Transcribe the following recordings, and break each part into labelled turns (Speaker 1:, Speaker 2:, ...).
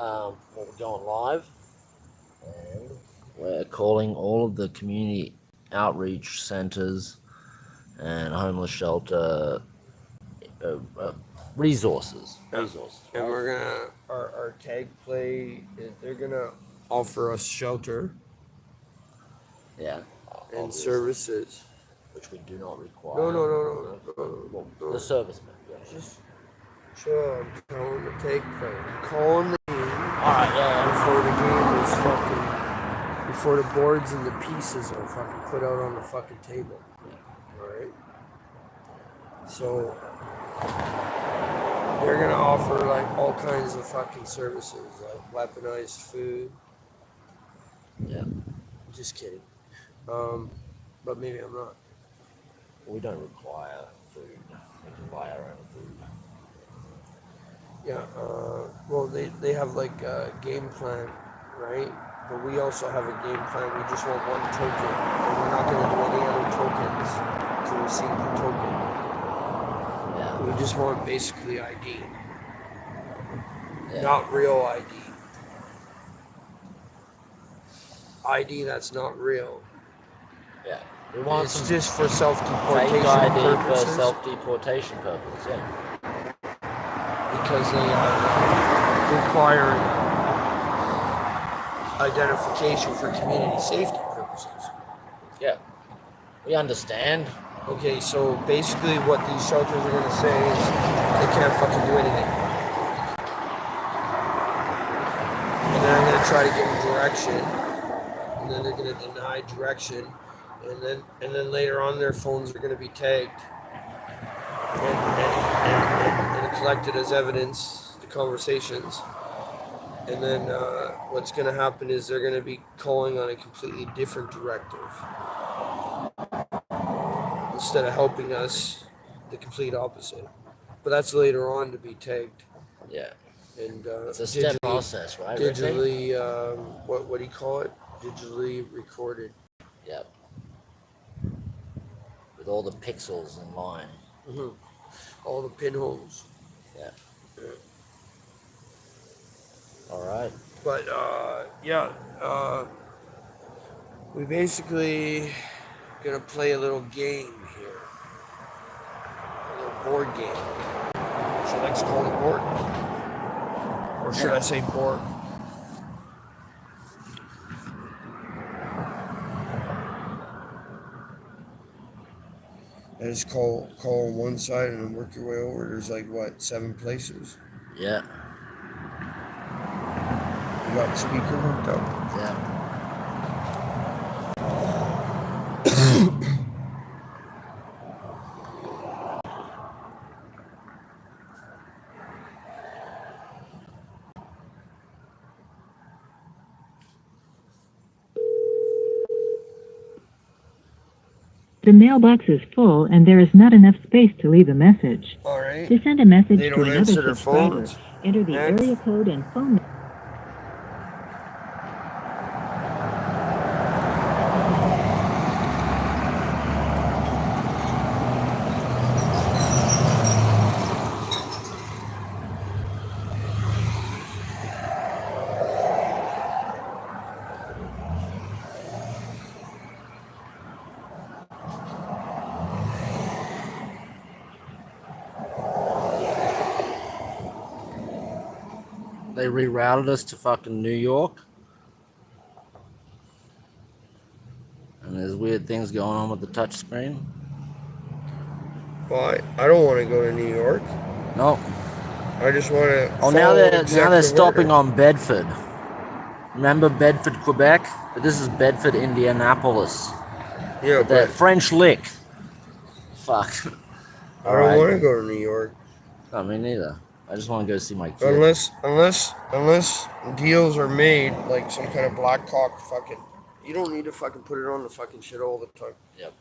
Speaker 1: Well, we're going live, and we're calling all of the community outreach centres and homeless shelter resources.
Speaker 2: Yeah.
Speaker 1: Resources,
Speaker 2: And
Speaker 1: right?
Speaker 2: we're gonna our tag play is they're gonna offer us shelter
Speaker 1: Yeah,
Speaker 2: and
Speaker 1: obviously,
Speaker 2: services.
Speaker 1: which we do not require.
Speaker 2: No.
Speaker 1: The servicemen. Yeah.
Speaker 2: Just chill. I'm telling the tag play. I'm calling the game
Speaker 1: Alright, yeah.
Speaker 2: before the game is fucking before the boards and the pieces are fucking put out on the fucking table. Alright? So they're gonna offer like all kinds of fucking services, like weaponized food.
Speaker 1: Yeah.
Speaker 2: Just kidding. But maybe I'm not.
Speaker 1: We don't require food. We can buy our own food.
Speaker 2: Yeah. Well, they have like a game plan, right? But we also have a game plan. We just want one token, and we're not gonna do any other tokens to receive the token.
Speaker 1: Yeah.
Speaker 2: We just want basically ID,
Speaker 1: Yeah.
Speaker 2: not real ID. ID that's not real.
Speaker 1: Yeah. We want
Speaker 2: It's
Speaker 1: some
Speaker 2: just for
Speaker 1: fake
Speaker 2: self-deportation
Speaker 1: ID
Speaker 2: purposes.
Speaker 1: for self-deportation purposes, yeah.
Speaker 2: Because they are requiring identification for community safety purposes.
Speaker 1: Yeah. We understand.
Speaker 2: Okay, so basically what these shelters are going to say is they can't fucking do anything. And then I'm going to try to give them direction, and then they're going to deny direction, and then later on their phones are going to be tagged and collected as evidence, the conversations. And then what's going to happen is they're going to be calling on a completely different directive. Instead of helping us, the complete opposite. But that's later on to be tagged.
Speaker 1: Yeah.
Speaker 2: And
Speaker 1: it's a step process, right?
Speaker 2: Digitally, what do you call it? Digitally recorded.
Speaker 1: Yep. With all the pixels in line.
Speaker 2: Mm-hmm. All the pinholes.
Speaker 1: Yeah. All right.
Speaker 2: But we basically gonna play a little game here, a little board game. Should I just call it board, or should I say board? And just call on one side and then work your way over. There's like what, 7 places?
Speaker 1: Yeah.
Speaker 2: You got the speaker hooked up?
Speaker 1: Yeah.
Speaker 3: The mailbox is full and there is not enough space to leave a message.
Speaker 2: All right.
Speaker 3: To send a message
Speaker 2: They
Speaker 3: to
Speaker 2: don't
Speaker 3: another
Speaker 2: answer their
Speaker 3: subscriber,
Speaker 2: phones.
Speaker 3: enter the
Speaker 2: Next.
Speaker 3: area code and phone number.
Speaker 1: They rerouted us to fucking New York. And there's weird things going on with the touch screen.
Speaker 2: Well, I don't want to go to New York.
Speaker 1: No.
Speaker 2: I just want to.
Speaker 1: Oh, now they're stopping on Bedford. Remember Bedford, Quebec? But this is Bedford, Indianapolis.
Speaker 2: Yeah,
Speaker 1: The French Lick. Fuck.
Speaker 2: I don't want to go to New York.
Speaker 1: No, me neither. I just want to go see my kid.
Speaker 2: Unless deals are made, like some kind of Black Hawk fucking. You don't need to fucking put it on the fucking shit all the time.
Speaker 1: Yep.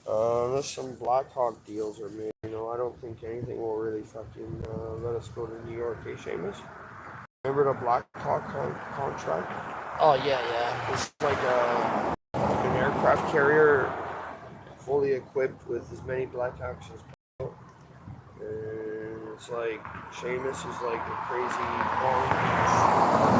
Speaker 2: Unless some Black Hawk deals are made, I don't think anything will really fucking let us go to New York, eh, Seamus? Remember the Black Hawk contract?
Speaker 1: Oh, yeah.
Speaker 2: It's like an aircraft carrier fully equipped with as many Black Hawks as possible. And it's like Seamus is like a crazy Long Beach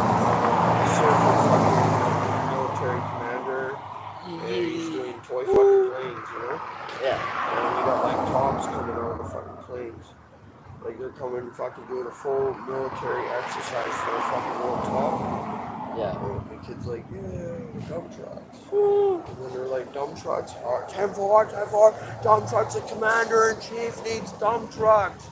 Speaker 2: coming fucking doing a full military exercise for a fucking World Cup.
Speaker 1: Yeah.
Speaker 2: And the kid's like, yeah, dump trucks. And then they're like, dump trucks are 10-4, 10-4, dump trucks, the commander-in-chief needs dump trucks.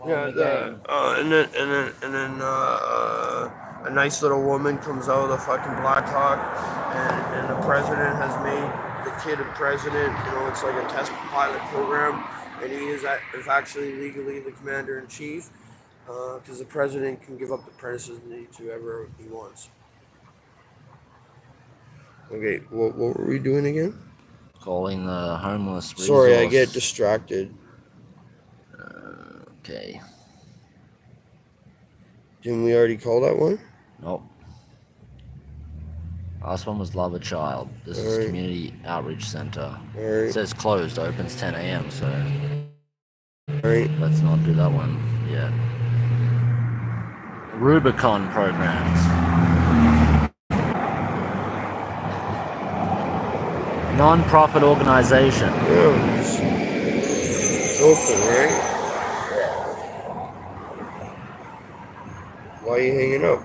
Speaker 2: Yeah, and then a nice little woman comes out of the fucking Black Hawk, and the president has made the kid a president. You know, it's like a test pilot program, and he is actually legally the commander in chief, because the president can give up the presidency to whoever he wants. Okay, what were we doing again?
Speaker 1: Calling the homeless resource.
Speaker 2: Sorry, I get distracted.
Speaker 1: Okay.
Speaker 2: Didn't we already call that one?
Speaker 1: Nope. Last one was Love a Child. This is
Speaker 2: Alright.
Speaker 1: Community Outreach Center. It
Speaker 2: Alright,
Speaker 1: says closed, opens 10 a.m., so
Speaker 2: alright.
Speaker 1: let's not do that one yet. Rubicon programs. Non-profit organization.
Speaker 2: Yeah, it's open, right? Why are you hanging up?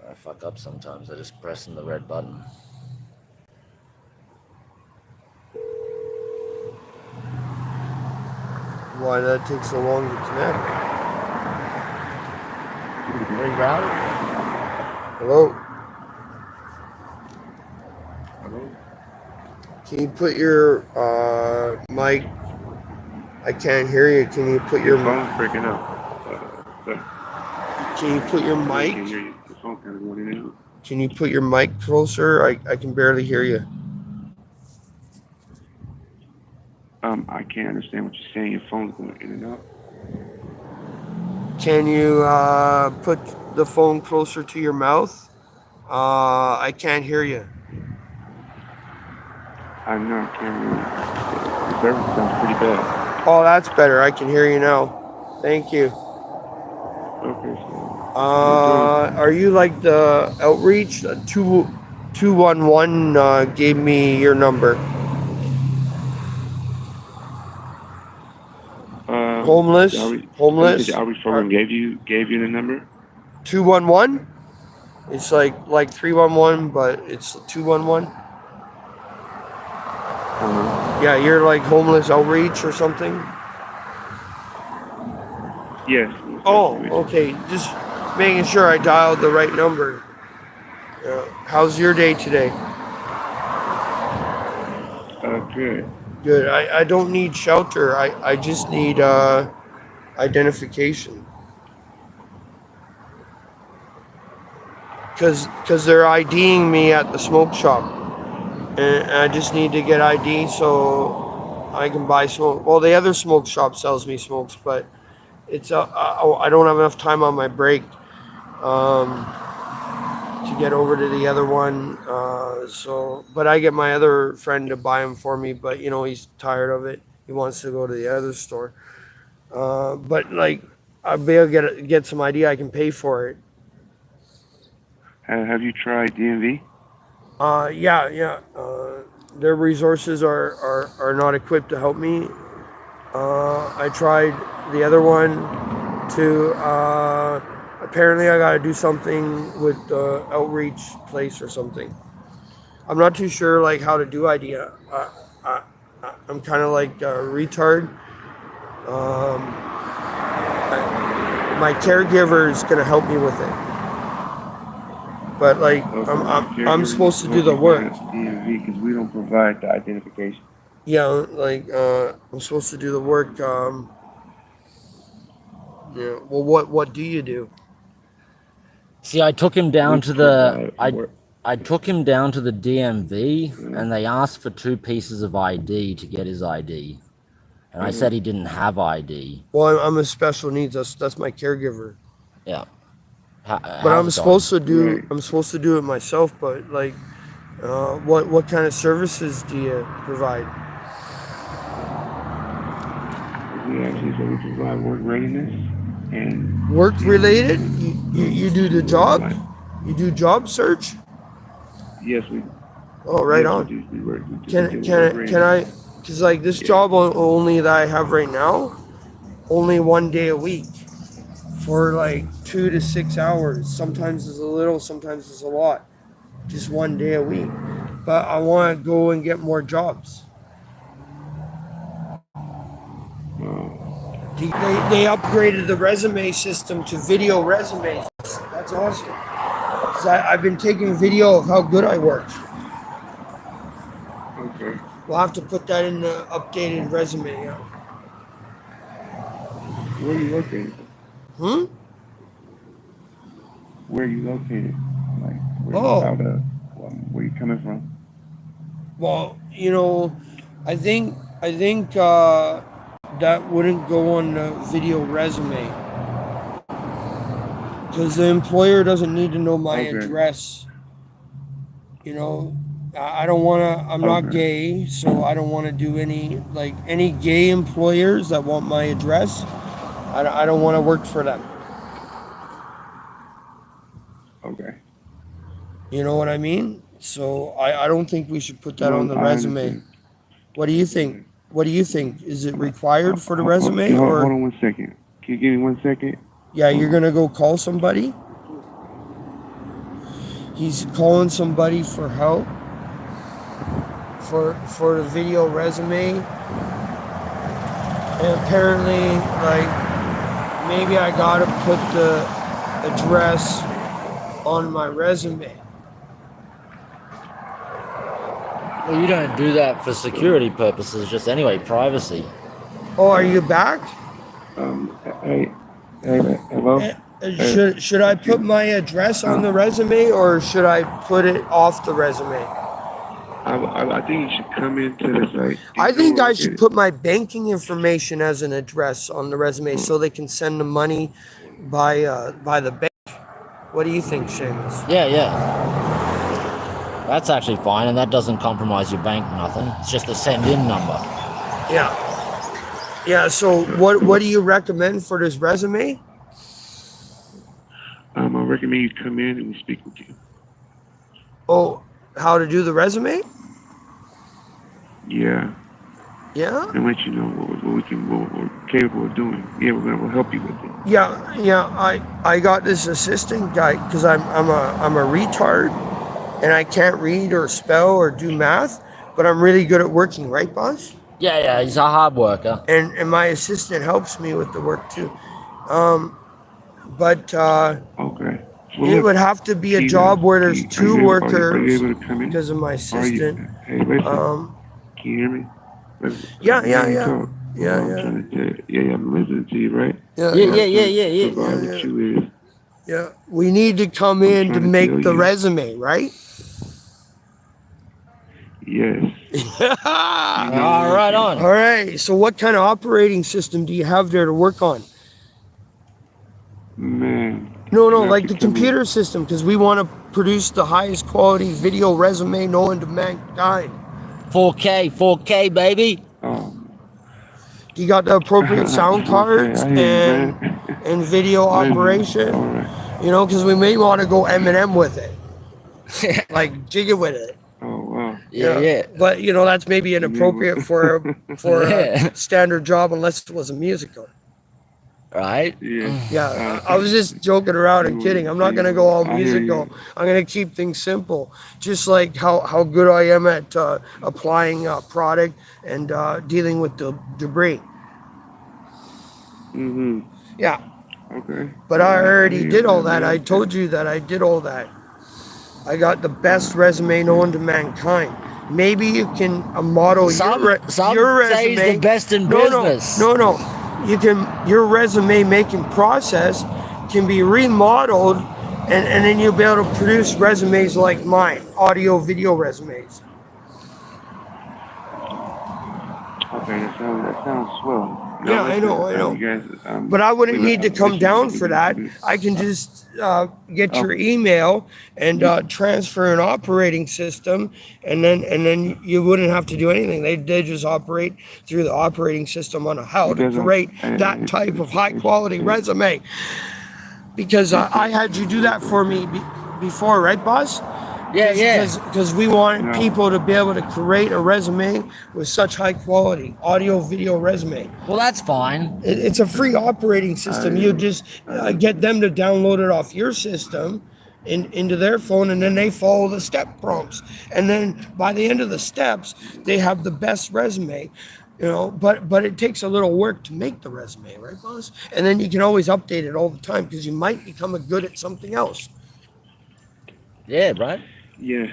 Speaker 1: I fuck up sometimes. I just press the red button.
Speaker 2: Why that takes so long to connect?
Speaker 1: Reroute?
Speaker 2: Hello?
Speaker 4: Hello?
Speaker 2: Can you put your mic? I can't hear you. Can you put your
Speaker 4: phone's breaking up.
Speaker 2: Can you put your
Speaker 4: I
Speaker 2: mic?
Speaker 4: can't hear you. The phone kind of going in and out.
Speaker 2: Can you put your mic closer? I can barely hear you.
Speaker 4: I can't understand what you're saying. Your phone's going in and out.
Speaker 2: Can you put the phone closer to your mouth? I can't hear you.
Speaker 4: I know, I can't hear you. The service sounds pretty bad.
Speaker 2: Oh, that's better. I can hear you now. Thank you.
Speaker 4: Okay, so.
Speaker 2: Are you like the outreach? 211 gave me your number. Homeless.
Speaker 4: The outreach program gave you the number?
Speaker 2: 211. It's like 311, but it's 211. Yeah, you're like homeless outreach or something.
Speaker 4: Yes.
Speaker 2: Oh, okay. Just making sure I dialed the right number. How's your day today?
Speaker 4: Good.
Speaker 2: Good. I don't need shelter. I just need identification. Because they're IDing me at the smoke shop. And I just need to get ID so I can buy smoke. Well, the other smoke shop sells me smokes, but it's I don't have enough time on my break to get over to the other one. But I get my other friend to buy them for me. But you know he's tired of it. He wants to go to the other store. But like I'll be able to get some ID. I can pay for it.
Speaker 4: Have you tried DMV?
Speaker 2: Yeah. Their resources are not equipped to help me. I tried the other one to, apparently I got to do something with the outreach place or something. I'm not too sure like how to do ID. I'm kind of like a retard. My caregiver is going to help me with it. But like I'm supposed to do the work.
Speaker 4: DMV because we don't provide the identification.
Speaker 2: Yeah, like I'm supposed to do the work. Yeah. Well, what do you do?
Speaker 1: See, I took him down to the I took him down to the DMV, and they asked for 2 pieces of ID to get his ID, and I said he didn't have ID.
Speaker 2: Well, I'm a special needs. That's my caregiver.
Speaker 1: Yeah.
Speaker 2: But I'm supposed to do it myself. But like What kind of services do you provide?
Speaker 4: We actually so we provide work readiness and
Speaker 2: Work related? You do the job?
Speaker 4: like
Speaker 2: You do job search?
Speaker 4: yes we
Speaker 2: Oh, right
Speaker 4: yes we
Speaker 2: on.
Speaker 4: do we
Speaker 2: Can
Speaker 4: do work
Speaker 2: can
Speaker 4: readiness.
Speaker 2: I? Because like this
Speaker 4: Yeah.
Speaker 2: job only that I have right now, only 1 day a week for like 2 to 6 hours. Sometimes it's a little, sometimes it's a lot. Just 1 day a week. But I want to go and get more jobs. They upgraded the resume system to video resumes. That's awesome. 'Cause I've been taking video of how good I work.
Speaker 4: Okay.
Speaker 2: We'll have to put that in the updated resume. Yeah.
Speaker 4: Where are you located?
Speaker 2: Hmm?
Speaker 4: Where are you located? Like where you
Speaker 2: Oh,
Speaker 4: out of? Where you coming from?
Speaker 2: well, I think that wouldn't go on the video resume because the employer doesn't need to know my
Speaker 4: Okay.
Speaker 2: address. You know, I don't want to. I'm not
Speaker 4: Okay.
Speaker 2: gay, so I don't want to do any gay employers that want my address. I don't want to work for them.
Speaker 4: Okay.
Speaker 2: You know what I mean? So I don't think we should put that on
Speaker 4: No,
Speaker 2: the
Speaker 4: I
Speaker 2: resume.
Speaker 4: understand.
Speaker 2: What do you think?
Speaker 4: Okay.
Speaker 2: What do you think? Is it required for the resume
Speaker 4: Hold
Speaker 2: or
Speaker 4: on 1 second. Can you give me 1 second?
Speaker 2: yeah,
Speaker 4: Hold
Speaker 2: you're
Speaker 4: on.
Speaker 2: gonna go call somebody? He's calling somebody for help for the video resume. And apparently like maybe I gotta put the address on my resume.
Speaker 1: Well, you don't do that for security purposes, just anyway, privacy.
Speaker 2: Oh, are you back?
Speaker 4: Hey, hello. Hey,
Speaker 2: Should I put
Speaker 4: excuse me.
Speaker 2: my address on the
Speaker 4: Uh,
Speaker 2: resume or should I put it off the resume?
Speaker 4: I think you should come into the site
Speaker 2: I
Speaker 4: and go
Speaker 2: think I
Speaker 4: look at
Speaker 2: should
Speaker 4: it.
Speaker 2: put my banking information as an address on the resume so they can send the money by the bank. What do you think, Seamus?
Speaker 1: Yeah, yeah. That's actually fine, and that doesn't compromise your bank, nothing. It's just a send-in number.
Speaker 2: Yeah. Yeah, so what do you recommend for this resume?
Speaker 4: I recommend you come in and we speak with you.
Speaker 2: Oh, how to do the resume?
Speaker 4: Yeah,
Speaker 2: Yeah?
Speaker 4: and let you know what we're capable of doing. Yeah, we'll help you with it.
Speaker 2: Yeah, I got this assistant guy because I'm a retard and I can't read or spell or do math, but I'm really good at working, right, boss?
Speaker 1: Yeah, yeah, he's a hard worker.
Speaker 2: And my assistant helps me with the work too. But
Speaker 4: Okay. Well,
Speaker 2: it
Speaker 4: look,
Speaker 2: would have to be a
Speaker 4: Tina,
Speaker 2: job where there's two
Speaker 4: are you
Speaker 2: workers
Speaker 4: able to come in?
Speaker 2: because of my
Speaker 4: Are you?
Speaker 2: assistant.
Speaker 4: Hey, listen.
Speaker 2: Um,
Speaker 4: Can you hear me? Listen,
Speaker 2: yeah,
Speaker 4: I'm
Speaker 2: yeah,
Speaker 4: hearing you
Speaker 2: yeah,
Speaker 4: talk.
Speaker 2: yeah,
Speaker 4: I'm
Speaker 2: yeah,
Speaker 4: trying to tell you. Yeah, I'm listening to you, right?
Speaker 2: yeah,
Speaker 1: Yeah,
Speaker 4: What
Speaker 2: yeah,
Speaker 1: yeah,
Speaker 4: I'm
Speaker 1: yeah,
Speaker 4: trying
Speaker 1: yeah,
Speaker 4: to
Speaker 1: yeah.
Speaker 2: yeah,
Speaker 4: provide with
Speaker 2: yeah,
Speaker 4: you is,
Speaker 2: yeah. We need to come
Speaker 4: I'm
Speaker 2: in to
Speaker 4: trying to
Speaker 2: make
Speaker 4: tell
Speaker 2: the
Speaker 4: you,
Speaker 2: resume, right?
Speaker 4: yes. You know what
Speaker 1: All
Speaker 4: I'm
Speaker 1: right,
Speaker 4: saying?
Speaker 1: on.
Speaker 2: All right. So, what kind of operating system do you have there to work on?
Speaker 4: Man,
Speaker 2: No,
Speaker 4: you have
Speaker 2: like
Speaker 4: to
Speaker 2: the
Speaker 4: come in.
Speaker 2: computer system, because we want to produce the highest quality video resume known to mankind.
Speaker 1: 4K, 4K, baby.
Speaker 4: Um,
Speaker 2: You got the appropriate sound
Speaker 4: okay,
Speaker 2: cards
Speaker 4: I hear you, man.
Speaker 2: and video
Speaker 4: I know.
Speaker 2: operation.
Speaker 4: All right.
Speaker 2: Because we may want to go Eminem with it, like jig it with it.
Speaker 4: Oh, wow.
Speaker 1: Yeah,
Speaker 2: Yeah,
Speaker 1: yeah.
Speaker 2: but that's maybe
Speaker 4: You mean
Speaker 2: inappropriate for a
Speaker 1: Yeah.
Speaker 2: standard job unless it was a musical.
Speaker 1: Right?
Speaker 4: yeah.
Speaker 2: Yeah, I was
Speaker 4: Okay.
Speaker 2: just joking around and kidding. I'm not gonna go all
Speaker 4: I hear
Speaker 2: musical.
Speaker 4: you.
Speaker 2: I'm gonna keep things simple, just like how good I am at applying product and dealing with the debris.
Speaker 4: Mm-hmm.
Speaker 2: Yeah,
Speaker 4: Okay.
Speaker 2: but
Speaker 4: All
Speaker 2: I
Speaker 4: right. I
Speaker 2: already
Speaker 4: hear you
Speaker 2: did
Speaker 4: on
Speaker 2: all
Speaker 4: that,
Speaker 2: that. I
Speaker 4: man.
Speaker 2: told you that I did all that. I got the best resume known to mankind. Maybe you can model
Speaker 1: Some
Speaker 2: your
Speaker 1: say he's the
Speaker 2: resume.
Speaker 1: best in
Speaker 2: No,
Speaker 1: business.
Speaker 2: You can your resume making process can be remodeled, and then you'll be able to produce resumes like mine, audio video resumes.
Speaker 4: Okay, That sounds swell.
Speaker 2: Yeah, I know.
Speaker 4: You guys,
Speaker 2: But I wouldn't need to come
Speaker 4: listen,
Speaker 2: down for that. I can just get your email and transfer an operating system, and then you wouldn't have to do anything. They just operate through the operating system on how to create that type of high quality resume. Because I had you do that for me before, right, boss?
Speaker 1: Yeah.
Speaker 2: Because we wanted people to be able to create a resume with such high quality audio, video resume.
Speaker 1: Well, that's fine.
Speaker 2: It's a free operating system. You just get them to download it off your system into their phone, and then they follow the step prompts. And then by the end of the steps, they have the best resume. But it takes a little work to make the resume, right, boss? And then you can always update it all the time because you might become good at something else.
Speaker 1: Yeah, right.
Speaker 4: Yes.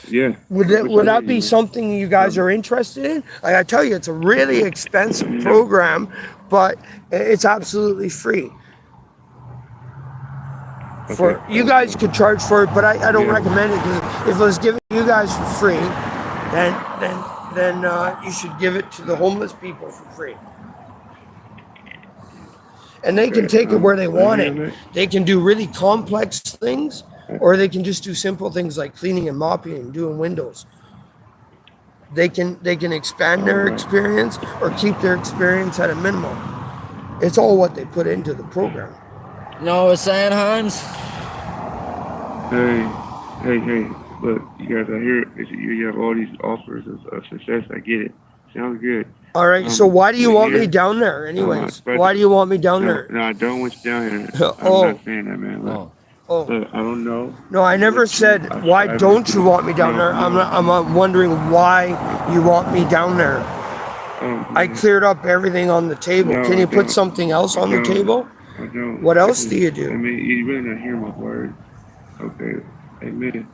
Speaker 4: Yeah.
Speaker 2: Would that be something you guys are interested in? Like I tell you, it's a really expensive program, but it's absolutely free. For you guys could charge for it, but I don't recommend it, because if it was given to you guys for free, then you should give it to the homeless people for free. And they can take it where they want it. They can do really complex things, or they can just do simple things like cleaning and mopping and doing windows. They can expand their experience or keep their experience at a minimum. It's all what they put into the program.
Speaker 1: You know what I was saying, Hines?
Speaker 4: Hey, look, you guys are here. You have all these offers of success. I get it. Sounds good.
Speaker 2: All right, so why do you want me down there anyways? Why do you want me down there?
Speaker 4: No, I don't want you down here. I'm not saying that, man. Look, look, I don't know.
Speaker 2: No, I never said, why don't you want me down there? I'm wondering why you want me down there. I cleared up everything on the table. Can you put something else on the table?
Speaker 4: I don't.
Speaker 2: What else do you do?
Speaker 4: I mean, you really not hear my word. Okay, admit it.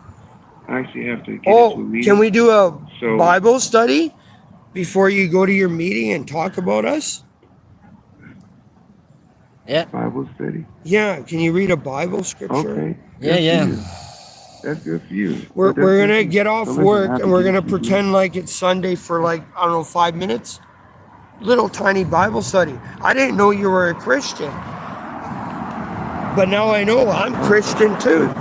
Speaker 4: I actually have to get into a meeting.
Speaker 2: Can we do a Bible study before you go to your meeting and talk about us?
Speaker 1: Yeah.
Speaker 4: Bible study?
Speaker 2: Yeah, can you read a Bible scripture?
Speaker 4: Okay.
Speaker 1: Yeah.
Speaker 4: That's good for you.
Speaker 2: We're going to get off work and we're going to pretend like it's Sunday for 5 minutes. Little tiny Bible study. I didn't know you were a Christian. But now I know I'm Christian too.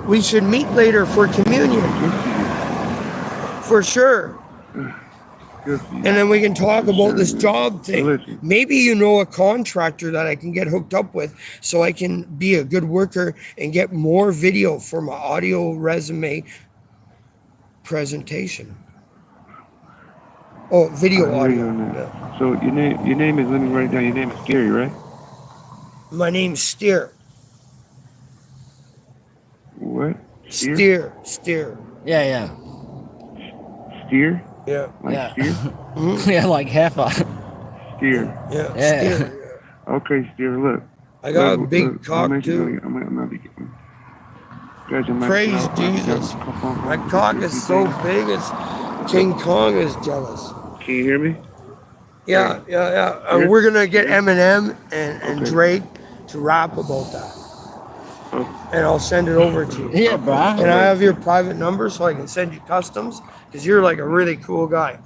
Speaker 2: We should meet later for communion. For sure. And then we can talk about this job thing. Maybe you know a contractor that I can get hooked up with so I can be a good worker and get more video for my audio resume presentation. Oh, video audio. Yeah.
Speaker 4: So your name is, let me write it down, your name is Gary, right?
Speaker 2: My name's Steer.
Speaker 4: What?
Speaker 2: Steer.
Speaker 1: Yeah.
Speaker 4: Steer?
Speaker 2: Yeah.
Speaker 1: Yeah.
Speaker 4: Steer?
Speaker 1: Yeah, like half a.
Speaker 4: Steer.
Speaker 2: Yeah. Steer.
Speaker 4: Okay, Steer, look.
Speaker 2: I got a big cock too. Praise Jesus. My cock is so big, it's King Kong is jealous.
Speaker 4: Can you hear me?
Speaker 2: Yeah. We're gonna get Eminem and Drake to rap about that. And I'll send it over to you.
Speaker 1: Yeah, bro.
Speaker 2: Can I have your private number so I can send you customs? Because you're like a really cool guy.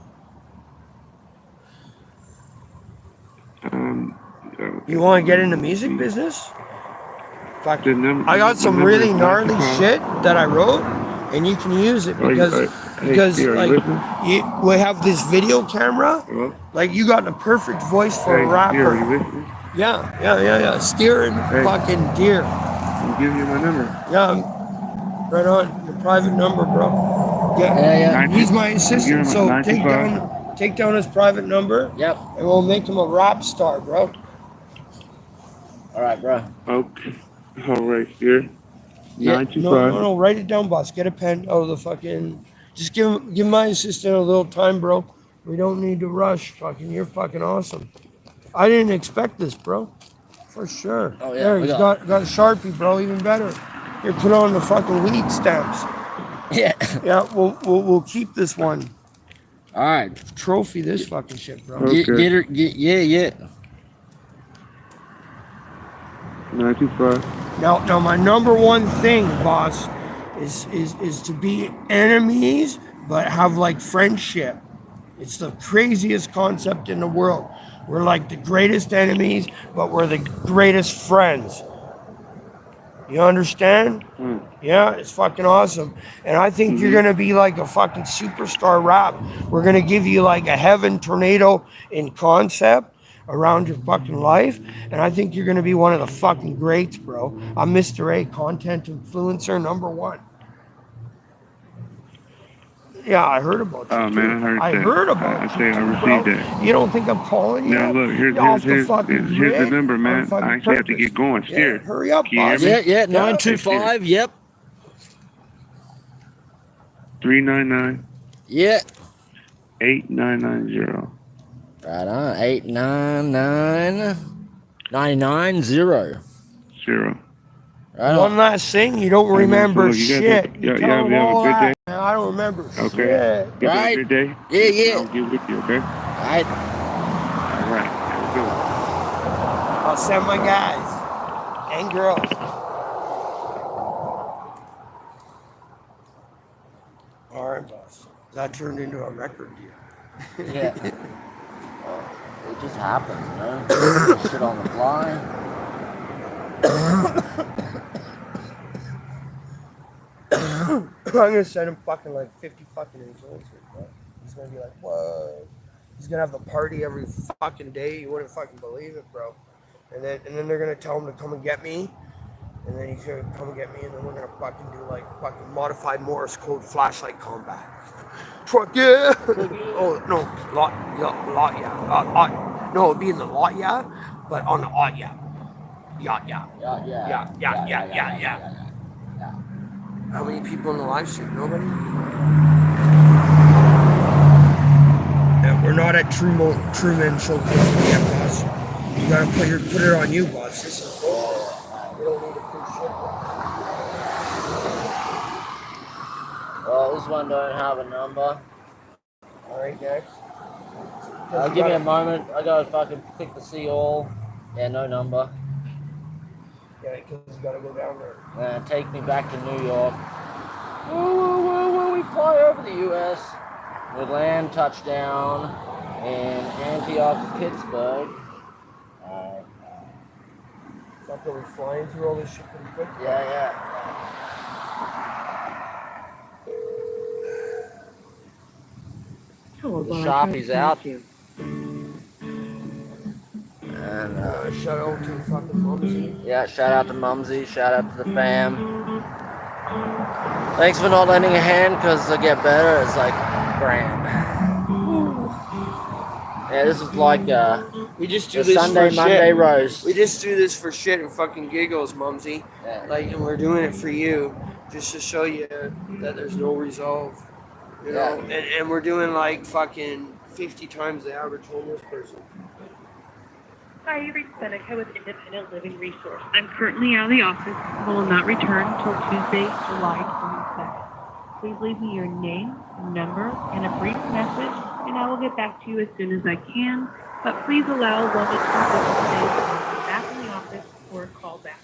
Speaker 2: You want to get in the music business? In fact, I got some really gnarly shit that I wrote, and you can use it because we have this video camera. Like you got the perfect voice for a rapper. Yeah. Steering fucking deer.
Speaker 4: I'll give you my number.
Speaker 2: Yeah, right on. Your private number, bro. Yeah. He's my assistant, so take down his private number.
Speaker 1: Yep.
Speaker 2: And we'll make him a rap star, bro.
Speaker 1: All right, bro.
Speaker 4: Okay. All right, here. 925.
Speaker 2: No, write it down, boss. Get a pen out of the fucking. Just give my assistant a little time, bro. We don't need to rush. You're fucking awesome. I didn't expect this, bro. For sure.
Speaker 1: Oh yeah.
Speaker 2: There, he's got a Sharpie, bro. Even better. Here, put on the fucking weed stamps.
Speaker 1: Yeah.
Speaker 2: Yeah, we'll keep this one.
Speaker 1: All right.
Speaker 2: Trophy this fucking shit, bro.
Speaker 4: Okay.
Speaker 1: Get her. Yeah.
Speaker 4: 925.
Speaker 2: Now my number one thing, boss, is to be enemies but have like friendship. It's the craziest concept in the world. We're like the greatest enemies, but we're the greatest friends. You understand? Yeah, it's fucking awesome. And I think you're gonna be like a fucking superstar rap. We're gonna give you like a heaven tornado in concept around your fucking life. And I think you're gonna be one of the fucking greats, bro. I'm Mr. A, content influencer #1. Yeah, I heard about you
Speaker 4: Oh
Speaker 2: too.
Speaker 4: man, I heard
Speaker 2: I
Speaker 4: that.
Speaker 2: heard about
Speaker 4: I
Speaker 2: you
Speaker 4: say I
Speaker 2: too, bro.
Speaker 4: received that.
Speaker 2: You don't think I'm calling you?
Speaker 4: Now look,
Speaker 2: You're off the fucking
Speaker 4: here's the
Speaker 2: grid
Speaker 4: number,
Speaker 2: on
Speaker 4: man.
Speaker 2: fucking
Speaker 4: I actually have to
Speaker 2: purpose.
Speaker 4: get going.
Speaker 2: Yeah,
Speaker 4: Steer.
Speaker 2: hurry up,
Speaker 4: Can you hear
Speaker 2: boss.
Speaker 4: me?
Speaker 1: Yeah, 925. Yep.
Speaker 4: 399
Speaker 1: Yeah.
Speaker 4: 8990.
Speaker 1: Right on. 899 990.
Speaker 4: 0.
Speaker 1: Right
Speaker 2: One
Speaker 1: on.
Speaker 2: last thing, you don't
Speaker 4: All right, man. So
Speaker 2: remember
Speaker 4: look, you guys
Speaker 2: shit.
Speaker 4: have,
Speaker 2: You
Speaker 4: yeah,
Speaker 2: tell
Speaker 4: yeah,
Speaker 2: them
Speaker 4: you have a
Speaker 2: all
Speaker 4: good
Speaker 2: that.
Speaker 4: day.
Speaker 2: Man, I don't remember
Speaker 4: Okay.
Speaker 2: shit.
Speaker 4: You have a
Speaker 1: Right.
Speaker 4: good day.
Speaker 1: Yeah.
Speaker 4: I'll get with you, okay?
Speaker 1: Right.
Speaker 4: All right. Have a good one.
Speaker 2: I'll send my guys and girls. All right, boss. That turned into a record deal.
Speaker 1: Yeah. Well, it just happens, you know? Shit on the fly.
Speaker 2: I'm gonna send him fucking like 50 fucking influencers, bro. He's gonna be like, whoa. He's gonna have the party every fucking day. You wouldn't fucking believe it, bro. And then they're gonna tell him to come and get me. And then he's gonna come and get me, and then we're gonna fucking do like fucking modified Morse code flashlight combat. Truck yeah. Oh no, lot yeah. No, it'd be in the lot yeah, but on the odd yeah. Yeah. How many people in the live stream? Nobody? Yeah, we're not at Truman Show yet, boss. You gotta put it on you, boss. This is bullshit. We don't need to push shit.
Speaker 1: Well, this one don't have a number.
Speaker 2: Alright, next.
Speaker 1: Give me a moment. I gotta fucking click the see all. Yeah, no number.
Speaker 2: Yeah, because you gotta go down there.
Speaker 1: Take me back to New York. Woo, we fly over the U.S. We land touchdown in Antioch, Pittsburgh.
Speaker 2: Fuck, are we flying through all this shit pretty quick?
Speaker 1: Yeah.
Speaker 3: Hello,
Speaker 1: The
Speaker 3: Bob.
Speaker 1: Sharpie's out.
Speaker 3: You.
Speaker 1: And
Speaker 2: Shout out to fucking Mumsy.
Speaker 1: yeah, shout out to Mumsy. Shout out to the fam. Thanks for not lending a hand, because I get better. It's like grand. Yeah, this is like
Speaker 2: We just do
Speaker 1: the
Speaker 2: this
Speaker 1: Sunday,
Speaker 2: for
Speaker 1: Monday
Speaker 2: shit.
Speaker 1: roast.
Speaker 2: We just do this for shit and fucking giggles, Mumsy.
Speaker 1: Yeah.
Speaker 2: Like, and we're doing it for you, just to show you that there's no resolve. You know, and we're doing like fucking 50 times the average homeless person.
Speaker 5: Hi, you reached Seneca with Independent Living Resource. I'm currently out of the office and will not return until Tuesday, July 22nd. Please leave me your name, number, and a brief message, and I will get back to you as soon as I can. But please allow 1 to 2 business days to be back in the office or a call back.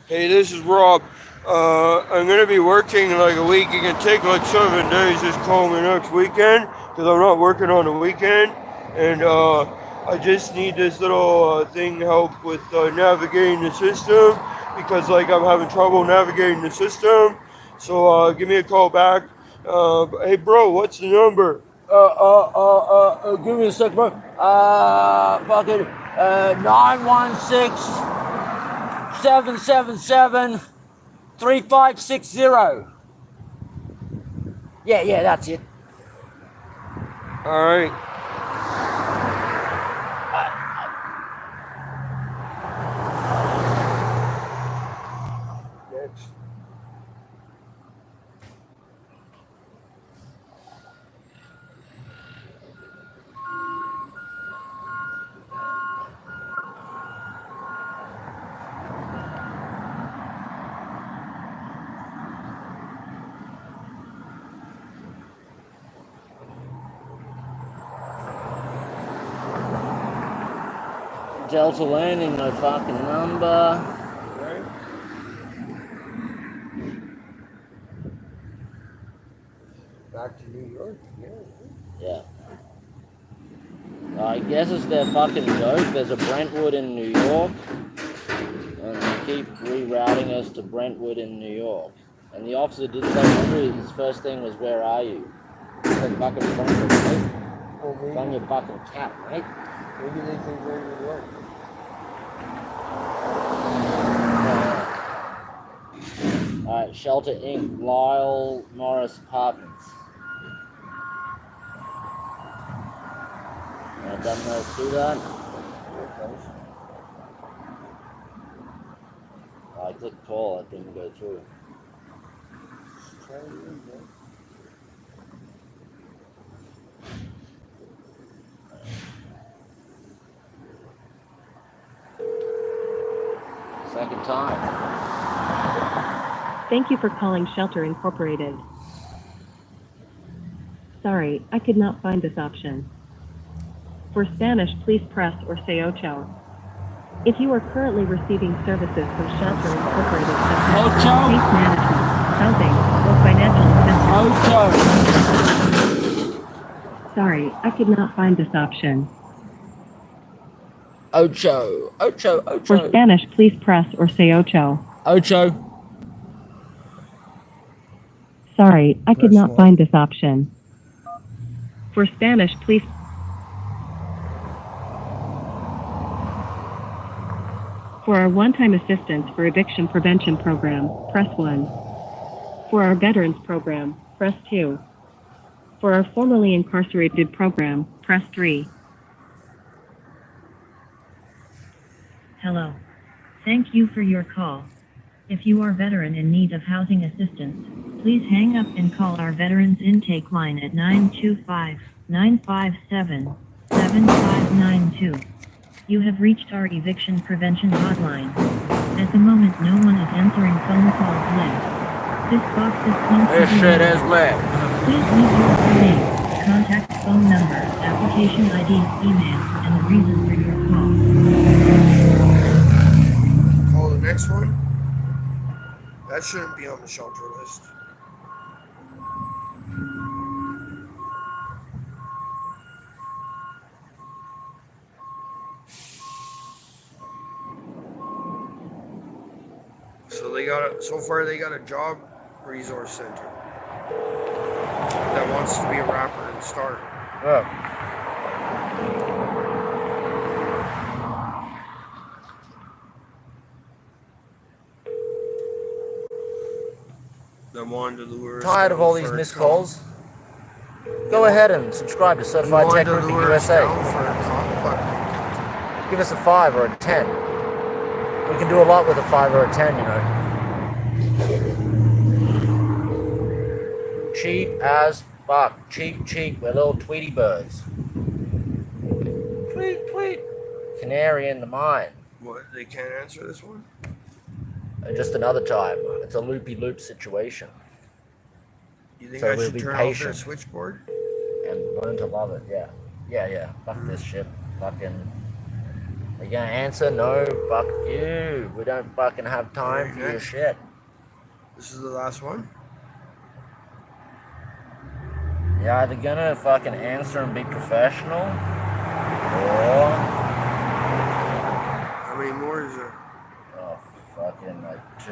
Speaker 2: Hey, this is Rob. I'm gonna be working like a week. You can take like 7 days. Just call me next weekend, because I'm not working on the weekend. And I just need this little thing help with navigating the system, because like I'm having trouble navigating the system. So give me a call back. Hey bro, what's the number?
Speaker 1: Give me a sec, bro. Fucking 916 777 3560. Yeah, that's it.
Speaker 2: All right. Next.
Speaker 1: Delta landing, no fucking number.
Speaker 2: Right. Back to New
Speaker 1: Yeah. I guess it's their fucking joke. There's a Brentwood in New York, and they keep rerouting us to Brentwood in New York. And the officer did say, his first thing was, "Where are you?" He said, "Fucking Brentwood, mate.
Speaker 2: Well,
Speaker 1: It's on your fucking cap, mate."
Speaker 2: maybe they think we're in New York.
Speaker 1: Alright, Shelter Inc., Lyle Morris Apartments. I don't know if do that. I clicked call, it didn't go through.
Speaker 2: Try it again, bro.
Speaker 1: Second time.
Speaker 3: Thank you for calling Shelter Incorporated. Sorry, I could not find this option. For Spanish, please press or say ocho. If you are currently receiving services from Shelter Incorporated, such as
Speaker 1: Ocho.
Speaker 3: case management, housing, or financial assistance. Sorry, I could not find this option.
Speaker 1: Ocho. Ocho. Ocho.
Speaker 3: For Spanish, please press or say ocho.
Speaker 1: Ocho.
Speaker 3: Sorry, I could
Speaker 2: Press
Speaker 3: not
Speaker 2: what?
Speaker 3: find this option. For Spanish, please. For our one-time assistance for eviction prevention program, press 1. For our veterans program, press 2. For our formerly incarcerated program, press 3. Hello. Thank you for your call. If you are a veteran in need of housing assistance, please hang up and call our Veterans Intake line at 925-957-7592. You have reached our eviction prevention hotline. At the moment, no one is answering phone calls lit. This box is constantly
Speaker 1: This shit is lit.
Speaker 3: Please leave your full name, contact phone number, application ID, email, and the reason for your call.
Speaker 2: Call the next one. That shouldn't be on the shelter list. So far they got a job resource center that wants to be a rapper and start.
Speaker 1: Yeah.
Speaker 2: That wanted to lure us
Speaker 1: Tired of
Speaker 2: down
Speaker 1: all
Speaker 2: for
Speaker 1: these
Speaker 2: a
Speaker 1: missed
Speaker 2: con-
Speaker 1: calls? Go ahead and subscribe to
Speaker 2: They
Speaker 1: Certified
Speaker 2: wanted
Speaker 1: Tech
Speaker 2: to
Speaker 1: Roofing
Speaker 2: lure us
Speaker 1: USA.
Speaker 2: down for a bucket.
Speaker 1: Give us a 5 or a 10. We can do a lot with a 5 or a 10, you know. Cheap as fuck. Cheap, cheap. We're little Tweety birds. Tweet, tweet. Canary in the mine.
Speaker 2: What? They can't answer this one?
Speaker 1: Just another time. It's a loopy-loop situation.
Speaker 2: You think
Speaker 1: So
Speaker 2: I
Speaker 1: we'll
Speaker 2: should
Speaker 1: be
Speaker 2: turn off their
Speaker 1: patient.
Speaker 2: switchboard?
Speaker 1: And learn to love it, yeah. Yeah. Fuck this shit. Fucking... Are you gonna answer? No, fuck you. We don't fucking have time
Speaker 2: Alright,
Speaker 1: for your
Speaker 2: next.
Speaker 1: shit.
Speaker 2: This is the last one?
Speaker 1: You're either gonna fucking answer and be professional, or...
Speaker 2: How many more is there?
Speaker 1: Oh, fucking like 2.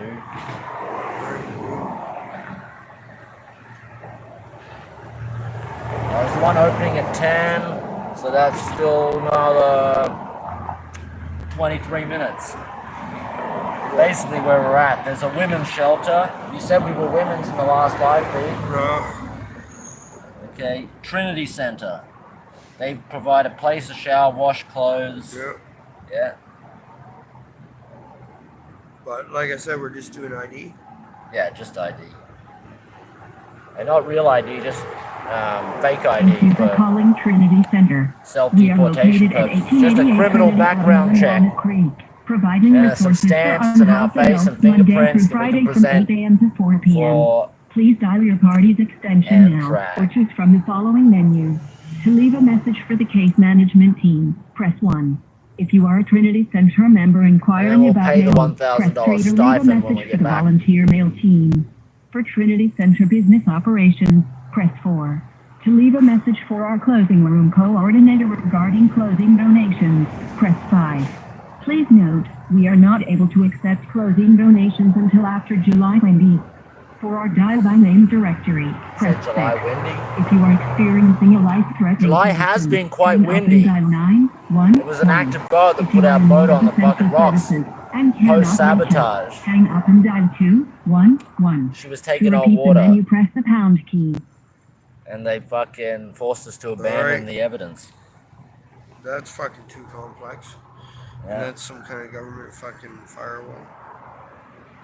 Speaker 1: There's one opening at 10, so that's still another 23 minutes. Basically where we're at. There's a women's shelter. You said we were women's in the last live feed. Okay, Trinity Center. They provide a place to shower, wash clothes. Yeah.
Speaker 2: But like I said, we're just doing ID.
Speaker 1: Yeah, just ID. And not real ID, just fake
Speaker 3: Thank you
Speaker 1: ID
Speaker 3: for
Speaker 1: for
Speaker 3: calling Trinity Center. We are
Speaker 1: self-deportation
Speaker 3: located at
Speaker 1: purposes. Just a
Speaker 3: 1888
Speaker 1: criminal
Speaker 3: Trinity
Speaker 1: background
Speaker 3: Avenue in
Speaker 1: check.
Speaker 3: Walnut Creek, providing
Speaker 1: Some
Speaker 3: resources
Speaker 1: stamps
Speaker 3: for
Speaker 1: in our
Speaker 3: unhoused
Speaker 1: face
Speaker 3: adults
Speaker 1: and
Speaker 3: Monday
Speaker 1: fingerprints
Speaker 3: through
Speaker 1: that we
Speaker 3: Friday
Speaker 1: can
Speaker 3: from
Speaker 1: present
Speaker 3: 8 a.m. to 4 p.m.
Speaker 1: for
Speaker 3: Please dial your party's extension
Speaker 1: and
Speaker 3: now,
Speaker 1: crack.
Speaker 3: or choose from the following menu. To leave a message for the case management team, press 1. If you are a Trinity Center member inquiring
Speaker 1: we'll
Speaker 3: about
Speaker 1: pay the
Speaker 3: mail,
Speaker 1: $1,000
Speaker 3: press 3 to leave a
Speaker 1: stipend when we
Speaker 3: message
Speaker 1: get
Speaker 3: for the
Speaker 1: back.
Speaker 3: volunteer mail team. For Trinity Center business operations, press 4.
Speaker 6: To leave a message for our clothing room coordinator regarding clothing donations, press 5. Please note, we are not able to accept clothing donations until after July 20. For our dial by name directory, press
Speaker 1: Said July
Speaker 6: 6.
Speaker 1: windy.
Speaker 6: If you are experiencing a life-threatening
Speaker 1: July has
Speaker 6: condition,
Speaker 1: been quite
Speaker 6: hang up and
Speaker 1: windy.
Speaker 6: dial 911.
Speaker 1: It was an act of God that
Speaker 6: If you
Speaker 1: put
Speaker 6: are
Speaker 1: our
Speaker 6: in
Speaker 1: boat
Speaker 6: need
Speaker 1: on the
Speaker 6: of
Speaker 1: fucking
Speaker 6: essential
Speaker 1: rocks.
Speaker 6: services and cannot reach us,
Speaker 1: Post-sabotage.
Speaker 6: hang up and dial 211.
Speaker 1: She was
Speaker 6: To
Speaker 1: taking our
Speaker 6: repeat the
Speaker 1: water.
Speaker 6: menu, press the pound key.
Speaker 1: And they fucking forced us to abandon the evidence.
Speaker 2: That's fucking too complex.
Speaker 1: Yeah.
Speaker 2: And that's some kind of government fucking firewall.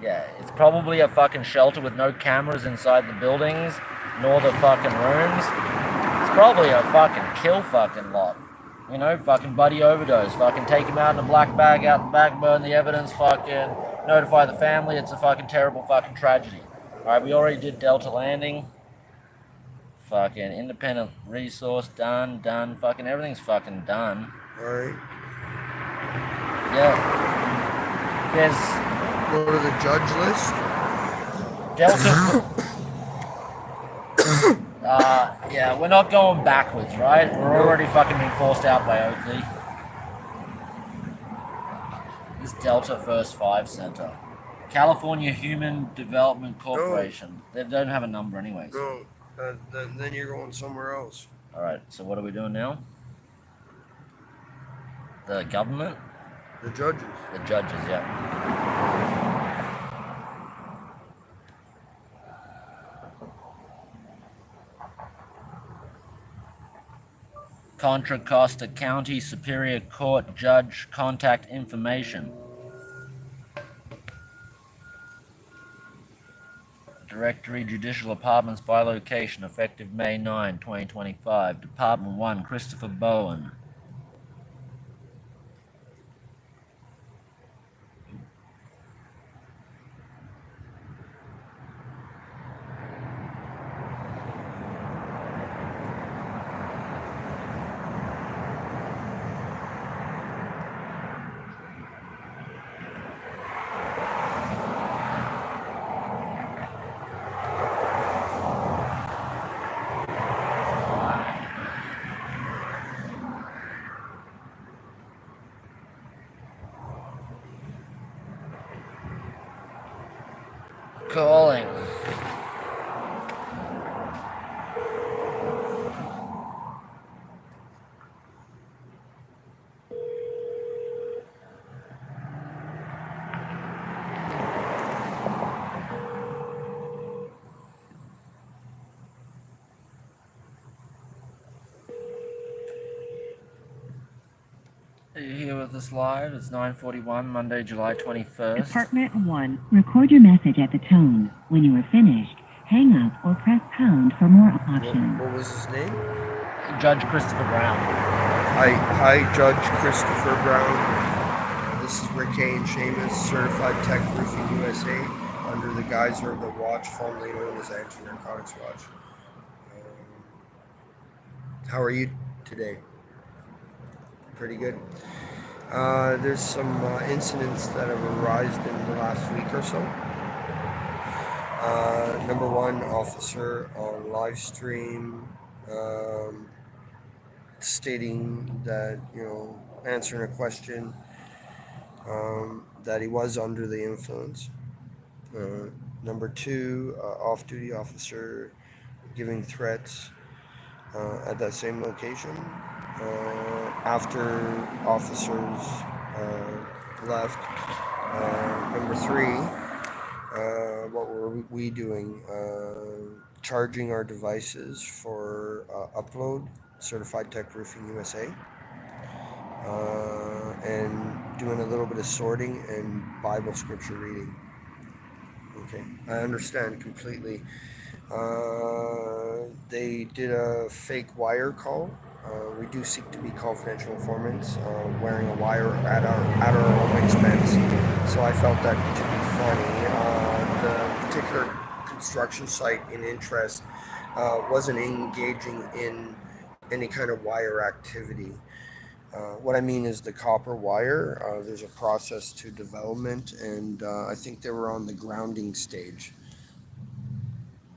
Speaker 1: Yeah, it's probably a fucking shelter with no cameras inside the buildings, nor the fucking rooms. It's probably a fucking kill fucking lot. You know, fucking buddy overdose. Fucking take him out in a black bag out the back, burn the evidence, fucking notify the family. It's a fucking terrible fucking tragedy. Alright, we already did Delta Landing. Fucking independent resource, done. Fucking everything's fucking done.
Speaker 2: Alright.
Speaker 1: Yeah. There's...
Speaker 2: Go to the judge list.
Speaker 1: Delta... yeah, we're not going backwards, right? We're already fucking being forced out by Oakley. This Delta First 5 Center. California Human Development Corporation. No. They don't have a number anyways.
Speaker 2: No, then you're going somewhere else.
Speaker 1: Alright, so what are we doing now? The government?
Speaker 2: The judges.
Speaker 1: The judges, yeah. Contra Costa County Superior Court Judge contact information. Directory Judicial Apartments by location effective May 9, 2025. Department 1, Christopher Bowen. Calling. Are you here with us live? It's 9:41, Monday, July 21st.
Speaker 6: Department 1. Record your message at the tone. When you are finished, hang up or press pound for more options.
Speaker 2: What was his name?
Speaker 1: Judge Christopher Brown.
Speaker 2: Hi, Judge Christopher Brown. This is Rick K. and Seamus, Certified Tech Roofing USA, under the geyser of the watch formerly known as Anti-Narcotics Watch. How are you today? Pretty good. There's some incidents that have arisen in the last week or so. Number one, officer on live stream stating that, answering a question that he was under the influence. Number two, off-duty officer giving threats at that same location. After officers left. Number three, what were we doing? Charging our devices for upload, Certified Tech Roofing USA, and doing a little bit of sorting and Bible scripture reading. Okay, I understand completely. They did a fake wire call. We do seek to be confidential informants, wearing a wire at our own expense. So I felt that to be funny. The particular construction site in interest wasn't engaging in any kind of wire activity. What I mean is the copper wire, there's a process to development, and I think they were on the grounding stage.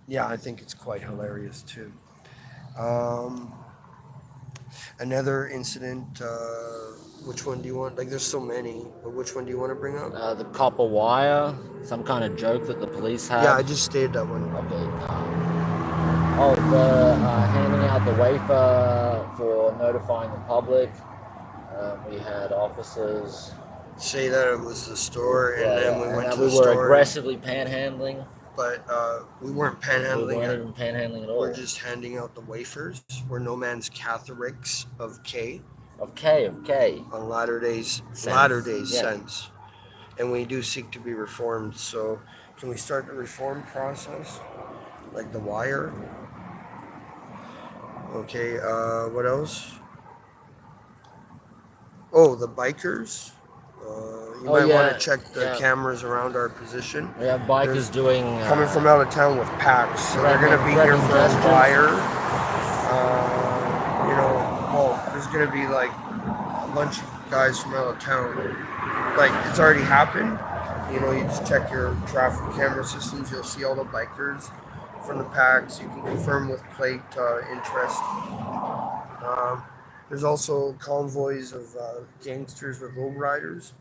Speaker 2: Yeah, I think it's quite hilarious too. Another incident. Which one do you want? Like, there's so many, but which one do you want to bring up?
Speaker 1: The copper wire, some kind of joke that the police had.
Speaker 2: Yeah, I just stated that one.
Speaker 1: Okay. The handing out the wafer for notifying the public. We had officers
Speaker 2: Say that it was the store, and then we went to
Speaker 1: we
Speaker 2: the
Speaker 1: were
Speaker 2: store.
Speaker 1: aggressively panhandling.
Speaker 2: But we weren't panhandling.
Speaker 1: We weren't even panhandling at all.
Speaker 2: We're just handing out the wafers. We're no man's Catholics of K.
Speaker 1: Of K.
Speaker 2: On Latter-day's sense. And we do seek to be reformed. So can we start the reform process? Like the wire? Okay, what else? Oh, the bikers. You might want to check the cameras around our position.
Speaker 1: We have bikers
Speaker 2: coming from out of town with packs, so they're going to be here for a wire. There's going to be like a bunch of guys from out of town. Like, it's already happened. You just check your traffic camera systems. You'll see all the bikers from the packs. You can confirm with plate interest. There's also convoys of gangsters with lowriders,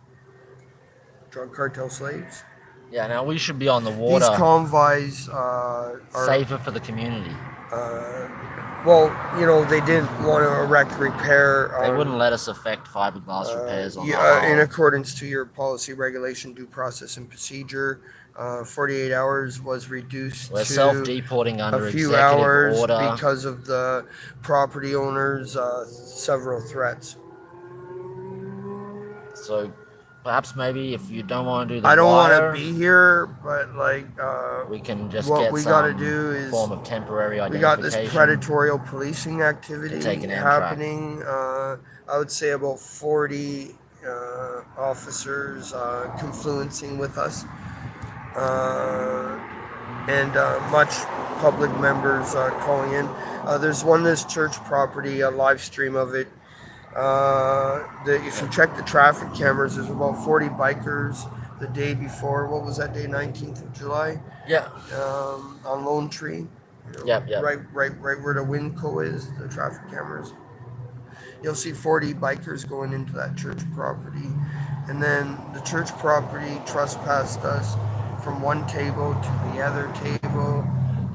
Speaker 2: drug cartel slaves.
Speaker 1: Yeah, now we should be on the water.
Speaker 2: These convoys are
Speaker 1: safer for the community.
Speaker 2: They didn't want to erect repair.
Speaker 1: They wouldn't let us effect fiberglass repairs on
Speaker 2: in accordance to your policy, regulation, due process, and procedure. 48 hours was reduced
Speaker 1: We're
Speaker 2: to
Speaker 1: self-deporting under
Speaker 2: a few
Speaker 1: executive
Speaker 2: hours
Speaker 1: order
Speaker 2: because of the property owner's several threats.
Speaker 1: So perhaps maybe if you don't want to do the
Speaker 2: I don't want
Speaker 1: wire,
Speaker 2: to be here, but
Speaker 1: we can just
Speaker 2: what
Speaker 1: get
Speaker 2: we
Speaker 1: some
Speaker 2: got to do is
Speaker 1: form of temporary
Speaker 2: we got
Speaker 1: identification.
Speaker 2: this predatorial policing activity happening. I would say about 40 officers confluencing with us. And much public members calling in. There's this church property, a live stream of it. If you check the traffic cameras, there's about 40 bikers the day before. What was that day? 19th of July.
Speaker 1: Yeah.
Speaker 2: On Lone Tree.
Speaker 1: Yep.
Speaker 2: Right where the Winco is. The traffic cameras. You'll see 40 bikers going into that church property, and then the church property trespassed us from one table to the other table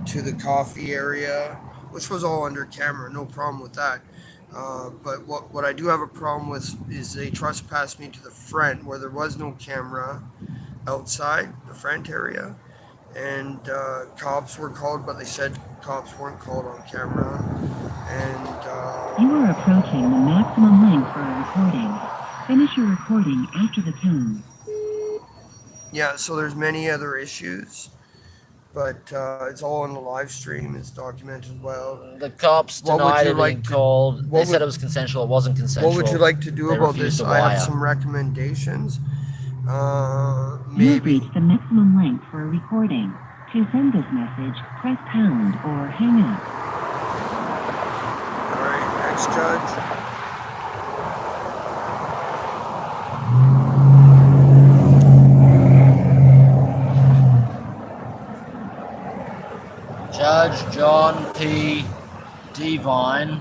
Speaker 2: to the coffee area, which was all under camera, no problem with that. But what I do have a problem with is they trespassed me to the front where there was no camera outside the front area, and cops were called, but they said cops weren't called on camera. And
Speaker 6: you are approaching the maximum length for a recording. Finish your recording after the tone.
Speaker 2: Yeah, so there's many other issues, but it's all on the live stream. It's documented well.
Speaker 1: The cops denied it being called. They said it was consensual. It wasn't consensual.
Speaker 2: What would you like to do about this? I have some recommendations.
Speaker 6: Maybe. You've reached the maximum length for a recording. To send this message, press pound or hang up.
Speaker 2: All right, next judge.
Speaker 1: Judge John P. Devine.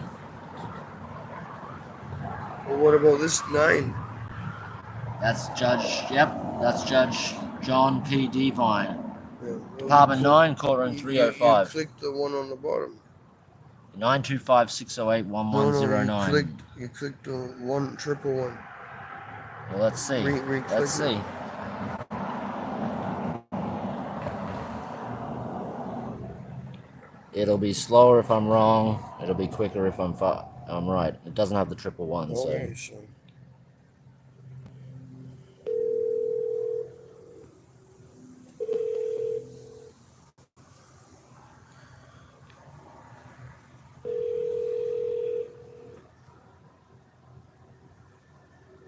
Speaker 2: Well, what about this 9?
Speaker 1: That's Judge John P. Devine. Yeah, Department 9, courtroom 305.
Speaker 2: You clicked the one on the bottom.
Speaker 1: 925-608-1109.
Speaker 2: No, you clicked the 111.
Speaker 1: Well, let's see. Let's see. It'll be slower if I'm wrong. It'll be quicker if I'm right. It doesn't have the 111, so.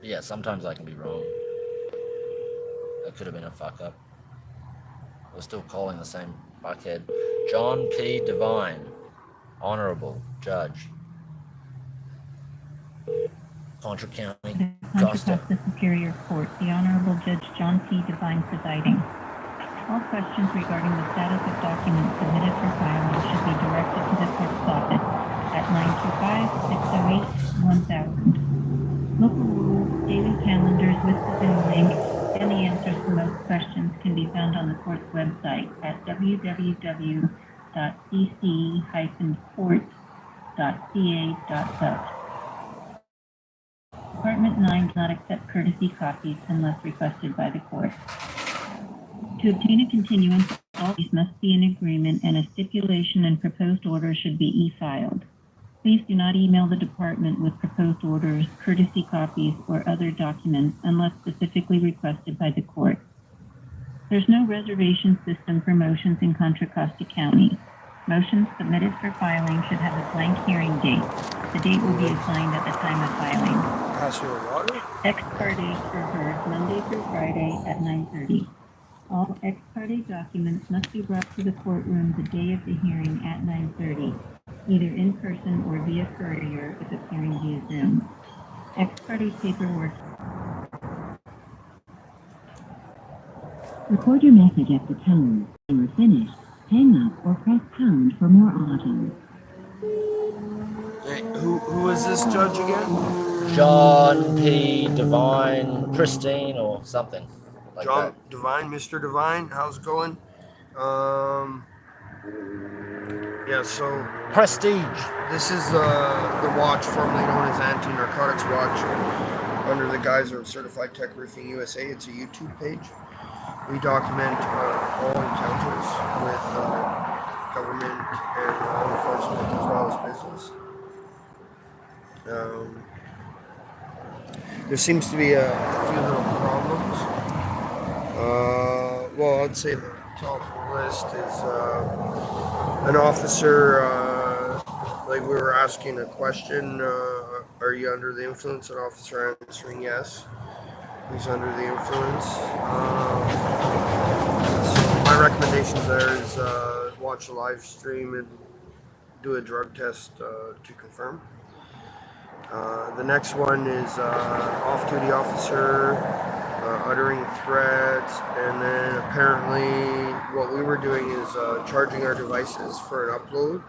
Speaker 1: Yeah, sometimes I can be wrong. That could have been a fuck up. We're still calling the same fuckhead. John P. Devine, Honorable Judge. Contra County, Costa.
Speaker 6: Contra Costa Superior Court, the Honorable Judge John P. Devine presiding. All questions regarding the status of documents submitted for filing should be directed to the clerk's office. 925-608-1000. Local rules, daily calendars with the Zoom link, and the answers to most questions can be found on the court's website at www.cc-courts.ca.gov. Department 9 does not accept courtesy copies unless requested by the court. To obtain a continuance, all parties must be in agreement and a stipulation and proposed order should be e-filed. Please do not email the department with proposed orders, courtesy copies, or other documents unless specifically requested by the court. There's no reservation system for motions in Contra Costa County. Motions submitted for filing should have a blank hearing date. The date will be assigned at the time of filing.
Speaker 2: Pass me the water?
Speaker 6: Ex parte are heard Monday through Friday at 9:30. All ex parte documents must be brought to the courtroom the day of the hearing at 9:30, either in person or via courier if appearing via Zoom. Ex parte paperwork. Record your message at the tone. When you're finished, hang up or press pound for more options.
Speaker 2: Hey, who is this judge again?
Speaker 1: John P. Divine, Pristine, or something like
Speaker 2: John
Speaker 1: that.
Speaker 2: Divine, Mr. Divine. How's it going? Yeah, so
Speaker 1: Prestige.
Speaker 2: this is the watch formerly known as Anti-Narcotics Watch under the guise of Certified Tech Roofing USA. It's a YouTube page. We document all encounters with government and law enforcement as well as business. There seems to be a few little problems. Well, I'd say the top of the list is an officer, like we were asking a question, are you under the influence? An officer answering yes. He's under the influence. So my recommendations there is watch a live stream and do a drug test to confirm. The next one is off-duty officer uttering threats, and then apparently what we were doing is charging our devices for an upload,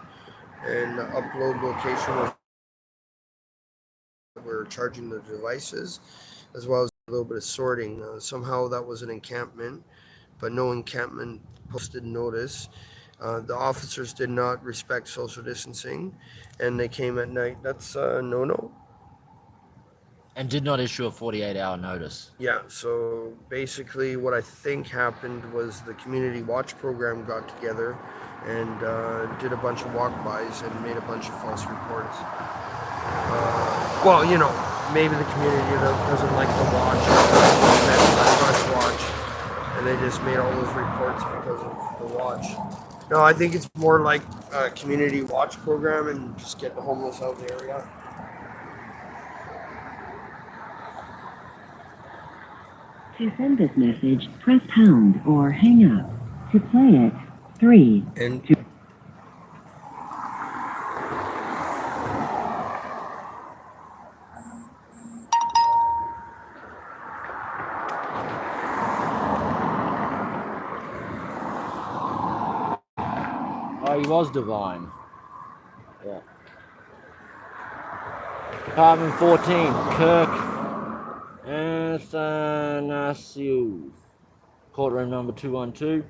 Speaker 2: and the upload location was we were charging the devices, as well as a little bit of sorting. Somehow that was an encampment, but no encampment posted notice. The officers did not respect social distancing, and they came at night. That's a no-no.
Speaker 1: And did not issue a 48-hour notice.
Speaker 2: Yeah, so basically what I think happened was the community watch program got together and did a bunch of walk-bys and made a bunch of false reports. Well, you know, maybe the community doesn't like the watch, and they just made all those reports because of the watch. No, I think it's more like a community watch program and just get the homeless out of the area.
Speaker 6: To send this message, press pound or hang up. To play it, 3.
Speaker 2: And
Speaker 1: Oh, he was Divine. Yeah. Department 14, Kirk Athanasiou. Courtroom number 212.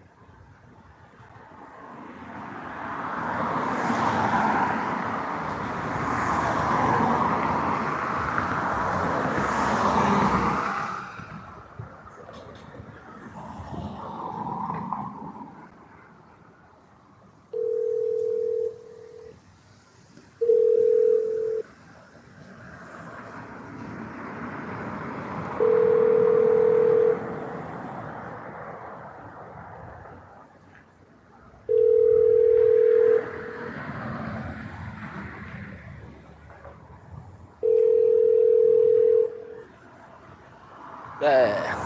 Speaker 1: There.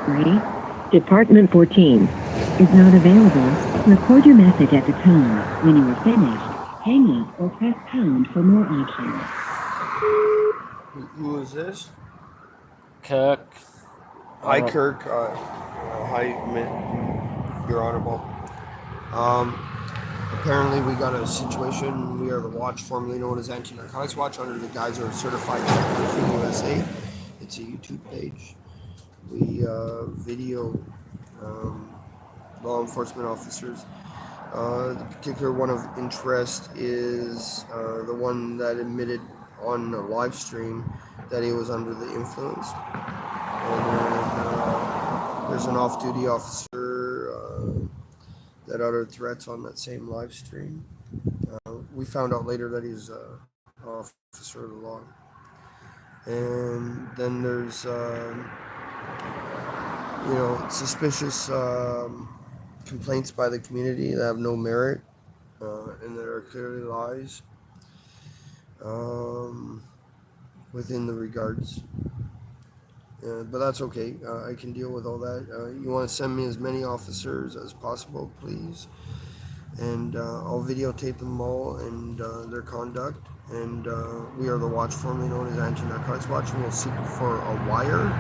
Speaker 6: 3. Department 14 is not available. Record your message at the tone. When you are finished, hang up or press pound for more options.
Speaker 2: who is this?
Speaker 1: Kirk.
Speaker 2: Hi, Kirk. Hi, Your Honorable. Apparently, we got a situation. We are the watch, formerly known as Anti-Narcotics Watch, under the guise of Certified Checker USA. It's a YouTube page. We video law enforcement officers. The particular one of interest is the one that admitted on a live stream that he was under the influence. And then there's an off-duty officer that uttered threats on that same live stream. We found out later that he's an officer of the law. And then there's, suspicious complaints by the community that have no merit and that are clearly lies within the regards. But that's okay. I can deal with all that. You want to send me as many officers as possible, please. And I'll videotape them all and their conduct. And we are the watch, formerly known as Anti-Narcotics Watch, and we'll seek for a wire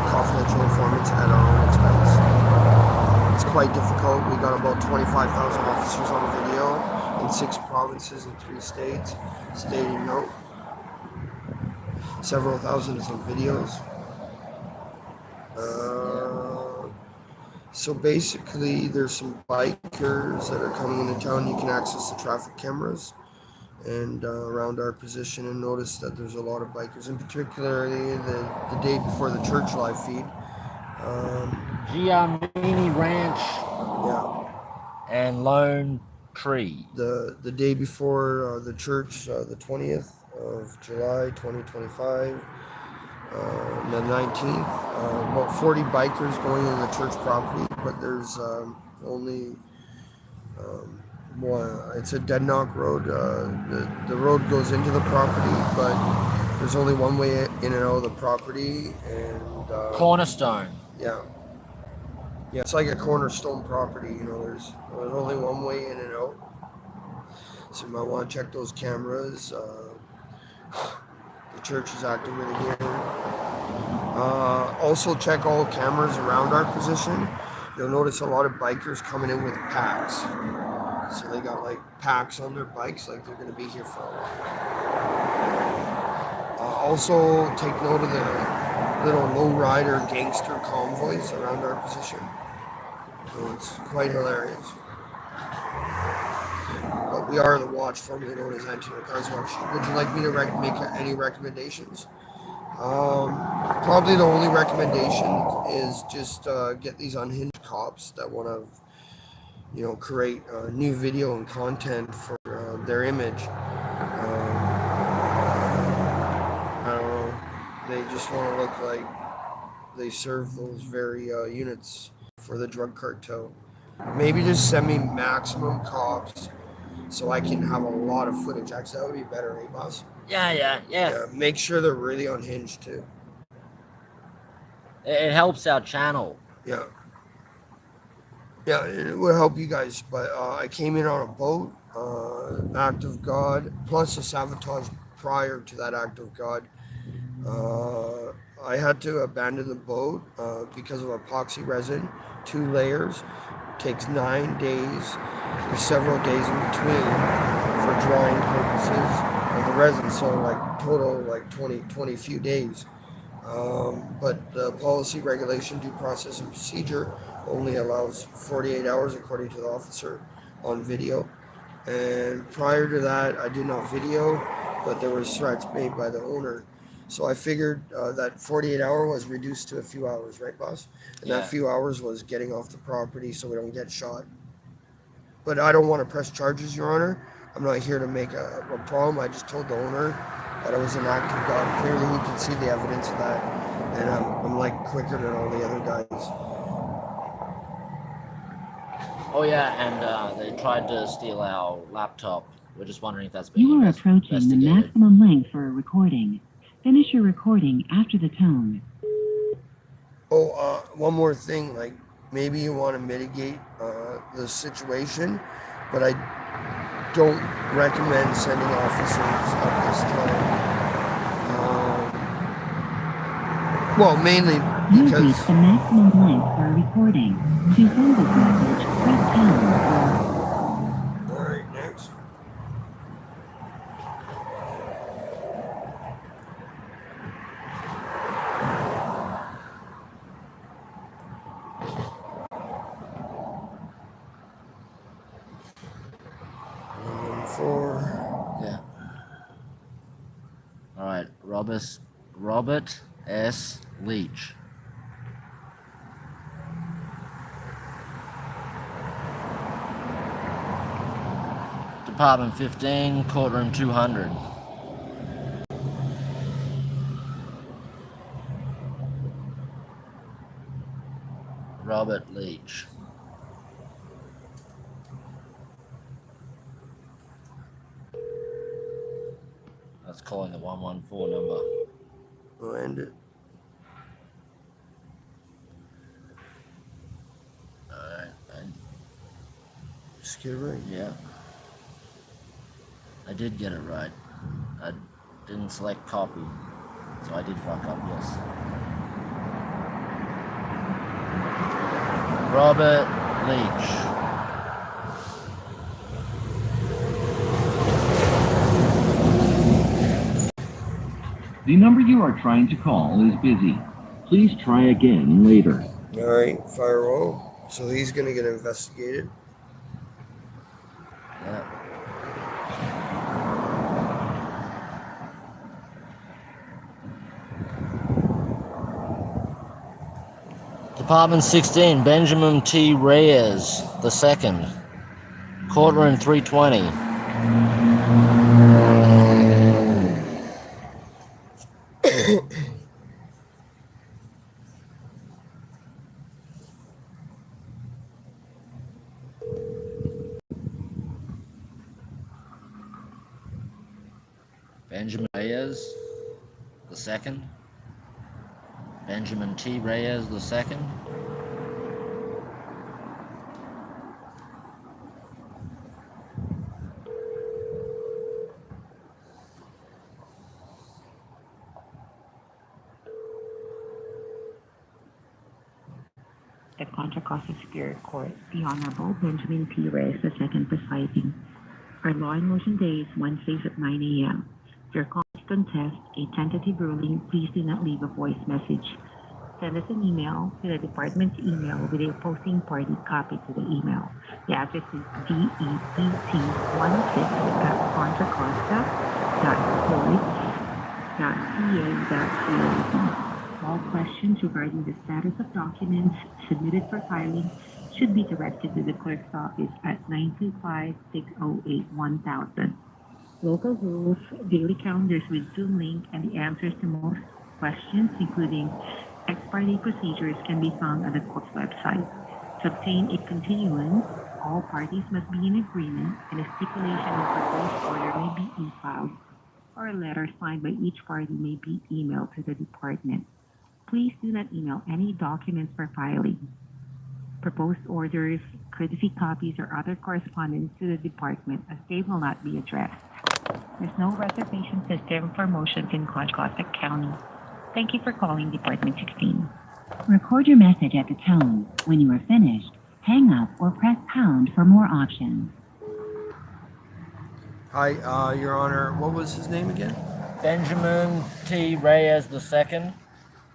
Speaker 2: confidential informants at our own expense. It's quite difficult. We got about 25,000 officers on video in 6 provinces and 3 states. Stating note, several thousand of videos. So basically, there's some bikers that are coming into town. You can access the traffic cameras and around our position and notice that there's a lot of bikers, and particularly the day before the church live feed.
Speaker 1: Giannini Ranch.
Speaker 2: Yeah.
Speaker 1: And Lone Tree.
Speaker 2: The day before the church, the 20th of July, 2025. The 19th, about 40 bikers going in the church property, but there's only one. It's a dead knock road. The road goes into the property, but there's only one way in and out of the property. And
Speaker 1: Cornerstone.
Speaker 2: Yeah, it's like a cornerstone property. There's only one way in and out. So you might want to check those cameras. The church is acting really weird. Also check all cameras around our position. You'll notice a lot of bikers coming in with packs. So they got like packs on their bikes, like they're going to be here for a while. Also take note of the little lowrider gangster convoys around our position. So it's quite hilarious. But we are the watch, formerly known as Anti-Narcotics Watch. Would you like me to make any recommendations? Probably the only recommendation is just get these unhinged cops that want to, create new video and content for their image. I don't know. They just want to look like they serve those very units for the drug cartel. Maybe just send me maximum cops so I can have a lot of footage. Actually, that would be better, eh, boss?
Speaker 1: Yeah.
Speaker 2: Make sure they're really unhinged, too.
Speaker 1: It helps our channel.
Speaker 2: Yeah, it will help you guys. But I came in on a boat, act of God, plus a sabotage prior to that act of God. I had to abandon the boat because of epoxy resin, 2 layers. Takes 9 days, with several days in between for drying purposes of the resin. So total 20 few days. But the policy, regulation, due process, and procedure only allows 48 hours according to the officer on video. And prior to that, I did not video, but there was threats made by the owner. So I figured that 48-hour was reduced to a few hours, right, boss? And that few hours was getting off the property so we don't get shot. But I don't want to press charges, Your Honor. I'm not here to make a problem. I just told the owner that it was an act of God. Clearly, he can see the evidence of that. And I'm like quicker than all the other guys.
Speaker 3: Oh yeah, and they tried to steal our laptop. We're just wondering if that's been
Speaker 6: You are approaching the maximum length for a recording. Finish your recording after the tone.
Speaker 2: Oh, one more thing, maybe you want to mitigate the situation, but I don't recommend sending officers at this time. Well, mainly
Speaker 6: You've
Speaker 2: because...
Speaker 6: reached the maximum length for a recording. To send this message, press pound.
Speaker 1: Robert S. Leach. Department 15, courtroom 200. Robert Leach. That's calling the 114 number.
Speaker 2: We'll end it.
Speaker 1: Alright.
Speaker 2: Just get it right.
Speaker 1: Yeah. I did get it right. I didn't select copy. So I did fuck up, yes. Robert Leach.
Speaker 7: The number you are trying to call is busy. Please try again later.
Speaker 2: All right, firewall. So he's gonna get investigated.
Speaker 1: Yeah. Department 16, Benjamin T. Reyes II. Courtroom 320. Benjamin Reyes II. Benjamin T. Reyes II.
Speaker 6: The Contra Costa Superior Court, the Honorable Benjamin T. Reyes II presiding. Our law and motion day is Wednesdays at 9 a.m. If your call is contest a tentative ruling, please do not leave a voice message. Send us an email to the department's email with a opposing party copy to the email. The address is dept16@contracosta.courts.ca.gov. All questions regarding the status of documents submitted for filing should be directed to the clerk's office at 925-608-1000. Local rules, daily calendars with Zoom link, and the answers to most questions, including ex parte procedures, can be found on the court's website. To obtain a continuance, all parties must be in agreement, and a stipulation of proposed order may be e-filed, or a letter signed by each party may be emailed to the department. Please do not email any documents for filing. Proposed orders, courtesy copies, or other correspondence to the department, as they will not be addressed. There's no reservation system for motions in Contra Costa County. Thank you for calling Department 16. Record your message at the tone. When you are finished, hang up or press pound for more options.
Speaker 2: Hi, Your Honor. What was his name again?
Speaker 1: Benjamin T. Reyes II.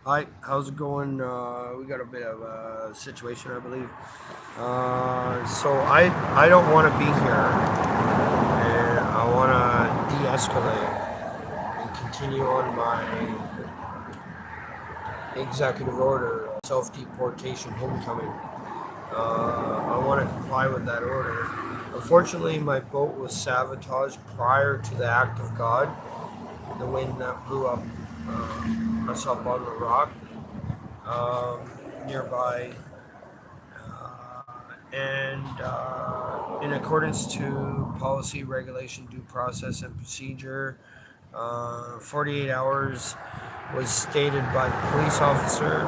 Speaker 2: Hi, how's it going? We got a bit of a situation, I believe. So I don't want to be here, and I want to de-escalate and continue on my executive order, self-deportation homecoming. I want to comply with that order. Unfortunately, my boat was sabotaged prior to the act of God. The wind that blew up us up on the rock nearby, and in accordance to policy, regulation, due process, and procedure, 48 hours was stated by the police officer,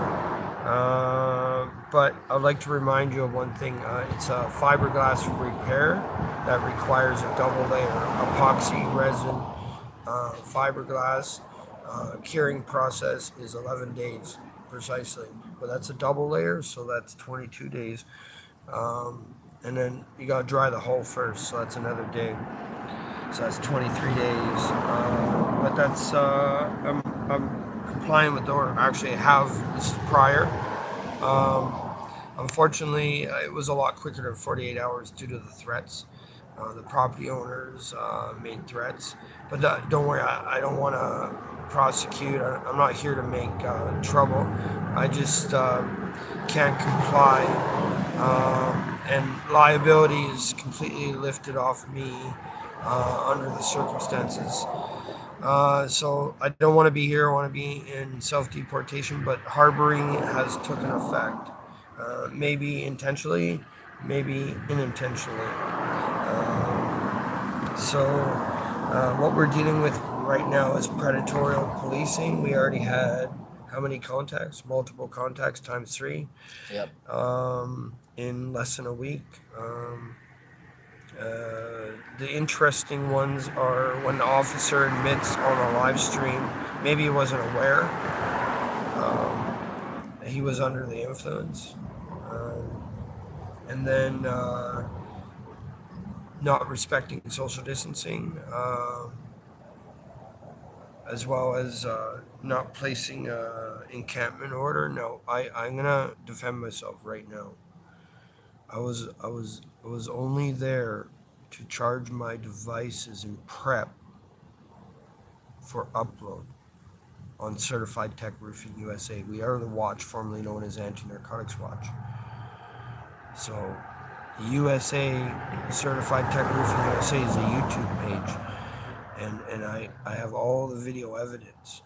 Speaker 2: but I'd like to remind you of one thing. It's a fiberglass repair that requires a double layer epoxy resin fiberglass. Curing process is 11 days precisely, but that's a double layer, so that's 22 days. And then you gotta dry the hull first, so that's another day. So that's 23 days. But that's I'm complying with the order. Actually, I have this is prior. Unfortunately, it was a lot quicker than 48 hours due to the threats. The property owners made threats, but don't worry, I don't want to prosecute. I'm not here to make trouble. I just can't comply, and liability is completely lifted off me under the circumstances. So I don't want to be here. I want to be in self-deportation, but harboring has taken effect. Maybe intentionally, maybe unintentionally. What we're dealing with right now is predatory policing. We already had how many contacts? Multiple contacts times 3.
Speaker 1: Yep.
Speaker 2: In less than a week. The interesting ones are when the officer admits on a live stream, maybe he wasn't aware, he was under the influence, and then not respecting social distancing, as well as not placing encampment order. No, I'm gonna defend myself right now. I was only there to charge my devices in prep for upload on Certified Tech Roofing USA. We are the watch formerly known as Anti-Narcotics Watch. So the USA Certified Tech Roofing USA is a YouTube page, and I have all the video evidence.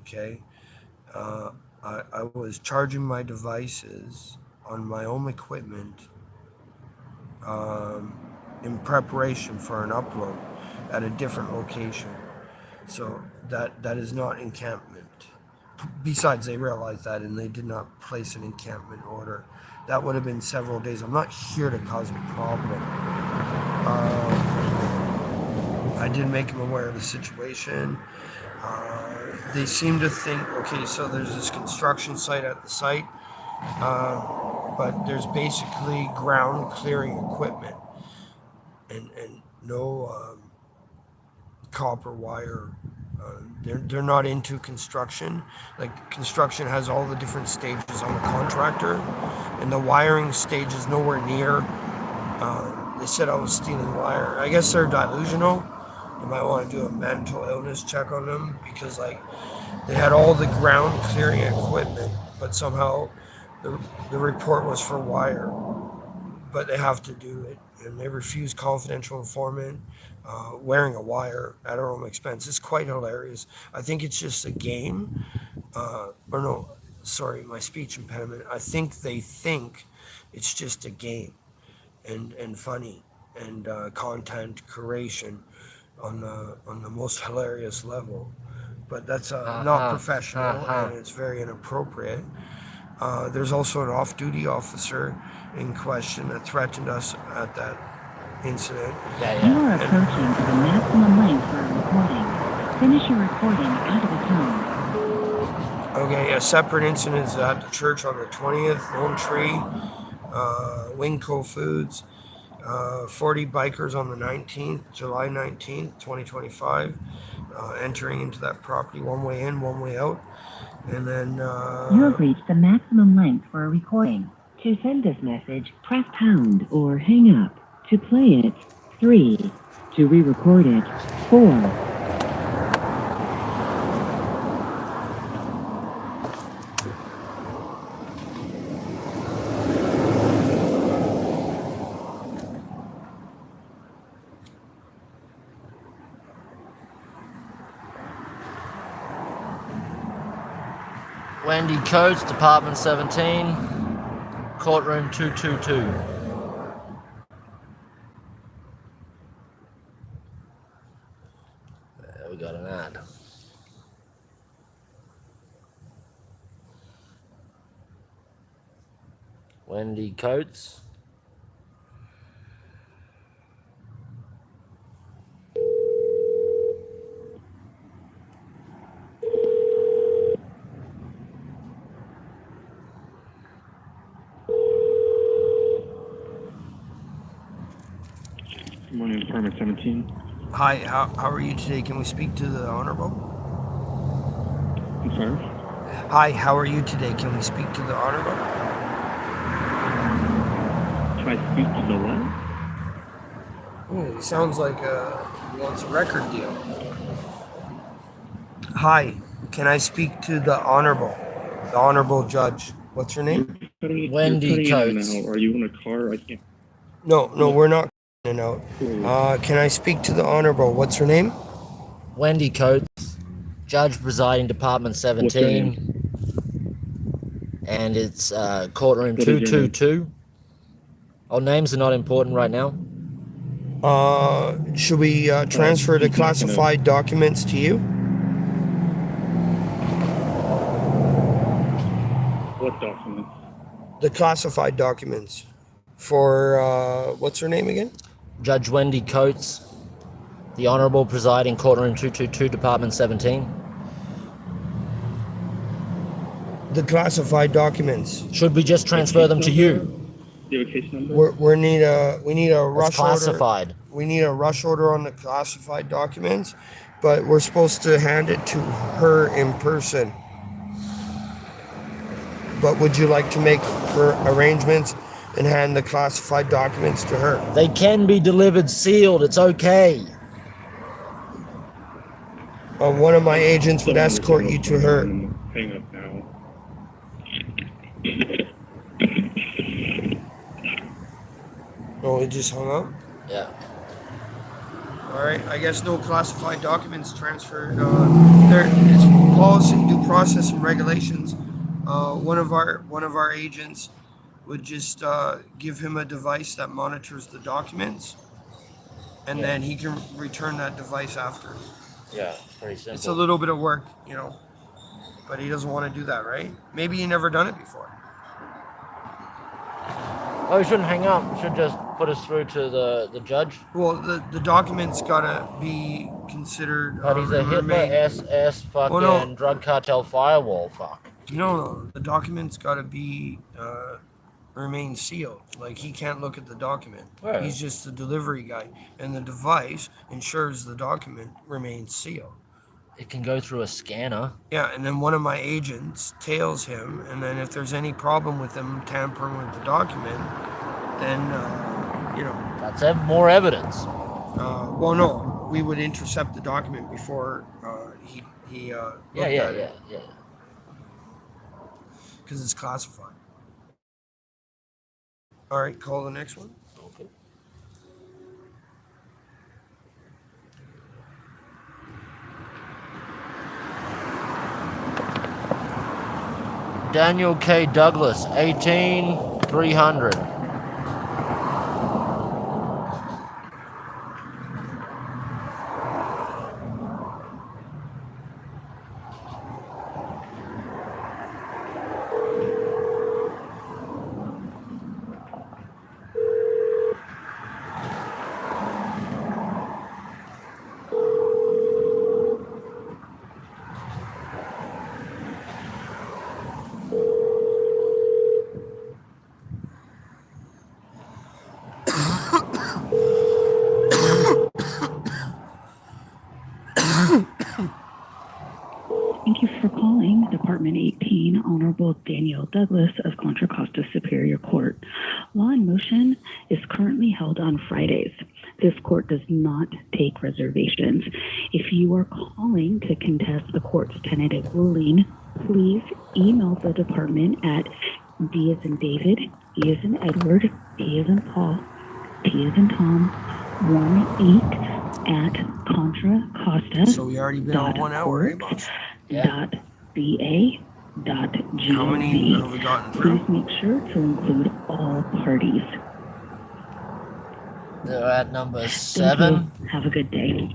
Speaker 2: Okay, I was charging my devices on my own equipment in preparation for an upload at a different location. So that is not encampment. Besides, they realized that and they did not place an encampment order. That would have been several days. I'm not here to cause a problem. I did make them aware of the situation. They seem to think, okay, so there's this construction site at the site, but there's basically ground clearing equipment and no copper wire. They're not into construction. Like, construction has all the different stages on the contractor, and the wiring stage is nowhere near. They said I was stealing wire. I guess they're delusional. You might want to do a mental illness check on them, because like they had all the ground clearing equipment, but somehow the report was for wire. But they have to do it, and they refuse confidential informant wearing a wire at our own expense. It's quite hilarious. I think it's just a game. Or no, sorry, my speech impediment. I think they think it's just a game and funny and content creation on the most hilarious level. But that's not professional, and it's very inappropriate. There's also an off-duty officer in question that threatened us at that incident.
Speaker 6: You are approaching to the maximum length for a recording. Finish your recording out of the tone.
Speaker 2: Okay, a separate incident is at the church on the 20th, Lone Tree, Wingco Foods. 40 bikers on the 19th, July 19th, 2025, entering into that property, one way in, one way out. And then
Speaker 6: You have reached the maximum length for a recording. To send this message, press pound or hang up. To play it, 3. To re-record it, 4.
Speaker 1: Wendy Coates, Department 17, Courtroom 222. There we got an ad. Wendy Coates.
Speaker 4: Good morning, Department 17.
Speaker 2: Hi, how are you today? Can we speak to the Honorable?
Speaker 4: I'm sorry?
Speaker 2: Hi, how are you today? Can we speak to the Honorable?
Speaker 4: Try to speak to the what?
Speaker 2: Oh, he sounds like he wants a record deal. Hi, can I speak to the honorable judge? What's her name?
Speaker 1: Wendy
Speaker 4: You're cutting in
Speaker 1: Coates.
Speaker 4: and out. Are you in a car? I can't.
Speaker 2: No, we're not in and out. Can I speak to the honorable? What's her name?
Speaker 1: Wendy Coates, Judge presiding Department
Speaker 4: What's her
Speaker 1: 17,
Speaker 4: name?
Speaker 1: and it's courtroom
Speaker 4: What is your name?
Speaker 1: 222. Oh, names are not important right now.
Speaker 2: Should we transfer the
Speaker 4: he's not gonna-
Speaker 2: classified documents to you?
Speaker 4: What documents?
Speaker 2: The classified documents for what's her name again?
Speaker 1: Judge Wendy Coates, the Honorable presiding courtroom 222, Department 17.
Speaker 2: The classified documents.
Speaker 1: Should we just transfer them to you?
Speaker 4: Do you have a case number?
Speaker 2: We need a
Speaker 1: It's
Speaker 2: rush order.
Speaker 1: classified.
Speaker 2: We need a rush order on the classified documents, but we're supposed to hand it to her in person. But would you like to make her arrangements and hand the classified documents to her?
Speaker 1: They can be delivered sealed. It's okay.
Speaker 2: One of my agents would escort you to her.
Speaker 4: Hang up now.
Speaker 2: Oh, it just hung up?
Speaker 1: Yeah.
Speaker 2: All right. I guess no classified documents transferred. It's policy, due process, and regulations. One of our agents would just give him a device that monitors the documents, and then he can return that device after.
Speaker 1: Yeah, it's pretty simple.
Speaker 2: It's a little bit of work, but he doesn't want to do that, right? Maybe he never done it before.
Speaker 1: Oh, we shouldn't hang up. We should just put us through to the judge.
Speaker 2: Well, the documents gotta be considered.
Speaker 1: But he's a Hitler SS fucking drug cartel firewall fuck.
Speaker 2: No, the documents gotta be remain sealed. Like, he can't look at the document.
Speaker 1: Right.
Speaker 2: He's just the delivery guy, and the device ensures the document remains sealed.
Speaker 1: It can go through a scanner.
Speaker 2: Yeah, and then one of my agents tails him, and then if there's any problem with him tampering with the document, then
Speaker 1: That's more evidence.
Speaker 2: well, no, we would intercept the document before he looked at it,
Speaker 1: Yeah.
Speaker 2: because it's classified. All right, call the next one.
Speaker 1: Okay. Daniel K. Douglas, 18300.
Speaker 6: Thank you for calling Department 18, Honorable Daniel Douglas of Contra Costa Superior Court. Law in Motion is currently held on Fridays. This court does not take reservations. If you are calling to contest the court's tentative ruling, please email the department at D as in David, E as in Edward, P as in Paul, T as in Tom, 18 at Contra Costa.
Speaker 2: So we already been on 1 hour, eh, boss?
Speaker 6: .ca.gov.
Speaker 2: How many have we gotten through?
Speaker 6: Please make sure to include all parties.
Speaker 1: They're at number
Speaker 6: Thank
Speaker 1: 7.
Speaker 6: you. Have a good day.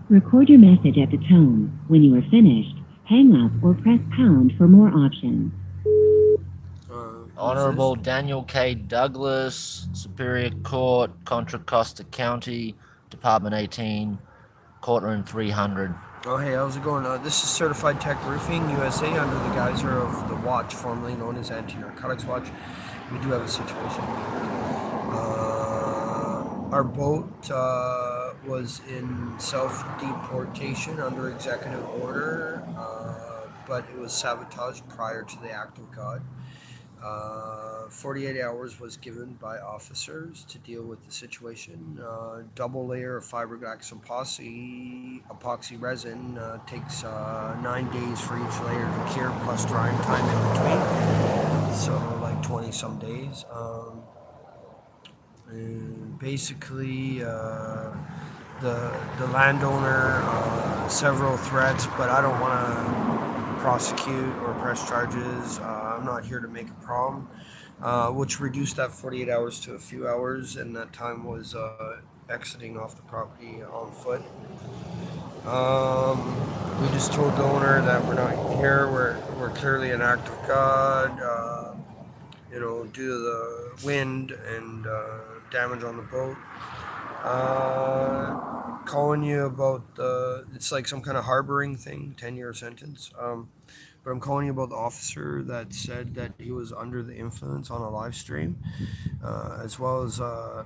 Speaker 8: Record your message at the tone. When you are finished, hang up or press pound for more options.
Speaker 1: Honorable Daniel K. Douglas, Superior Court, Contra Costa County, Department 18, courtroom 300.
Speaker 2: Oh, hey, how's it going? This is Certified Tech Roofing USA under the geyser of the Watch, formerly known as Anti-Narcotics Watch. We do have a situation. Our boat was in self-deportation under executive order, but it was sabotaged prior to the act of God. 48 hours was given by officers to deal with the situation. Double layer of fiberglass epoxy resin takes 9 days for each layer to cure, plus drying time in between. So like 20 some days. And basically, the landowner several threats, but I don't want to prosecute or press charges. I'm not here to make a problem, which reduced that 48 hours to a few hours, and that time was exiting off the property on foot. We just told the owner that we're not here. We're clearly an act of God. Due to the wind and damage on the boat. Calling you about it's like some kind of harboring thing, 10-year sentence. But I'm calling you about the officer that said that he was under the influence on a live stream, as well as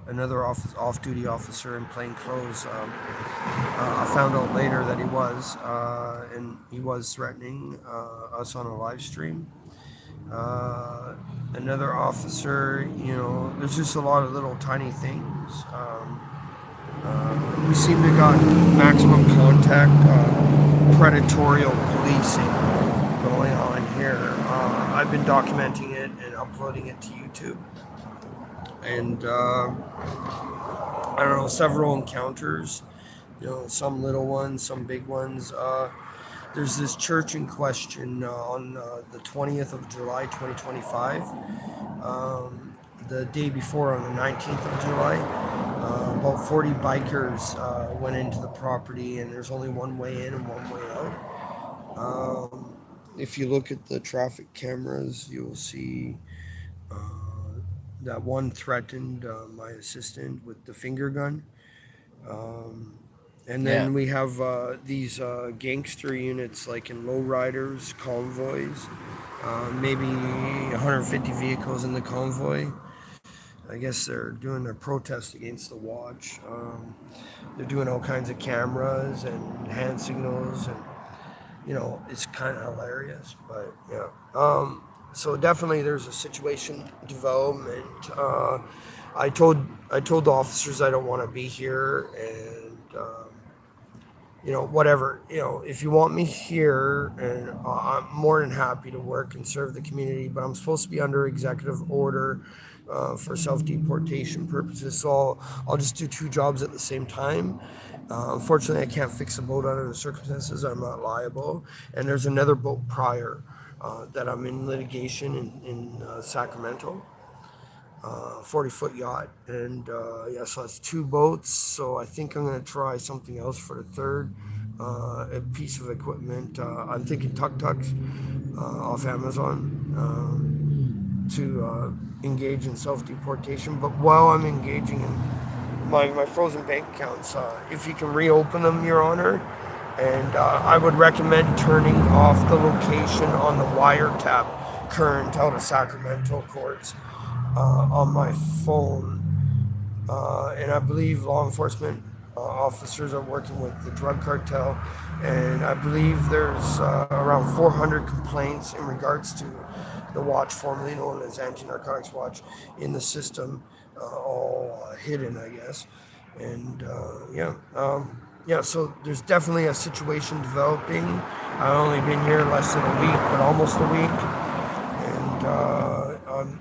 Speaker 2: another off-duty officer in plain clothes. I found out later that he was, and he was threatening us on a live stream. Another officer, there's just a lot of little tiny things. We seem to got maximum contact, predatorial policing going on here. I've been documenting it and uploading it to YouTube. And, I don't know, several encounters, some little ones, some big ones. There's this church in question on the 20th of July, 2025. The day before, on the 19th of July, about 40 bikers went into the property, and there's only one way in and one way out. If you look at the traffic cameras, you'll see that one threatened my assistant with the finger gun. And then we have these gangster units like in lowriders, convoys, maybe 150 vehicles in the convoy. I guess they're doing their protest against the watch. They're doing all kinds of cameras and hand signals, and it's kind of hilarious. But yeah, so definitely there's a situation development. I told the officers I don't want to be here, and whatever, if you want me here, and I'm more than happy to work and serve the community, but I'm supposed to be under executive order for self-deportation purposes, so I'll just do 2 jobs at the same time. Unfortunately, I can't fix a boat under the circumstances. I'm not liable. And there's another boat prior that I'm in litigation in Sacramento. 40-foot yacht, and so that's 2 boats. So I think I'm going to try something else for the third, a piece of equipment. I'm thinking tuk-tuks off Amazon to engage in self-deportation. But while I'm engaging in my frozen bank accounts, if you can reopen them, Your Honor, and I would recommend turning off the location on the wiretap current out of Sacramento courts on my phone. And I believe law enforcement officers are working with the drug cartel, and I believe there's around 400 complaints in regards to the watch formerly known as Anti-Narcotics Watch in the system, all hidden, I guess. And so there's definitely a situation developing. I've only been here less than a week, but almost a week, and I'm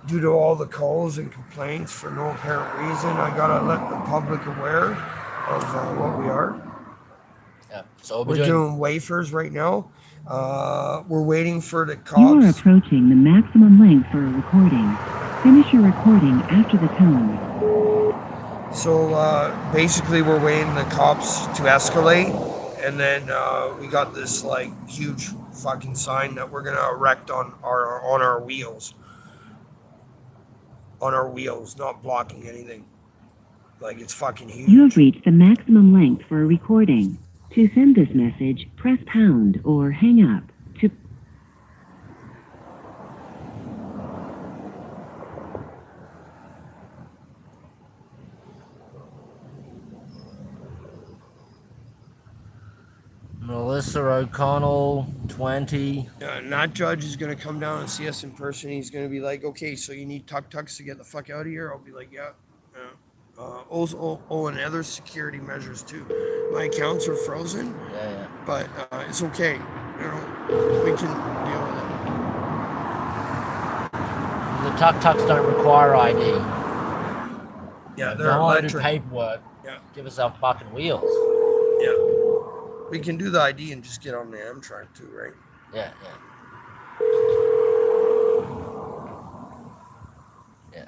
Speaker 2: due to all the calls and complaints for no apparent reason, I gotta let the public aware of what we are.
Speaker 1: Yeah. So
Speaker 2: we're doing wafers right now. We're waiting for the cops.
Speaker 8: You are approaching the maximum length for a recording. Finish your recording after the tone.
Speaker 2: So basically, we're waiting the cops to escalate, and then we got this like huge fucking sign that we're gonna erect on our wheels. On our wheels, not blocking anything. Like, it's fucking huge.
Speaker 8: You have reached the maximum length for a recording. To send this message, press pound or hang up. To
Speaker 1: Melissa O'Connell, 20.
Speaker 2: And that judge is going to come down and see us in person. He's going to be like, okay, so you need tuk-tuks to get the fuck out of here? I'll be like, yeah. And other security measures too. My accounts are frozen,
Speaker 1: Yeah.
Speaker 2: but it's okay. We can deal with it.
Speaker 1: The tuk-tuks don't require ID.
Speaker 2: Yeah, they're
Speaker 1: Don't want to do
Speaker 2: electric.
Speaker 1: paperwork.
Speaker 2: Yeah.
Speaker 1: Give us our fucking wheels.
Speaker 2: Yeah. We can do the ID and just get on the Amtrak too, right?
Speaker 1: Yeah.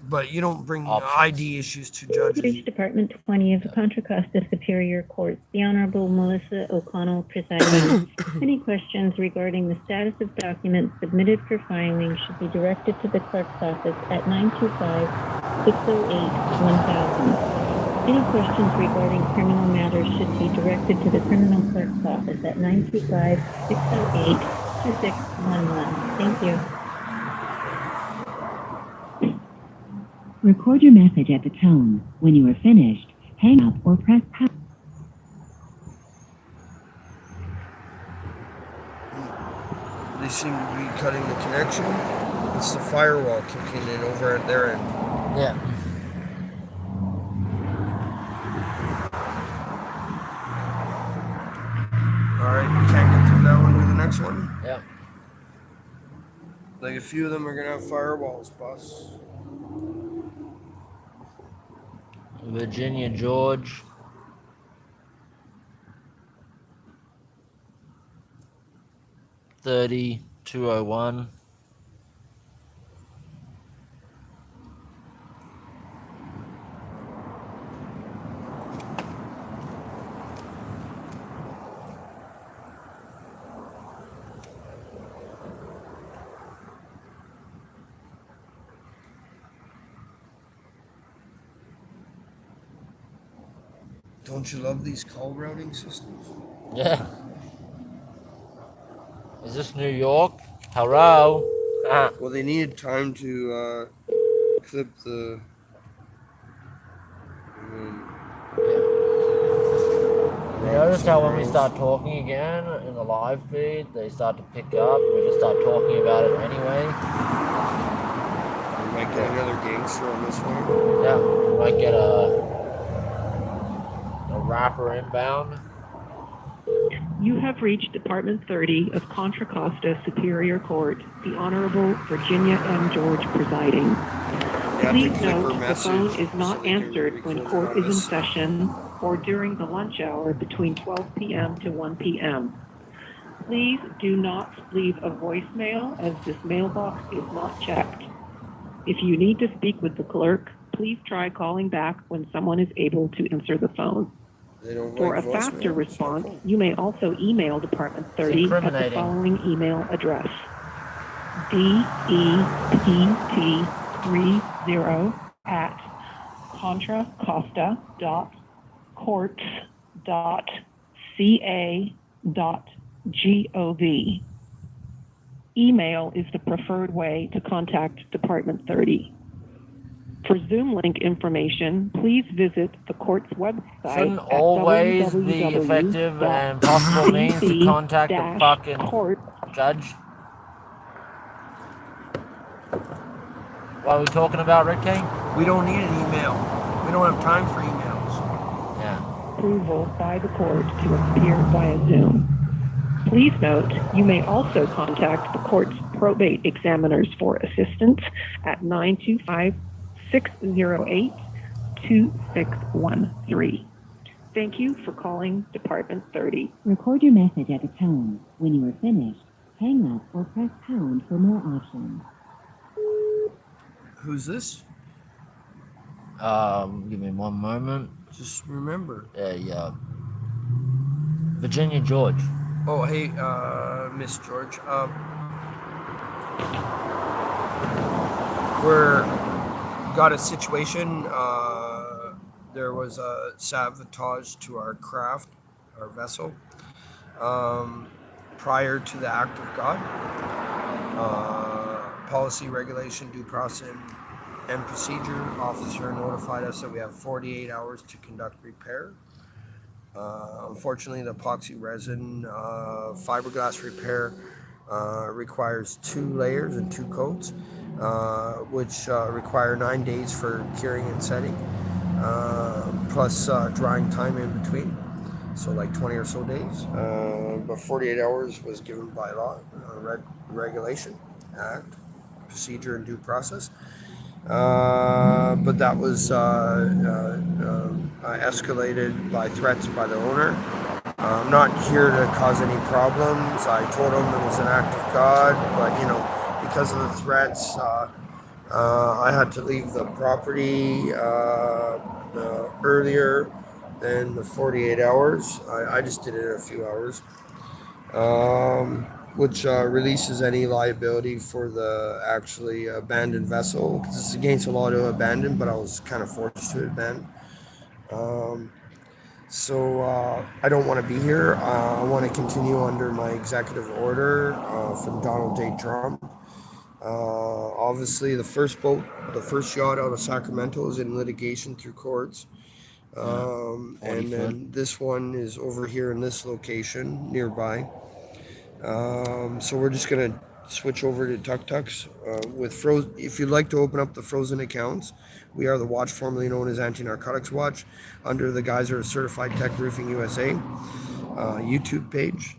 Speaker 2: But you don't bring
Speaker 1: Options.
Speaker 2: ID issues to judges.
Speaker 8: Police Department 20 of the Contra Costa Superior Court. The Honorable Melissa O'Connell presiding. Any questions regarding the status of documents submitted for filing should be directed to the clerk's office at 925-608-1000. Any questions regarding criminal matters should be directed to the criminal clerk's office at 925-608-2611. Thank you. Record your message at the tone. When you are finished, hang up or press pound.
Speaker 2: They seem to be cutting the connection. It's the firewall kicking in over at their end.
Speaker 1: Yeah.
Speaker 2: Alright, we can't get through that one to the next one.
Speaker 1: Yeah.
Speaker 2: Like a few of them are gonna have firewalls, boss.
Speaker 1: Virginia George. $30,201.
Speaker 2: Don't you love these call routing systems?
Speaker 1: Yeah. Is this New York? Hello?
Speaker 2: Well, they needed time to clip the.
Speaker 1: You notice how when we start talking again in the live feed, they start to pick up. We just start talking about it anyway.
Speaker 2: We might get another gangster on this one.
Speaker 1: Yeah, we might get a rapper inbound.
Speaker 5: You have reached Department 30 of Contra Costa Superior Court, the Honorable Virginia M. George presiding. Please note the phone is not answered when court is in session or during the lunch hour between 12 p.m. to 1 p.m. Please do not leave a voicemail as this mailbox is not checked. If you need to speak with the clerk, please try calling back when someone is able to answer the phone. For a faster response, you may also email Department 30 at the following email address: dept30@contracosta.courts.ca.gov. Email is the preferred way to contact Department 30. For Zoom link information, please visit the court's website.
Speaker 1: Shouldn't always be effective and possible means to contact the fucking judge. What are we talking about, Rick King?
Speaker 2: We don't need an email. We don't have time for emails.
Speaker 1: Yeah.
Speaker 5: Approval by the court to appear via Zoom. Please note, you may also contact the court's probate examiners for assistance at 925-608-2613. Thank you for calling Department 30.
Speaker 8: Record your message at the tone. When you are finished, hang up or press pound for more options.
Speaker 2: Who's this?
Speaker 1: Give me one moment.
Speaker 2: Just remember.
Speaker 1: Yeah. Virginia George.
Speaker 2: Oh, hey, Miss George. We're got a situation. There was a sabotage to our craft, our vessel, prior to the act of God. Policy, regulation, due process, and procedure officer notified us that we have 48 hours to conduct repair. Unfortunately, the epoxy resin fiberglass repair requires 2 layers and 2 coats, which require 9 days for curing and setting, plus drying time in between. So like 20 or so days. But 48 hours was given by law, regulation, act, procedure, and due process. But that was escalated by threats by the owner. I'm not here to cause any problems. I told him it was an act of God, but because of the threats, I had to leave the property earlier than the 48 hours. I just did it in a few hours, which releases any liability for the actually abandoned vessel, because it's against the law to abandon, but I was kind of forced to abandon. So I don't want to be here. I want to continue under my executive order from Donald J. Trump. Obviously, the first yacht out of Sacramento is in litigation through courts. And then this one is over here in this location nearby. So we're just gonna switch over to Tuk Tuks with frozen. If you'd like to open up the frozen accounts, we are the watch formerly known as Anti-Narcotics Watch, under the Geyser of Certified Tech Roofing USA YouTube page.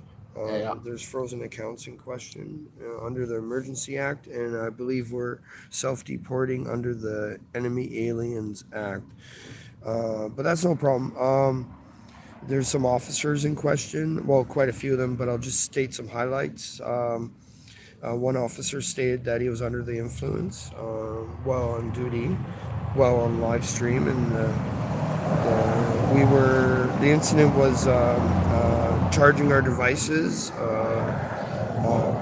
Speaker 2: There's frozen accounts in question under the Emergency Act, and I believe we're self-deporting under the Enemy Aliens Act. But that's no problem. There's some officers in question, well, quite a few of them, but I'll just state some highlights. One officer stated that he was under the influence while on duty, while on live stream, and the incident was charging our devices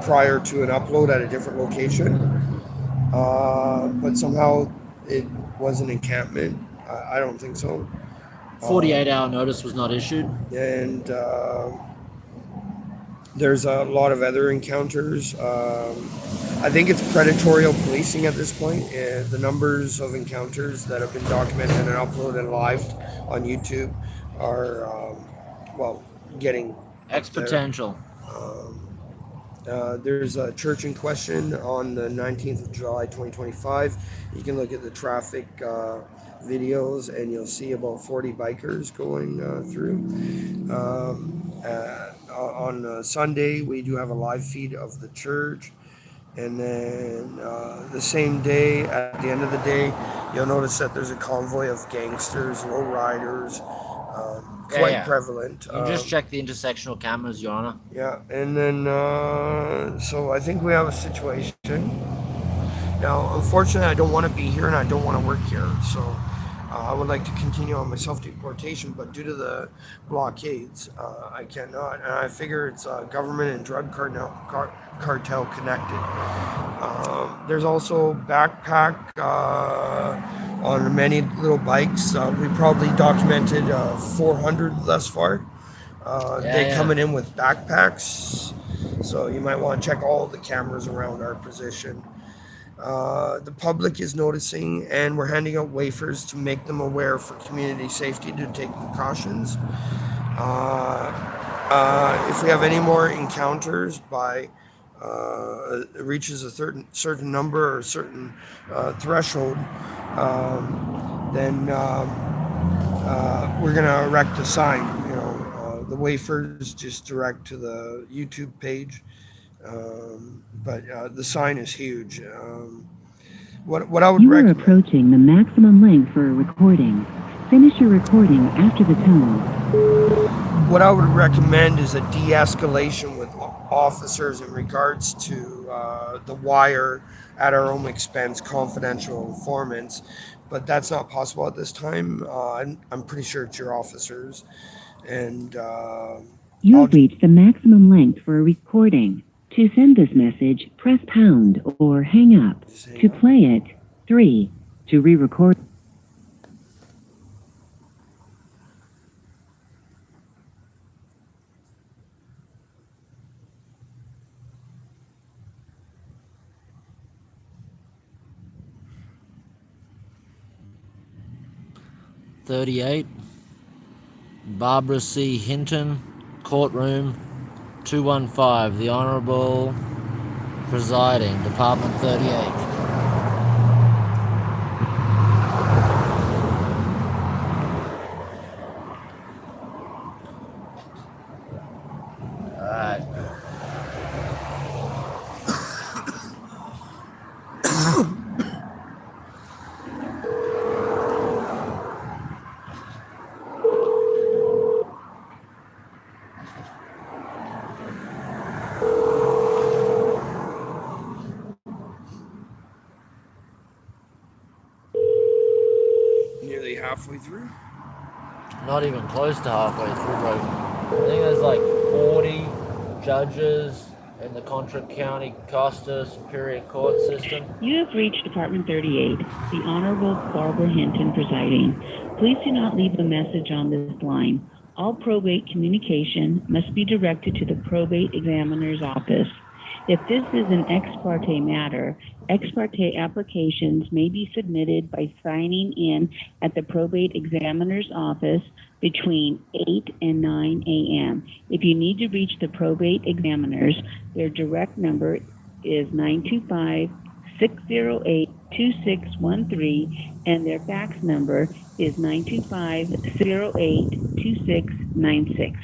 Speaker 2: prior to an upload at a different location, but somehow it was an encampment. I don't think so.
Speaker 1: 48-hour notice was not issued.
Speaker 2: And there's a lot of other encounters. I think it's predatorial policing at this point. The numbers of encounters that have been documented and uploaded live on YouTube are, getting
Speaker 1: exponential.
Speaker 2: There's a church in question on the 19th of July 2025. You can look at the traffic videos and you'll see about 40 bikers going through. On Sunday, we do have a live feed of the church. And then the same day, at the end of the day, you'll notice that there's a convoy of gangsters, lowriders, quite prevalent.
Speaker 1: You just check the intersectional cameras, Your Honor.
Speaker 2: Yeah, and then, so I think we have a situation. Now, unfortunately, I don't want to be here and I don't want to work here. So I would like to continue on my self-deportation, but due to the blockades, I cannot. And I figure it's government and drug cartel connected. There's also backpack on many little bikes. We probably documented 400 thus far. They coming in with backpacks, so you might want to check all the cameras around our position. The public is noticing, and we're handing out wafers to make them aware for community safety to take precautions. If we have any more encounters by it reaches a certain number or a certain threshold, then we're going to erect a sign. The wafers just direct to the YouTube page, but the sign is huge. What I would
Speaker 6: You are
Speaker 2: recommend.
Speaker 6: approaching the maximum length for a recording. Finish your recording after the tone.
Speaker 2: What I would recommend is a de-escalation with officers in regards to the wire at our own expense, confidential informants, but that's not possible at this time. I'm pretty sure it's your officers, and
Speaker 6: You have reached the maximum length for a recording. To send this message, press pound or hang up. To play it, 3. To re-record.
Speaker 1: $38 Barbara C. Hinton, courtroom 215, the Honorable Presiding, Department 38. Alright.
Speaker 2: Nearly halfway through.
Speaker 1: Not even close to halfway through, bro. I think there's like 40 judges in the Contra Costa Superior Court system.
Speaker 9: You have reached Department 38, the Honorable Barbara Hinton presiding. Please do not leave a message on this line. All probate communication must be directed to the probate examiner's office. If this is an ex parte matter, ex parte applications may be submitted by signing in at the probate examiner's office between 8 and 9 a.m. If you need to reach the probate examiners, their direct number is 925-608-2613, and their fax number is 925-08-2696.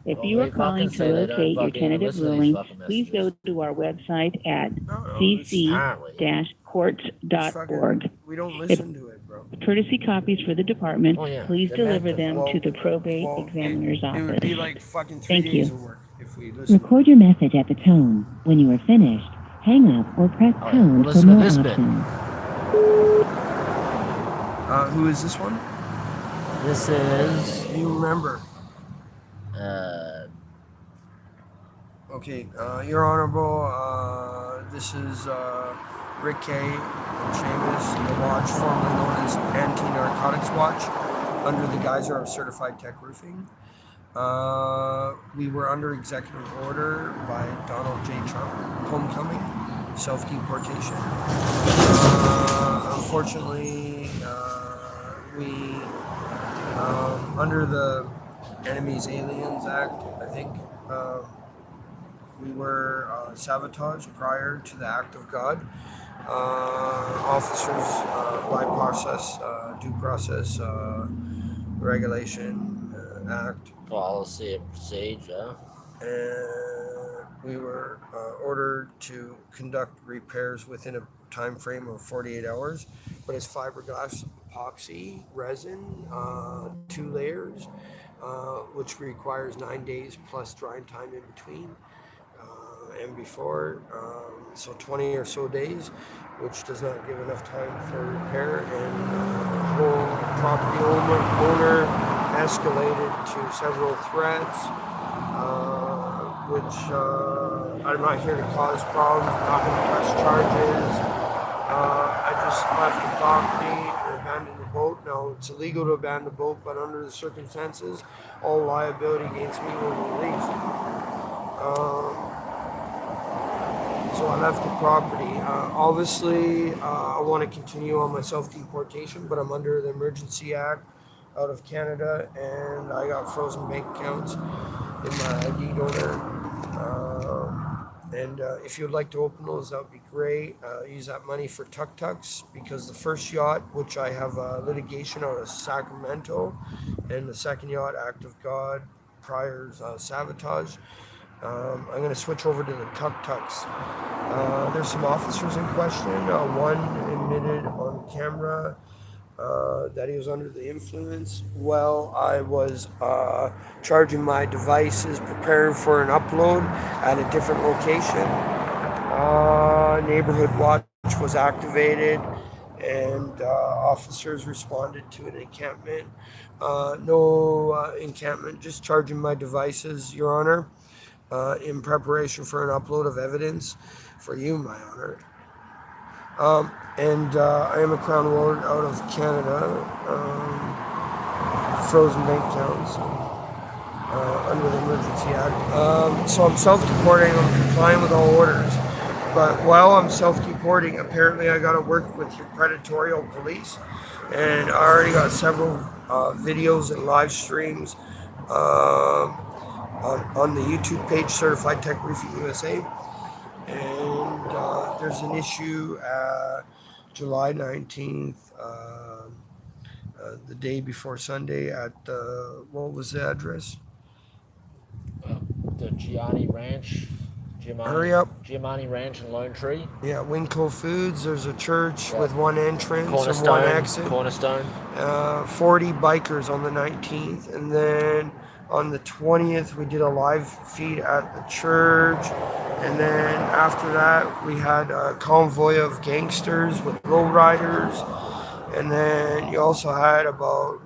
Speaker 9: If you are calling to locate your tentative ruling, please go to our website at cc-courts.org.
Speaker 2: We don't listen to it, bro.
Speaker 9: Courtesy copies for the department, please deliver them to the probate examiner's
Speaker 2: It
Speaker 9: office.
Speaker 2: would be like fucking 3
Speaker 9: Thank
Speaker 2: days
Speaker 9: you.
Speaker 2: of work if we listened.
Speaker 6: Record your message at the tone. When you are finished, hang up or press pound for
Speaker 1: listen to
Speaker 6: more
Speaker 1: this bit.
Speaker 6: options.
Speaker 2: Who is this one?
Speaker 1: This is
Speaker 2: You remember? Okay, Your Honorable, this is Rick K. and Seamus, the Watch, formerly known as Anti-Narcotics Watch, under the guiser of Certified Tech Roofing. We were under executive order by Donald J. Trump, homecoming, self-deportation. Unfortunately, we, under the Enemies Aliens Act, I think, we were sabotaged prior to the act of God. Officers, by process, due process, regulation, act.
Speaker 1: policy and procedure.
Speaker 2: And we were ordered to conduct repairs within a time frame of 48 hours, but it's fiberglass epoxy resin, 2 layers, which requires 9 days plus drying time in between and before, so 20 or so days, which does not give enough time for repair, and the whole property owner escalated to several threats, which I'm not here to cause problems, I'm not going to press charges. I just left the property and abandoned the boat. Now, it's illegal to abandon the boat, but under the circumstances, all liability against me will be released. So I left the property. Obviously, I want to continue on my self-deportation, but I'm under the Emergency Act out of Canada, and I got frozen bank accounts in my ID donor. And if you'd like to open those, that would be great. Use that money for tuk-tuks, because the first yacht, which I have litigation out of Sacramento, and the second yacht, Act of God, prior sabotage. I'm going to switch over to the tuk-tuks. There's some officers in question. One admitted on camera that he was under the influence while I was charging my devices, preparing for an upload at a different location. Neighborhood watch was activated, and officers responded to an encampment. No encampment, just charging my devices, Your Honor. In preparation for an upload of evidence for you, my honor. And I am a Crown Ward out of Canada, frozen bank accounts under the Emergency Act. So I'm self-deporting, I'm complying with all orders. But while I'm self-deporting, apparently I got to work with your predatorial police. And I already got several videos and live streams on the YouTube page, Certified Tech Briefing USA. And there's an issue July 19th, the day before Sunday at, what was the address?
Speaker 1: The Gianni Ranch.
Speaker 2: Hurry up.
Speaker 1: Giamatti Ranch and Lone Tree.
Speaker 2: Yeah, Winco Foods. There's a church
Speaker 1: Yeah.
Speaker 2: with one entrance and one
Speaker 1: Cornerstone.
Speaker 2: exit.
Speaker 1: Cornerstone.
Speaker 2: 40 bikers on the 19th. And then on the 20th, we did a live feed at the church. And then after that, we had a convoy of gangsters with lowriders. And then you also had about,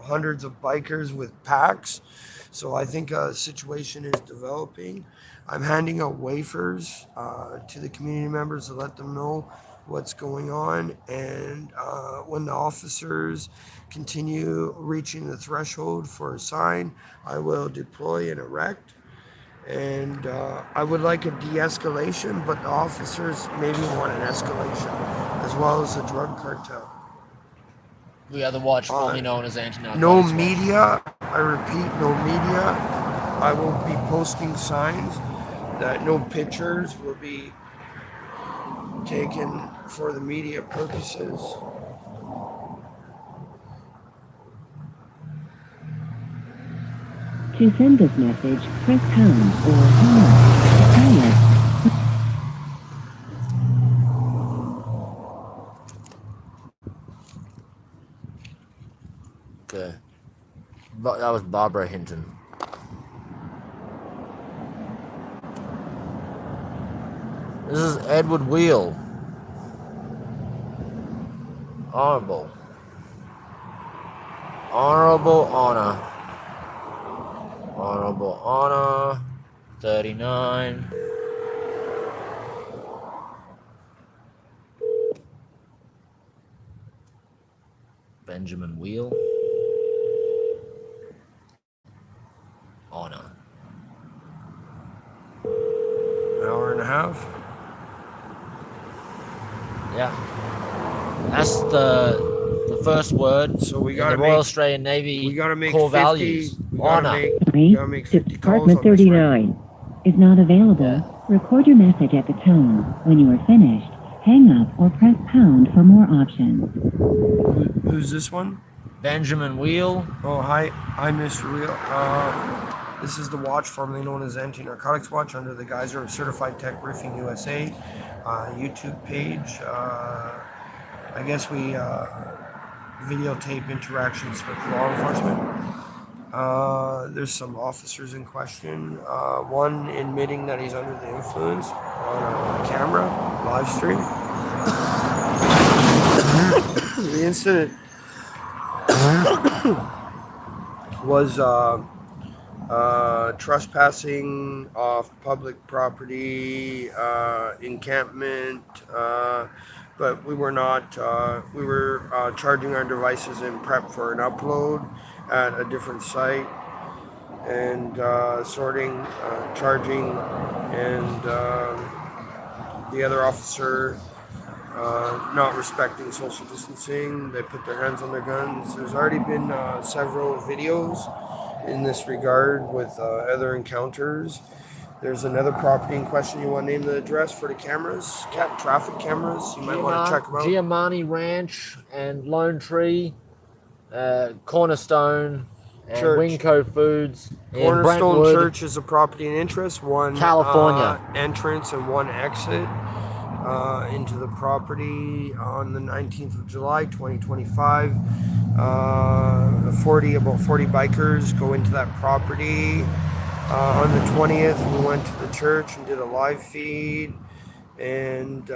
Speaker 2: hundreds of bikers with packs. So I think a situation is developing. I'm handing out wafers to the community members to let them know what's going on. And when the officers continue reaching the threshold for a sign, I will deploy and erect. And I would like a de-escalation, but the officers maybe want an escalation, as well as the drug cartel.
Speaker 1: We are the watch, formerly known as Anti-Narcotics
Speaker 2: No
Speaker 1: Watch.
Speaker 2: media, I repeat, no media. I will be posting signs that no pictures will be taken for the media purposes.
Speaker 6: To send this message, press pound or hang up. Try it.
Speaker 1: Okay. But that was Barbara Hinton. This is Edward Wheel. Honorable. Honorable honor. Honorable honor. 39. Benjamin Wheel. Honor.
Speaker 2: An hour and a half.
Speaker 1: Yeah. That's the first word.
Speaker 2: So we
Speaker 1: in
Speaker 2: got
Speaker 1: the
Speaker 2: to
Speaker 1: Royal
Speaker 2: make.
Speaker 1: Australian Navy
Speaker 2: We got to make
Speaker 1: core
Speaker 2: 50.
Speaker 1: values.
Speaker 2: We got to
Speaker 1: Honor.
Speaker 2: make 50 calls on
Speaker 6: Department
Speaker 2: this one.
Speaker 6: 39 is not available.
Speaker 1: Yeah.
Speaker 6: Record your message at the tone. When you are finished, hang up or press pound for more options.
Speaker 2: Who's this one?
Speaker 1: Benjamin Wheel.
Speaker 2: Oh, hi, Mr. Wheel. This is the watch formerly known as Anti-Narcotics Watch under the guise of Certified Tech Briefing USA YouTube page. I guess we videotape interactions with law enforcement. There's some officers in question. One admitting that he's under the influence on a camera, live stream. The incident was trespassing off public property, encampment, but we were not, we were charging our devices in prep for an upload at a different site, and sorting, charging, and the other officer not respecting social distancing. They put their hands on their guns. There's already been several videos in this regard with other encounters. There's another property in question. You want to name the address for the cameras, traffic cameras? You might want to check them out.
Speaker 1: Giamatti Ranch and Lone Tree, Cornerstone, and
Speaker 2: Church.
Speaker 1: Winco Foods. in
Speaker 2: Cornerstone
Speaker 1: Brentwood,
Speaker 2: Church is a property in interest. One
Speaker 1: California.
Speaker 2: entrance and one exit into the property on the 19th of July, 2025. About 40 bikers go into that property. On the 20th, we went to the church and did a live feed. And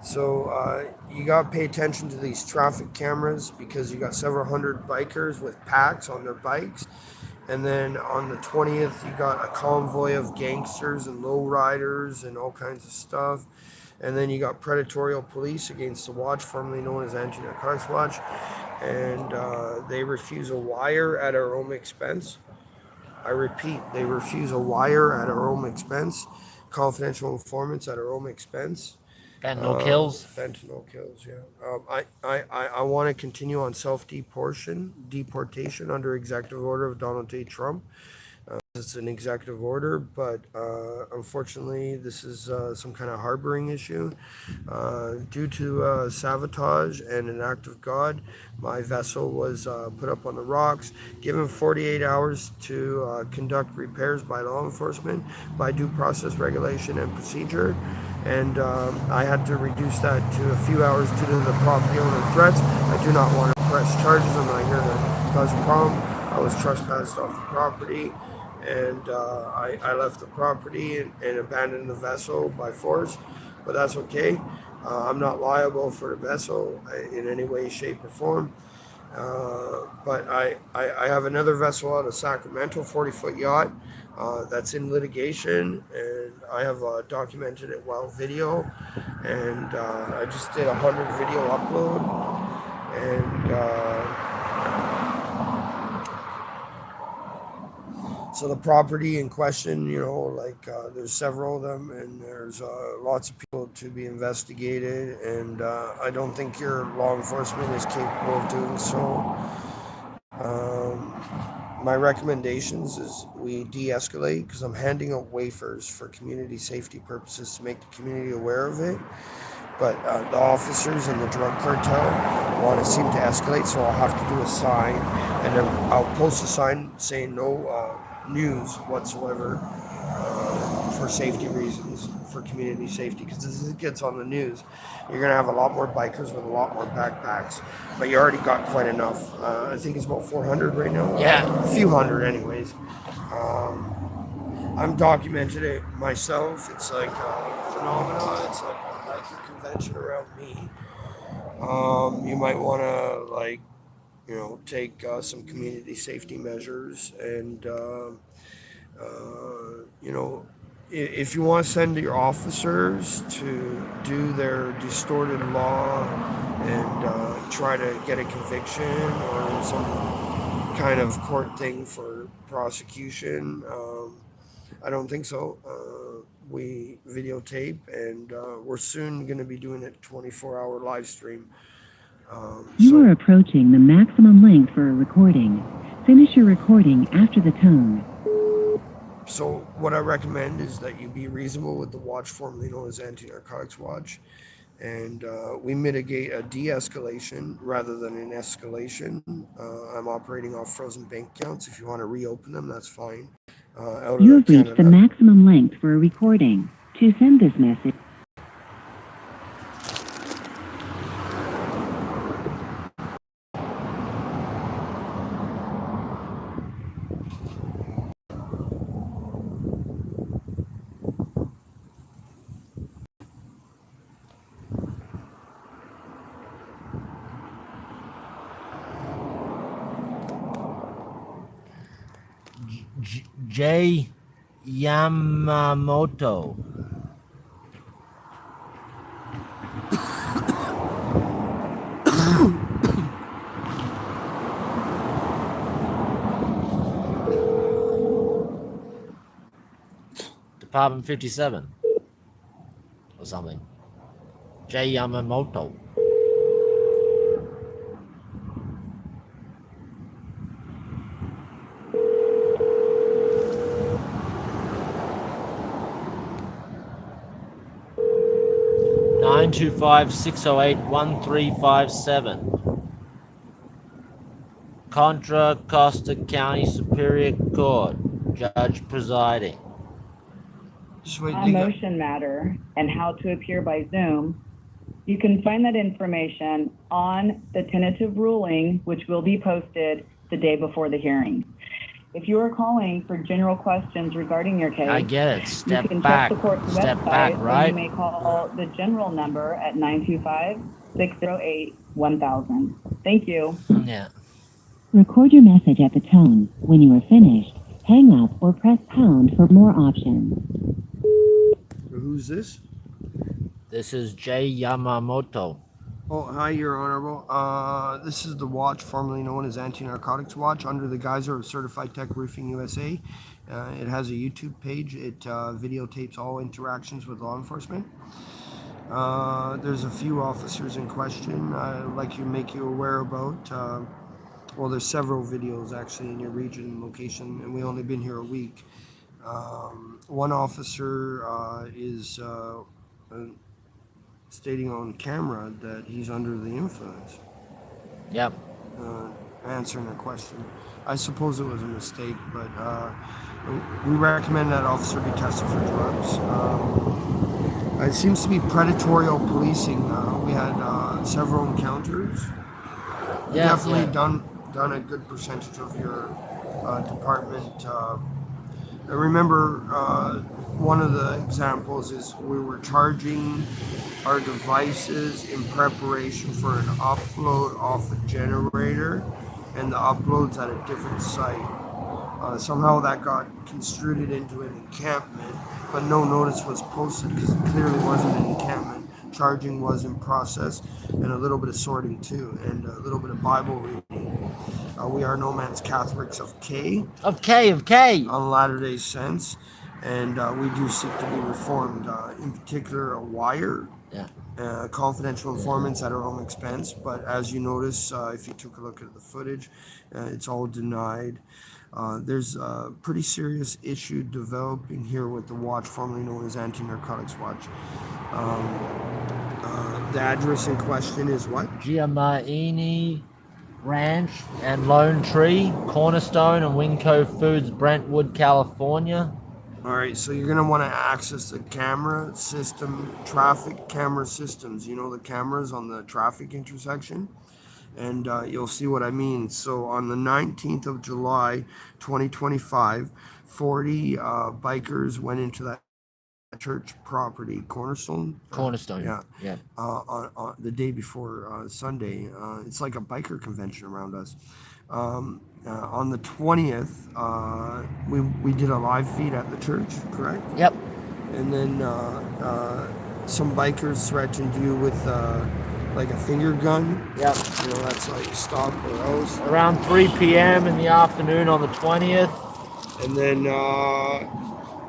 Speaker 2: so you got to pay attention to these traffic cameras, because you got several hundred bikers with packs on their bikes. And then on the 20th, you got a convoy of gangsters and lowriders and all kinds of stuff. And then you got predatory police against the watch, formerly known as Anti-Narcotics Watch. And they refuse a wire at our own expense. I repeat, they refuse a wire at our own expense. Confidential informants at our own expense.
Speaker 1: Fentanyl kills.
Speaker 2: Fentanyl kills, yeah. I want to continue on deportation under executive order of Donald J. Trump. It's an executive order, but unfortunately, this is some kind of harboring issue. Due to sabotage and an act of God, my vessel was put up on the rocks, given 48 hours to conduct repairs by law enforcement, by due process regulation and procedure. And I had to reduce that to a few hours due to the property owner threats. I do not want to press charges. I'm not here to cause a problem. I was trespassed off the property, and I left the property and abandoned the vessel by force, but that's okay. I'm not liable for the vessel in any way, shape, or form. But I have another vessel out of Sacramento, 40-foot yacht, that's in litigation, and I have documented it while video, and I just did 100 video upload, and so the property in question, there's several of them, and there's lots of people to be investigated, and I don't think your law enforcement is capable of doing so. My recommendations is we de-escalate, because I'm handing out wafers for community safety purposes to make the community aware of it. But the officers and the drug cartel want to seem to escalate, so I'll have to do a sign, and then I'll post a sign saying no news whatsoever for safety reasons, for community safety, because as it gets on the news, you're going to have a lot more bikers with a lot more backpacks, but you already got quite enough. I think it's about 400 right now.
Speaker 1: Yeah.
Speaker 2: A few hundred anyways. I'm documented it myself. It's like a phenomenon. It's like a biker convention around me. You might want to take some community safety measures, and if you want to send your officers to do their distorted law and try to get a conviction or some kind of court thing for prosecution, I don't think so. We videotape, and we're soon going to be doing a 24-hour live stream.
Speaker 6: You are approaching the maximum length for a recording. Finish your recording after the tone.
Speaker 2: So what I recommend is that you be reasonable with the watch formerly known as anti-narcotics watch, and we mitigate a de-escalation rather than an escalation. I'm operating off frozen bank accounts. If you want to reopen them, that's fine.
Speaker 6: You have reached the maximum length for a recording. To send this message,
Speaker 1: J. Yamamoto. Department 57 or something. J. Yamamoto. Nine 256081357. Contra Costa County Superior Court. Judge presiding.
Speaker 10: On motion matter and how to appear by Zoom, you can find that information on the tentative ruling, which will be posted the day before the hearing. If you are calling for general questions regarding your case,
Speaker 1: I get it. Step
Speaker 10: you can
Speaker 1: back.
Speaker 10: check the court's
Speaker 1: Step
Speaker 10: website,
Speaker 1: back,
Speaker 10: or
Speaker 1: right?
Speaker 10: you may call the general number at 925-608-1000. Thank you.
Speaker 1: Yeah.
Speaker 6: record your message at the tone. When you are finished, hang up or press pound for more options.
Speaker 2: Who's this?
Speaker 1: This is J. Yamamoto.
Speaker 2: Oh, hi, Your Honorable. This is the watch formerly known as Anti-Narcotics Watch under the guise of Certified Tech Roofing USA. It has a YouTube page. It videotapes all interactions with law enforcement. There's a few officers in question I'd like to make you aware about. Well, there's several videos actually in your region and location, and we only been here a week. One officer is stating on camera that he's under the influence.
Speaker 1: Yep.
Speaker 2: Answering a question. I suppose it was a mistake, but we recommend that officer be tested for drugs. It seems to be predatory policing. We had several encounters.
Speaker 1: Yeah,
Speaker 2: Definitely
Speaker 1: yeah.
Speaker 2: done a good percentage of your department. I remember one of the examples is we were charging our devices in preparation for an upload off a generator, and the upload's at a different site. Somehow that got construed into an encampment, but no notice was posted because it clearly wasn't an encampment. Charging was in process, and a little bit of sorting too, and a little bit of Bible reading. We are no man's Catholics of K.
Speaker 1: Of K.
Speaker 2: On Latter-day Saints, and we do seek to be reformed. In particular, a wire.
Speaker 1: Yeah.
Speaker 2: Confidential informants at our own expense, but as you notice, if you took a look at the footage, it's all denied. There's a pretty serious issue developing here with the watch, formerly known as Anti-Narcotics Watch. The address in question is what?
Speaker 1: Giamaini Ranch and Lone Tree, Cornerstone and Winco Foods, Brentwood, California.
Speaker 2: All right, so you're gonna want to access the camera system, traffic camera systems. You know the cameras on the traffic intersection, and you'll see what I mean. So on the 19th of July, 2025, 40 bikers went into that church property, Cornerstone.
Speaker 1: Cornerstone.
Speaker 2: Yeah. On the day before Sunday, it's like a biker convention around us. On the 20th, we did a live feed at the church, correct?
Speaker 1: Yep.
Speaker 2: And then some bikers threatened you with like a finger gun.
Speaker 1: Yep.
Speaker 2: You know, that's like stop or else.
Speaker 1: Around 3 p.m. in the afternoon on the 20th.
Speaker 2: And then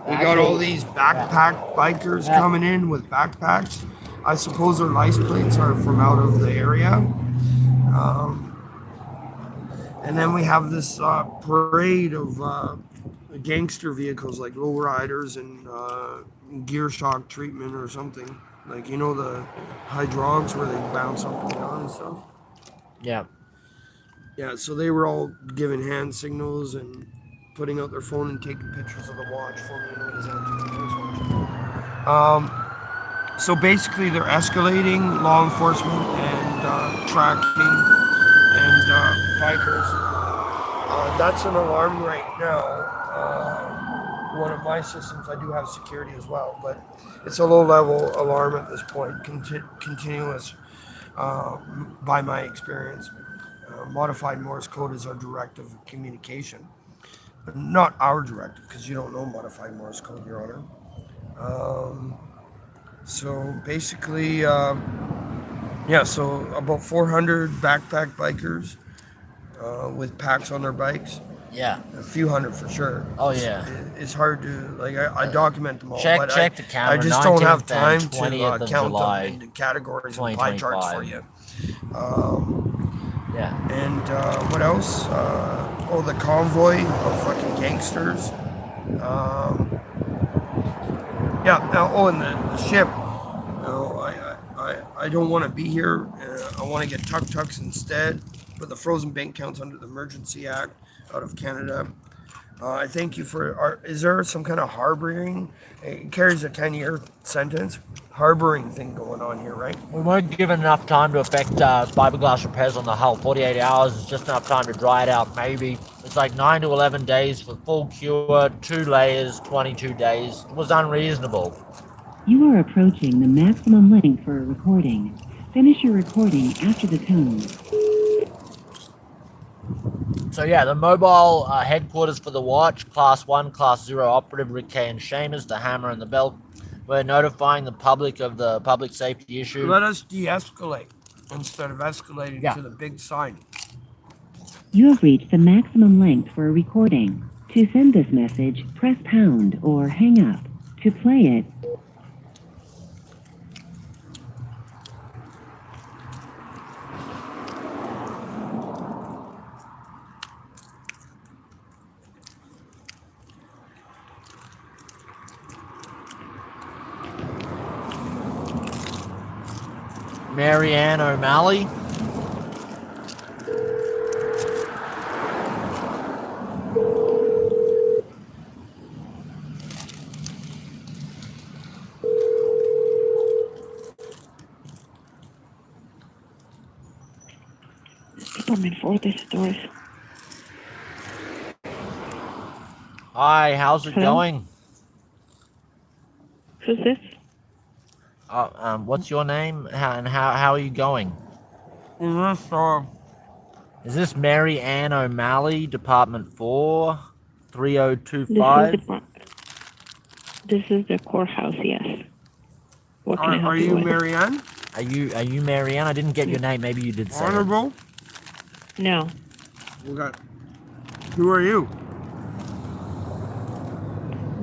Speaker 2: we got all these backpack bikers coming in with backpacks. I suppose their license plates are from out of the area. And then we have this parade of gangster vehicles like lowriders and gear shock treatment or something. Like, you know, the hydraulics where they bounce up and down and stuff?
Speaker 1: Yeah.
Speaker 2: Yeah, so they were all giving hand signals and putting out their phone and taking pictures of the watch, formerly known as Anti-Narcotics Watch. So basically they're escalating law enforcement and tracking and bikers. That's an alarm right now. One of my systems, I do have security as well, but it's a low-level alarm at this point, continuous by my experience. Modified Morse code is our directive of communication, but not our directive, because you don't know modified Morse code, Your Honor. So basically, so about 400 backpack bikers with packs on their bikes.
Speaker 1: Yeah.
Speaker 2: A few hundred for sure.
Speaker 1: Oh, yeah.
Speaker 2: It's hard to, like, I document them all.
Speaker 1: Check
Speaker 2: but
Speaker 1: the camera.
Speaker 2: I just don't have time to
Speaker 1: 20th of
Speaker 2: count
Speaker 1: July,
Speaker 2: them into categories and pie charts for you.
Speaker 1: Yeah.
Speaker 2: And what else? The convoy of fucking gangsters. And the ship. I don't want to be here. I want to get tuk-tuks instead. But the frozen bank counts under the Emergency Act out of Canada. I thank you for. Is there some kind of harboring? It carries a 10-year sentence. Harboring thing going on here, right?
Speaker 1: We weren't given enough time to effect fiberglass repairs on the hull. 48 hours is just enough time to dry it out, maybe. It's like 9 to 11 days for full cure, 2 layers, 22 days. It was unreasonable.
Speaker 3: You are approaching the maximum length for a recording. Finish your recording after the tone.
Speaker 1: So yeah, the mobile headquarters for the watch, Class 1, Class 0 operative Rick K. and Seamus, the hammer and the belt. We're notifying the public of the public safety issue.
Speaker 2: Let us de-escalate instead of escalating to the big sign.
Speaker 3: You have reached the maximum length for a recording. To send this message, press pound or hang up. To play it,
Speaker 1: Marianne O'Malley.
Speaker 5: Department 4, this is Doris.
Speaker 1: Hi, how's it
Speaker 5: Hello?
Speaker 1: going?
Speaker 5: Who's this?
Speaker 1: What's your name? How are you going? Is this Mary Ann O'Malley, Department 4, 3025?
Speaker 5: This is the courthouse, yes. What can I help
Speaker 2: Are
Speaker 5: you
Speaker 2: you
Speaker 5: with?
Speaker 2: Marianne?
Speaker 1: Are you Mary Ann? I didn't get your name. Maybe you did say it.
Speaker 2: Honorable?
Speaker 5: No.
Speaker 2: Okay. Who are you?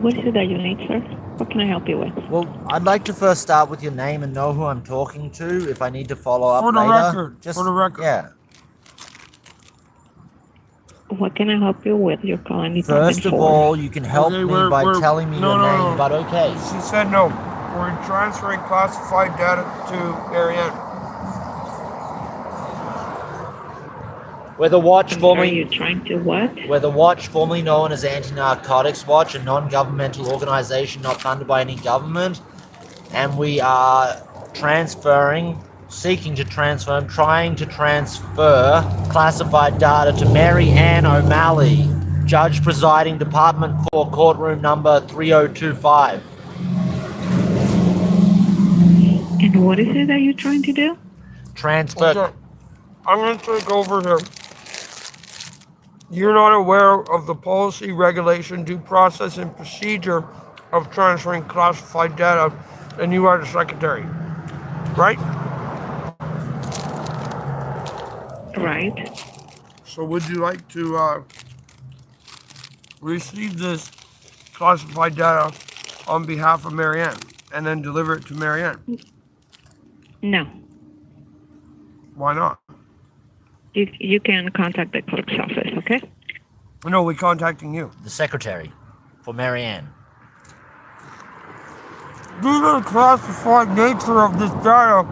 Speaker 5: What is it that you need, sir? What can I help you with?
Speaker 1: Well, I'd like to first start with your name and know who I'm talking to. If I need to follow up
Speaker 2: For the
Speaker 1: later.
Speaker 2: record. For the record.
Speaker 1: Yeah.
Speaker 5: What can I help you with? You're calling Department
Speaker 1: First of
Speaker 5: 4.
Speaker 1: all, you can help
Speaker 2: Okay,
Speaker 1: me by telling me your name, but okay.
Speaker 2: She said no. We're transferring classified data to Marianne.
Speaker 1: We're the watch
Speaker 5: Are
Speaker 1: formerly.
Speaker 5: you trying to what?
Speaker 1: We're the watch formerly known as Anti-Narcotics Watch, a non-governmental organization not funded by any government, and we are trying to transfer classified data to Mary Ann O'Malley, Judge Presiding, Department 4, Courtroom number 3025.
Speaker 5: And what is it that you're trying to do?
Speaker 1: Transfer.
Speaker 2: Okay. I'm going to take over here. You're not aware of the policy, regulation, due process, and procedure of transferring classified data, and you are the secretary, right?
Speaker 5: Right.
Speaker 2: So would you like to receive this classified data on behalf of Marianne and then deliver it to Marianne?
Speaker 5: No.
Speaker 2: Why not?
Speaker 5: You can contact the clerk's office, okay?
Speaker 2: No, we're contacting you.
Speaker 1: The secretary for Mary Ann.
Speaker 2: Due to the classified nature of this data,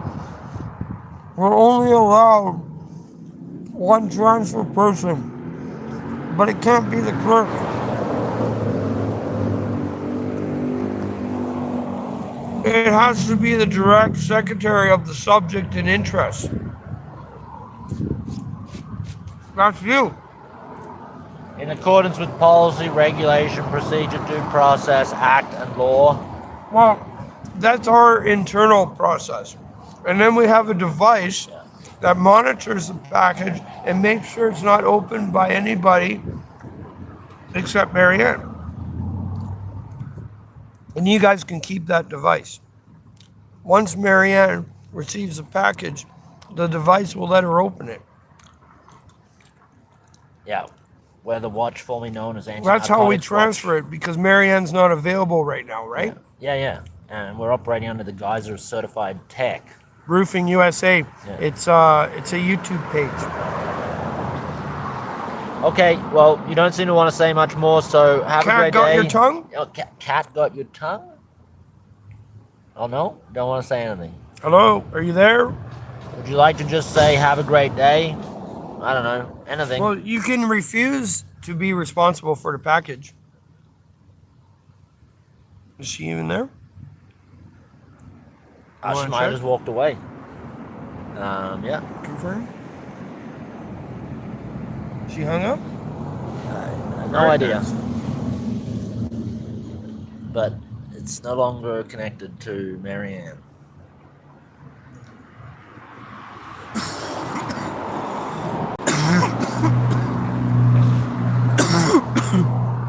Speaker 2: we're only allowed one transfer person, but it can't be the clerk. It has to be the direct secretary of the subject in interest. That's you.
Speaker 1: In accordance with policy, regulation, procedure, due process, act, and law.
Speaker 2: Well, that's our internal process. And then we have a device that monitors the package and makes sure it's not opened by anybody except Marianne. And you guys can keep that device. Once Marianne receives the package, the device will let her open it.
Speaker 1: Yeah. We're the watch formerly known as Anti-Narcotics
Speaker 2: That's how we
Speaker 1: Watch.
Speaker 2: transfer it because Marianne's not available right now, right?
Speaker 1: Yeah. And we're operating under the guise of certified tech.
Speaker 2: Roofing USA.
Speaker 1: Yeah.
Speaker 2: It's a YouTube page.
Speaker 1: Okay, well, you don't seem to want to say much more, so have a great day.
Speaker 2: Cat got your tongue?
Speaker 1: Oh, cat got your tongue? Oh, no? Don't want to say anything.
Speaker 2: Hello? Are you there?
Speaker 1: Would you like to just say have a great day? I don't know. Anything.
Speaker 2: Well, you can refuse to be responsible for the package. Is she even there?
Speaker 1: She might have just walked away. Yeah.
Speaker 2: Confirm? She hung up?
Speaker 1: No idea. But it's no longer connected to Marianne.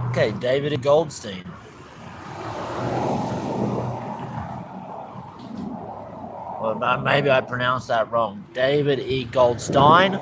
Speaker 1: Okay, David Goldstein. Well, maybe I pronounced that wrong. David E. Goldstein.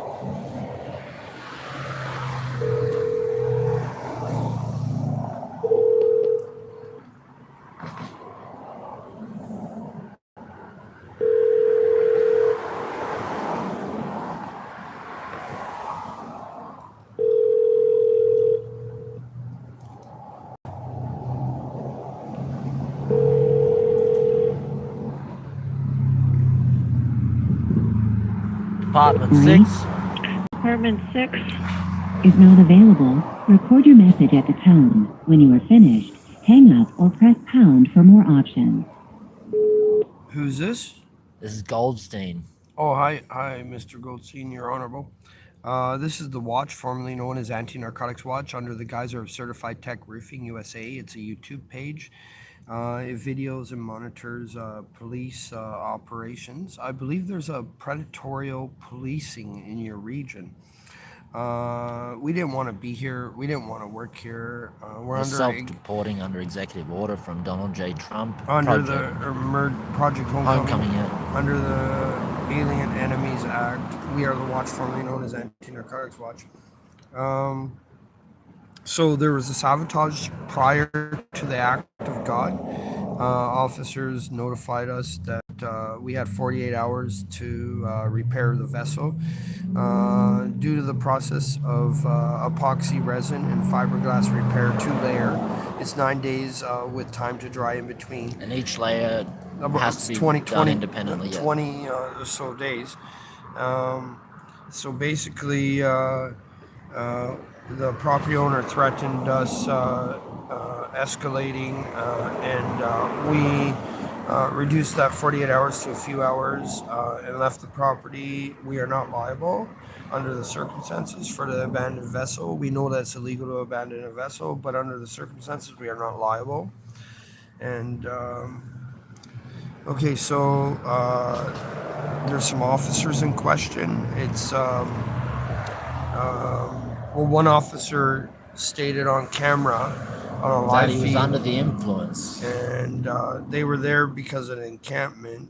Speaker 1: Department
Speaker 6: Three.
Speaker 1: 6.
Speaker 8: Department 6.
Speaker 6: Is not available. Record your message at the tone. When you are finished, hang up or press pound for more options.
Speaker 2: Who's this?
Speaker 1: This is Goldstein.
Speaker 2: Oh, hi, Mr. Goldstein, Your Honorable. This is the Watch, formerly known as Anti-Narcotics Watch, under the guise of Certified Tech Roofing USA. It's a YouTube page. It videos and monitors police operations. I believe there's a predatory policing in your region. We didn't want to be here. We didn't want to work here. We're under
Speaker 1: self-deporting under executive order from Donald J. Trump.
Speaker 2: under the Project
Speaker 1: Homecoming, yeah.
Speaker 2: under the Alien Enemies Act. We are the Watch, formerly known as Anti-Narcotics Watch. So there was a sabotage prior to the act of God. Officers notified us that we had 48 hours to repair the vessel. Due to the process of epoxy resin and fiberglass repair 2-layer, it's 9 days with time to dry in between.
Speaker 1: And each layer has to be done independently.
Speaker 2: 20 or so days. So basically, the property owner threatened us escalating, and we reduced that 48 hours to a few hours and left the property. We are not liable under the circumstances for the abandoned vessel. We know that it's illegal to abandon a vessel, but under the circumstances, we are not liable. And okay, so there's some officers in question. It's well, one officer stated on camera on a live
Speaker 1: feed. He was under the influence.
Speaker 2: And they were there because of an encampment.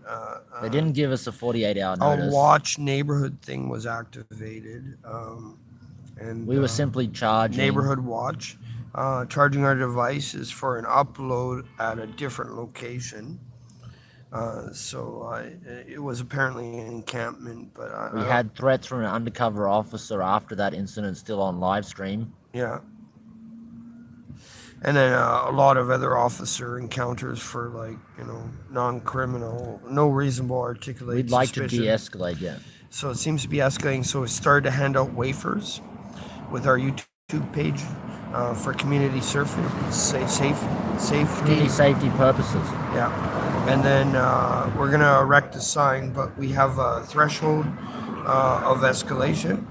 Speaker 1: They didn't give us a 48-hour notice.
Speaker 2: A watch neighborhood thing was activated. And
Speaker 1: we were simply charging.
Speaker 2: Neighborhood watch. Charging our devices for an upload at a different location. So it was apparently an encampment, but
Speaker 1: we had threats from an undercover officer after that incident, still on live stream.
Speaker 2: Yeah. And then a lot of other officer encounters for, like, non-criminal, no reasonable articulated
Speaker 1: We'd like
Speaker 2: suspicion.
Speaker 1: to de-escalate, yeah.
Speaker 2: So it seems to be escalating. So we started to hand out wafers with our YouTube page for community safety.
Speaker 1: Community safety purposes.
Speaker 2: Yeah. And then we're going to erect a sign, but we have a threshold of escalation.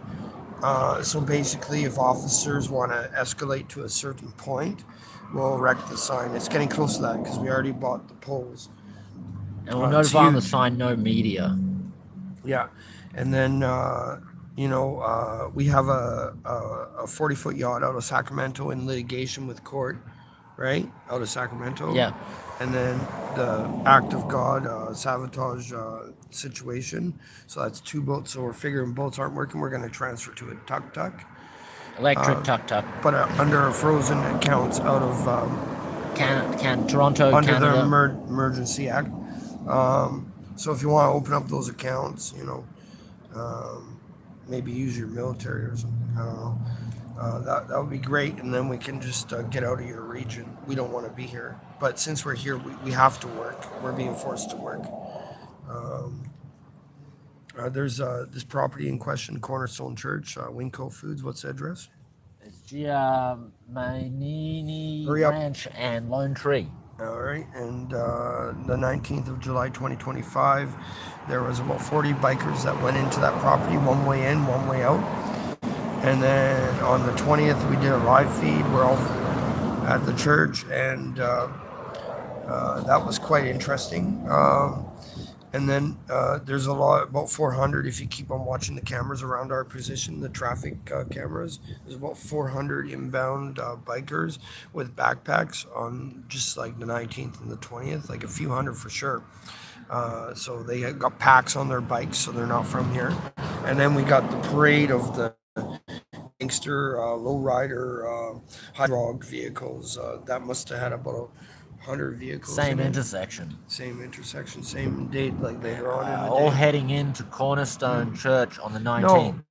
Speaker 2: So basically, if officers want to escalate to a certain point, we'll erect the sign. It's getting close to that because we already bought the poles.
Speaker 1: And we'll notify on the sign, no media.
Speaker 2: Yeah. And then, we have a 40-foot yacht out of Sacramento in litigation with court, right? Out of Sacramento.
Speaker 1: Yeah.
Speaker 2: And then the act of God sabotage situation. So that's 2 boats. So we're figuring boats aren't working. We're going to transfer to a tuk-tuk.
Speaker 1: Electric tuk-tuk.
Speaker 2: But under frozen accounts out of
Speaker 1: Toronto,
Speaker 2: under
Speaker 1: Canada.
Speaker 2: the Emergency Act. So if you want to open up those accounts, maybe use your military or something. I don't know. That would be great, and then we can just get out of your region. We don't want to be here, but since we're here, we have to work. We're being forced to work. There's this property in question, Cornerstone Church, Winco Foods. What's the address?
Speaker 1: It's Giannini Ranch and Lone Tree.
Speaker 2: All right, and the 19th of July, 2025, there was about 40 bikers that went into that property, one way in, one way out. And then on the 20th, we did a live feed. We're all at the church, and that was quite interesting. And then there's about 400, if you keep on watching the cameras around our position, the traffic cameras, there's about 400 inbound bikers with backpacks on just like the 19th and the 20th, like a few hundred for sure. So they got packs on their bikes, so they're not from here. And then we got the parade of the gangster, lowrider, hydraulic vehicles. That must have had about 100 vehicles.
Speaker 1: Same intersection,
Speaker 2: same date, like later on in the
Speaker 1: all
Speaker 2: day.
Speaker 1: heading into Cornerstone Church on the 19th.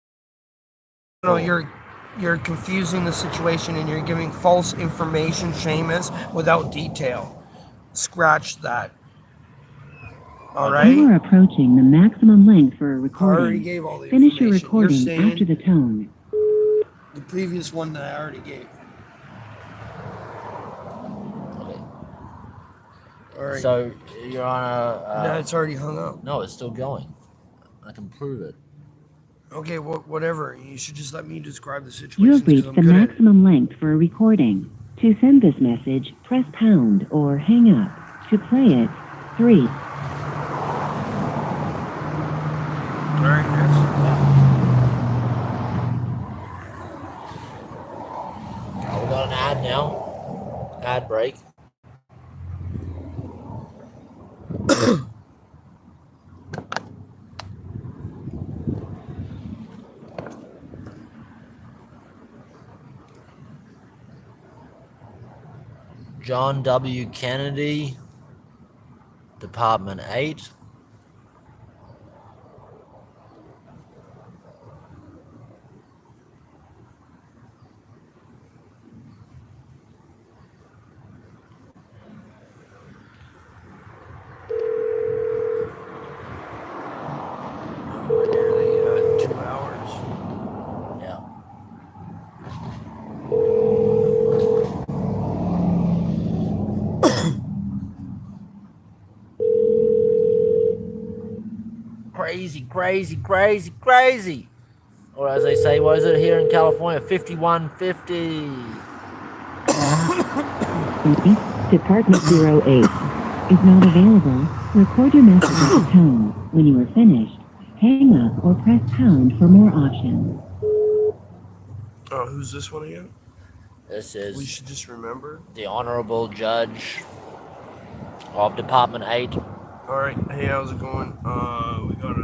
Speaker 2: No, you're confusing the situation and you're giving false information, Seamus, without detail. Scratch that. All
Speaker 1: Okay.
Speaker 6: You
Speaker 2: right?
Speaker 6: are approaching the maximum length for a
Speaker 2: I already
Speaker 6: recording.
Speaker 2: gave all the
Speaker 6: Finish your
Speaker 2: information. You're
Speaker 6: recording
Speaker 2: saying
Speaker 6: after the tone.
Speaker 2: the previous one that I already gave.
Speaker 1: Okay.
Speaker 2: All right.
Speaker 1: So, Your Honor.
Speaker 2: Now it's already hung up.
Speaker 1: No, it's still going. I can prove it.
Speaker 2: Okay, whatever. You should just let me describe the
Speaker 6: You
Speaker 2: situation
Speaker 6: have
Speaker 2: because
Speaker 6: reached
Speaker 2: I'm
Speaker 6: the
Speaker 2: good at it.
Speaker 6: maximum length for a recording. To send this message, press pound or hang up. To play it, 3.
Speaker 2: All right, next.
Speaker 1: Oh, we got an ad now. Ad break. John W. Kennedy, Department 8.
Speaker 2: We're nearly 2 hours.
Speaker 1: Yeah. Crazy. Or as they say, what is it here in California? 5150.
Speaker 6: Department 08 is not available. Record your message at the tone. When you are finished, hang up or press pound for more options.
Speaker 2: Oh, who's this one again?
Speaker 1: This
Speaker 2: We
Speaker 1: is
Speaker 2: should just remember.
Speaker 1: the Honorable Judge of Department 8.
Speaker 2: All right. Hey, how's it going? We got a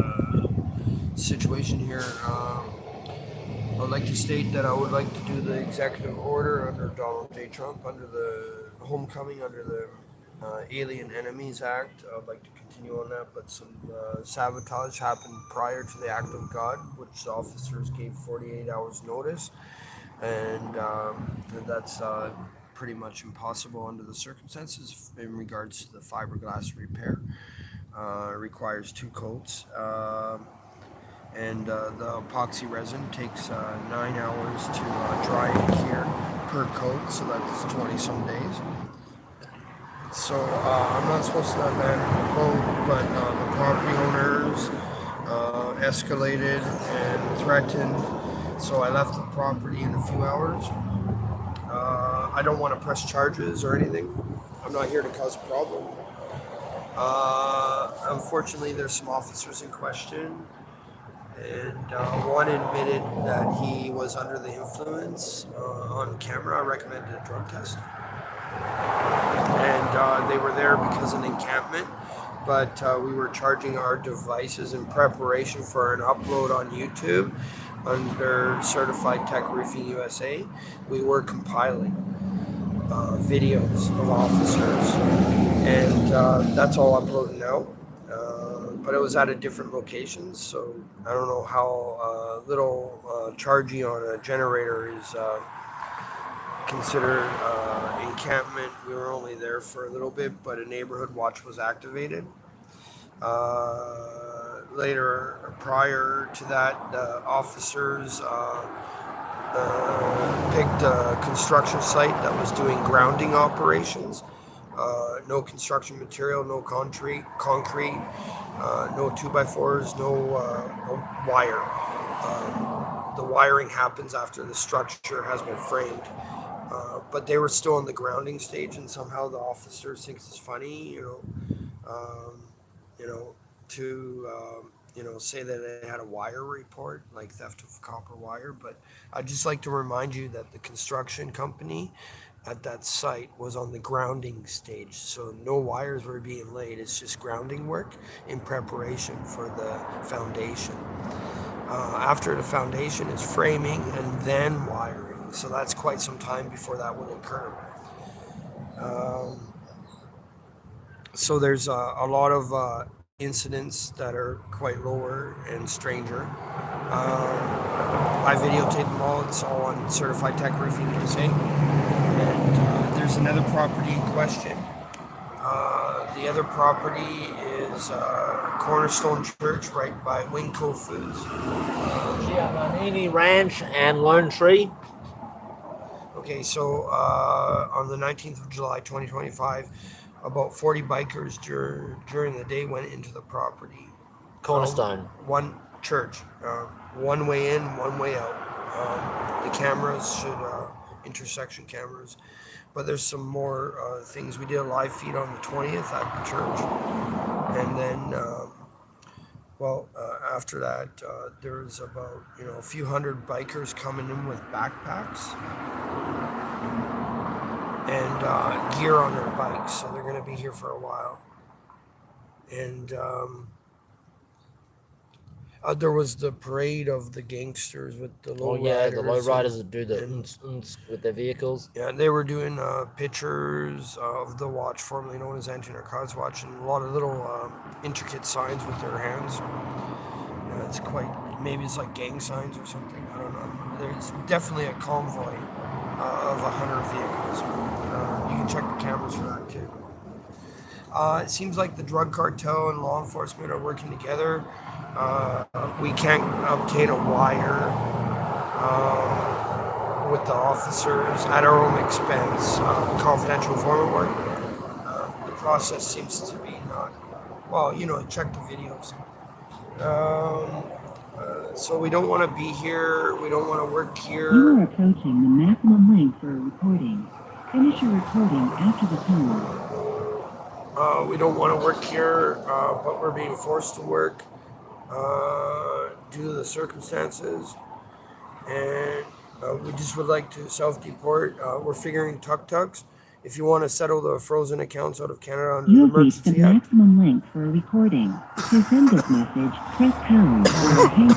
Speaker 2: situation here. I would like to state that I would like to do the executive order under Donald J. Trump, under the homecoming, under the Alien Enemies Act. I'd like to continue on that, but some sabotage happened prior to the act of God, which the officers gave 48 hours notice, and that's pretty much impossible under the circumstances in regards to the fiberglass repair. It requires 2 coats. And the epoxy resin takes 9 hours to dry and cure per coat, so that's 20 some days. So I'm not supposed to abandon the boat, but the property owners escalated and threatened, so I left the property in a few hours. I don't want to press charges or anything. I'm not here to cause a problem. Unfortunately, there's some officers in question. And one admitted that he was under the influence on camera. I recommended a drug test. And they were there because of an encampment, but we were charging our devices in preparation for an upload on YouTube under Certified Tech Roofing USA. We were compiling videos of officers, and that's all uploaded now. But it was at a different location, so I don't know how little charging on a generator is considered encampment. We were only there for a little bit, but a neighborhood watch was activated. Later, prior to that, the officers picked a construction site that was doing grounding operations. No construction material, no concrete, no 2x4s, no wire. The wiring happens after the structure has been framed. But they were still in the grounding stage, and somehow the officers think it's funny, to say that they had a wire report, like theft of copper wire. But I'd just like to remind you that the construction company at that site was on the grounding stage, so no wires were being laid. It's just grounding work in preparation for the foundation. After the foundation is framing and then wiring, so that's quite some time before that would occur. So there's a lot of incidents that are quite lower and stranger. I videotaped them all. It's all on Certified Tech Roofing USA. And there's another property in question. The other property is Cornerstone Church, right by Winco Foods.
Speaker 1: Giovannini Ranch and Lone Tree.
Speaker 2: Okay, so on the 19th of July, 2025, about 40 bikers during the day went into the property.
Speaker 1: Cornerstone.
Speaker 2: One church, one way in, one way out. The cameras should, intersection cameras. But there's some more things. We did a live feed on the 20th at the church. And then, after that, there was about, a few hundred bikers coming in with backpacks and gear on their bikes. So they're going to be here for a while. And there was the parade of the gangsters with the low riders.
Speaker 1: The low riders that do the with their vehicles.
Speaker 2: Yeah, they were doing pictures of the watch, formerly known as Anti-Narcotics Watch, and a lot of little intricate signs with their hands. It's maybe it's like gang signs or something. I don't know. There's definitely a convoy of 100 vehicles. You can check the cameras for that too. It seems like the drug cartel and law enforcement are working together. We can't obtain a wire with the officers at our own expense. Confidential informant work. The process seems to be not. Well, check the videos. So we don't want to be here. We don't want to work here.
Speaker 6: You are approaching the maximum length for a recording. Finish your recording after the tone.
Speaker 2: We don't want to work here, but we're being forced to work due to the circumstances. And we just would like to self-deport. We're figuring tuk-tuks. If you want to settle the frozen accounts out of Canada under
Speaker 6: You
Speaker 2: the
Speaker 6: have reached the
Speaker 2: Emergency Act.
Speaker 6: maximum length for a recording. To send this message, press pound or hang.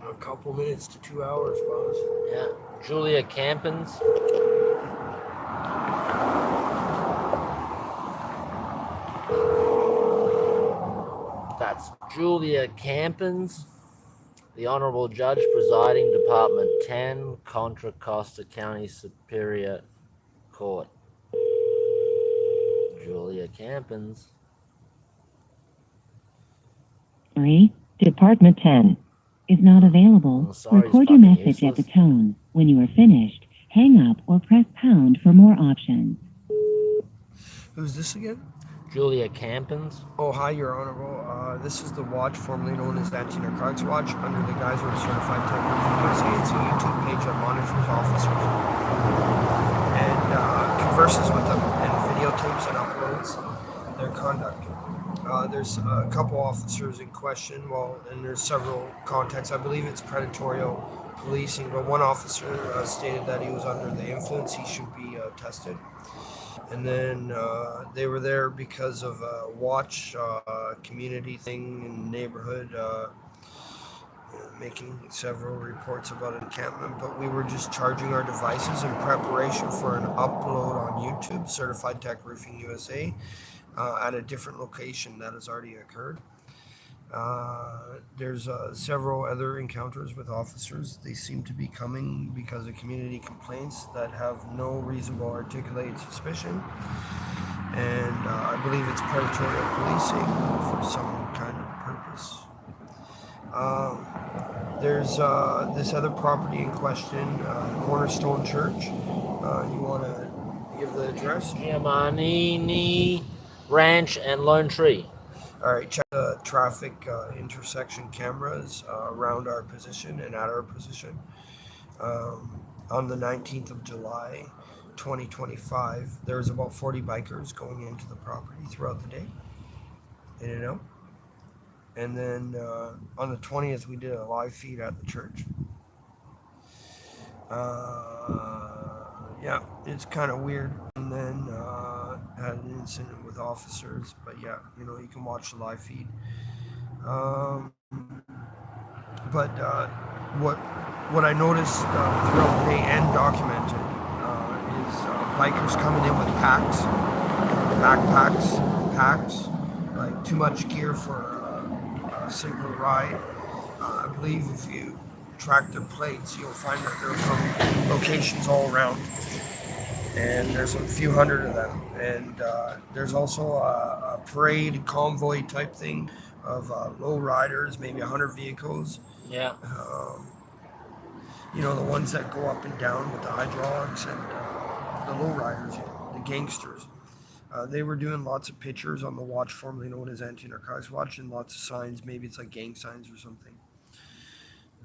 Speaker 2: A couple minutes to 2 hours, boss.
Speaker 1: Yeah, Julia Campins. That's Julia Campins, the Honorable Judge presiding Department 10, Contra Costa County Superior Court. Julia Campins.
Speaker 6: Sorry, Department 10 is not available. Record your message at the tone. When you are finished, hang up or press pound for more options.
Speaker 2: Who's this again?
Speaker 1: Julia Campins.
Speaker 2: Oh, hi, Your Honorable. This is the watch formerly known as Anti-Narcotics Watch under the guise of Certified Tech Review USA. It's a YouTube page that monitors officers and converses with them and videotapes and uploads their conduct. There's a couple officers in question, and there's several contexts. I believe it's predatory policing, but one officer stated that he was under the influence. He should be tested. And then they were there because of a watch community thing in the neighborhood, making several reports about an encampment, but we were just charging our devices in preparation for an upload on YouTube, Certified Tech Roofing USA, at a different location that has already occurred. There's several other encounters with officers. They seem to be coming because of community complaints that have no reasonable articulated suspicion. And I believe it's predatory policing for some kind of purpose. There's this other property in question, Cornerstone Church. You want to give the address?
Speaker 1: Giovannini Ranch and Lone Tree.
Speaker 2: All right, check the traffic intersection cameras around our position and at our position. On the 19th of July, 2025, there was about 40 bikers going into the property throughout the day, in and out. And then on the 20th, we did a live feed at the church. Yeah, it's kind of weird. And then had an incident with officers, but yeah, you can watch the live feed. But what I noticed throughout the day and documented bikers coming in with packs, packs, like too much gear for a single ride. I believe if you track their plates, you'll find that they're from locations all around, and there's a few hundred of them. And there's also a parade convoy type thing of low riders, maybe 100 vehicles.
Speaker 1: Yeah.
Speaker 2: You know, the ones that go up and down with the hydraulics and the low riders, you know, the gangsters. They were doing lots of pictures on the watch formerly known as Anti-Narcotics Watch, and lots of signs. Maybe it's like gang signs or something.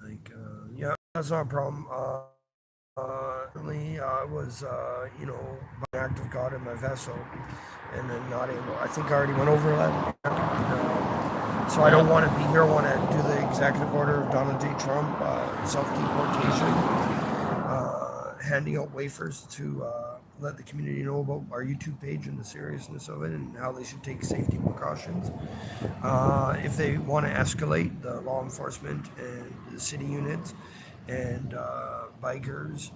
Speaker 2: Like, yeah, that's not a problem. Certainly, I was, you know, by an act of God in my vessel, and then not able. I think I already went over that. So I don't want to be here. I want to do the executive order of Donald J. Trump, self-deportation, handing out wafers to let the community know about our YouTube page and the seriousness of it and how they should take safety precautions. If they want to escalate the law enforcement and the city units and bikers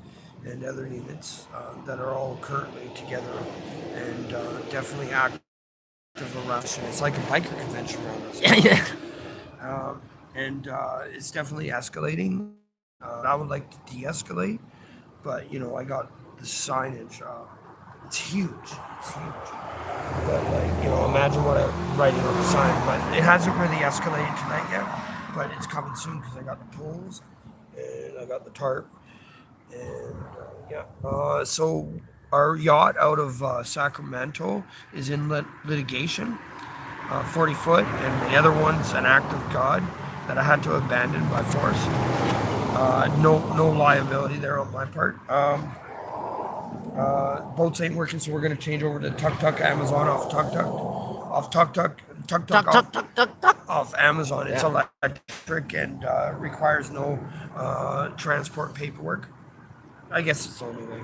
Speaker 2: and other units that are all currently together and definitely active around. It's like a biker convention around us. And it's definitely escalating. I would like to de-escalate, but you know, I got the signage. It's huge. It's huge. But like, you know, imagine what I'm writing on the sign. But it hasn't really escalated tonight yet. But it's coming soon because I got the poles and I got the tarp. And yeah. So our yacht out of Sacramento is in litigation, 40 foot, and the other one's an act of God that I had to abandon by force. No liability there on my part. Boats ain't working, so we're gonna change over to Tuk Amazon off off Amazon. It's electric and requires no transport paperwork. I guess it's the only way.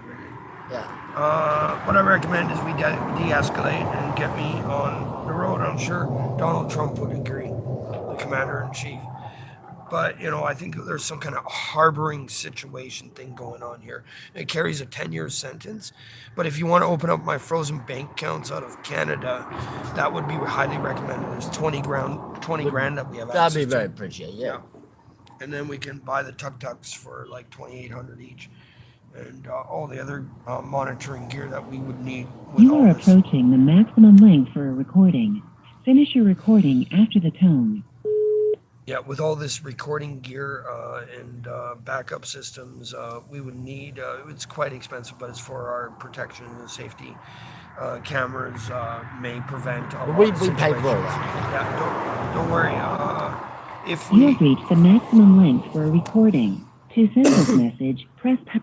Speaker 1: Yeah.
Speaker 2: What I recommend is we de-escalate and get me on the road. I'm sure Donald Trump would agree, the commander-in-chief. But, you know, I think there's some kind of harboring situation thing going on here. It carries a 10-year sentence. But if you want to open up my frozen bank accounts out of Canada, that would be highly recommended. There's 20 grand that we have access to.
Speaker 1: That'd be very appreciated, yeah.
Speaker 2: And then we can buy the tuk-tuks for like $2,800 each. And all the other monitoring gear that we would need.
Speaker 6: You are approaching the maximum length for a recording. Finish your recording after the tone.
Speaker 2: Yeah, with all this recording gear and backup systems, we would need, it's quite expensive, but it's for our protection and safety. Cameras may prevent a lot of situations.
Speaker 1: pay for it.
Speaker 2: Yeah, don't worry. If
Speaker 6: You
Speaker 2: we...
Speaker 6: have reached the maximum length for a recording. To send this message, press pound.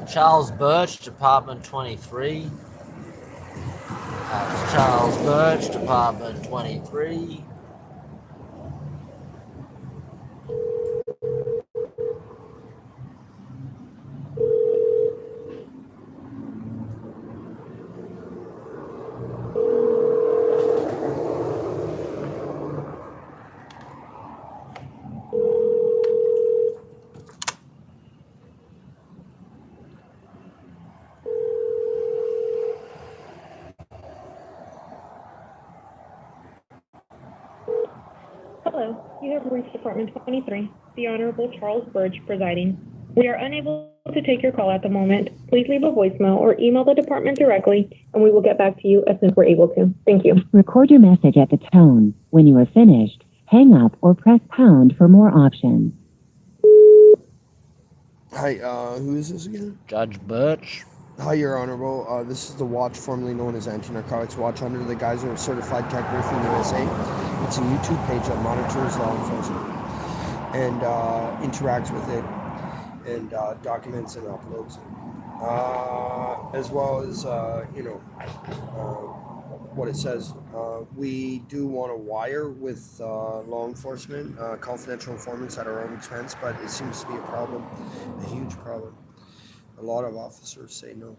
Speaker 1: Charles Birch, Department 23. That's Charles Birch, Department 23.
Speaker 5: Hello, you have reached Department 23, the Honorable Charles Birch presiding. We are unable to take your call at the moment. Please leave a voicemail or email the department directly, and we will get back to you as soon as we're able to. Thank you.
Speaker 6: Record your message at the tone. When you are finished, hang up or press pound for more options.
Speaker 2: Hi, who is this again?
Speaker 1: Judge Birch.
Speaker 2: Hi, Your Honorable. This is the watch formerly known as Anti-Narcotics Watch under the guise of Certified Tech Briefing USA. It's a YouTube page that monitors law enforcement and interacts with it and documents and uploads it. As well as, what it says. We do want to wire with law enforcement, confidential informants at our own expense, but it seems to be a problem, a huge problem. A lot of officers say no,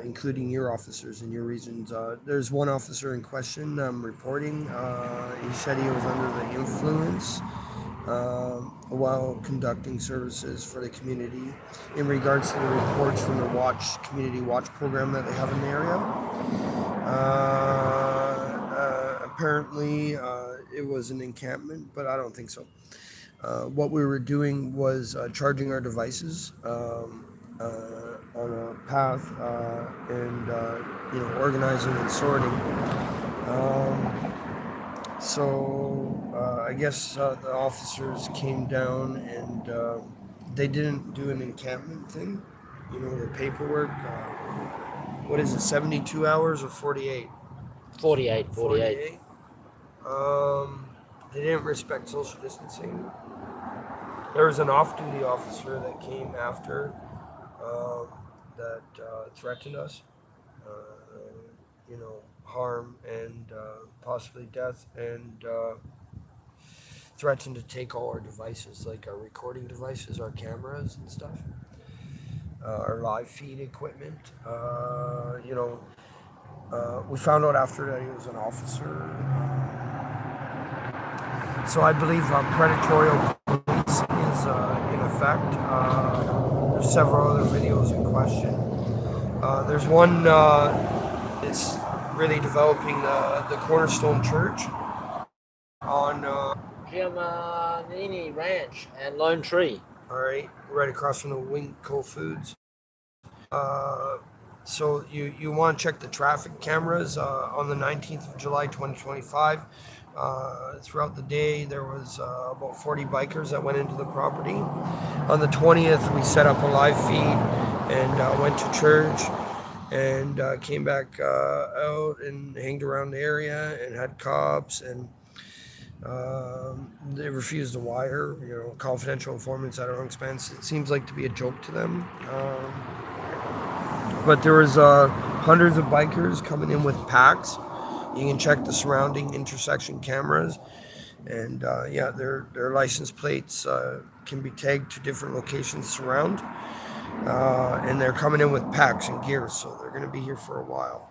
Speaker 2: including your officers and your reasons. There's one officer in question reporting. He said he was under the influence while conducting services for the community in regards to the reports from the community watch program that they have in the area. Apparently, it was an encampment, but I don't think so. What we were doing was charging our devices on a path and organizing and sorting. So I guess the officers came down and they didn't do an encampment thing. The paperwork. What is it? 72 hours or 48?
Speaker 1: 48.
Speaker 2: 48. They didn't respect social distancing. There was an off-duty officer that came after that threatened us, harm and possibly death, and threatened to take all our devices, like our recording devices, our cameras and stuff, our live feed equipment. We found out after that he was an officer. So I believe predatory police is in effect. There's several other videos in question. There's one that's really developing the Cornerstone Church on
Speaker 1: Giamanini Ranch and Lone Tree.
Speaker 2: All right across from the Winco Foods. So you want to check the traffic cameras on the 19th of July 2025. Throughout the day, there was about 40 bikers that went into the property. On the 20th, we set up a live feed and went to church and came back out and hanged around the area and had cops, and they refused to wire, confidential informants at our own expense. It seems like to be a joke to them. But there was hundreds of bikers coming in with packs. You can check the surrounding intersection cameras, and their license plates can be tagged to different locations around, and they're coming in with packs and gear, so they're going to be here for a while.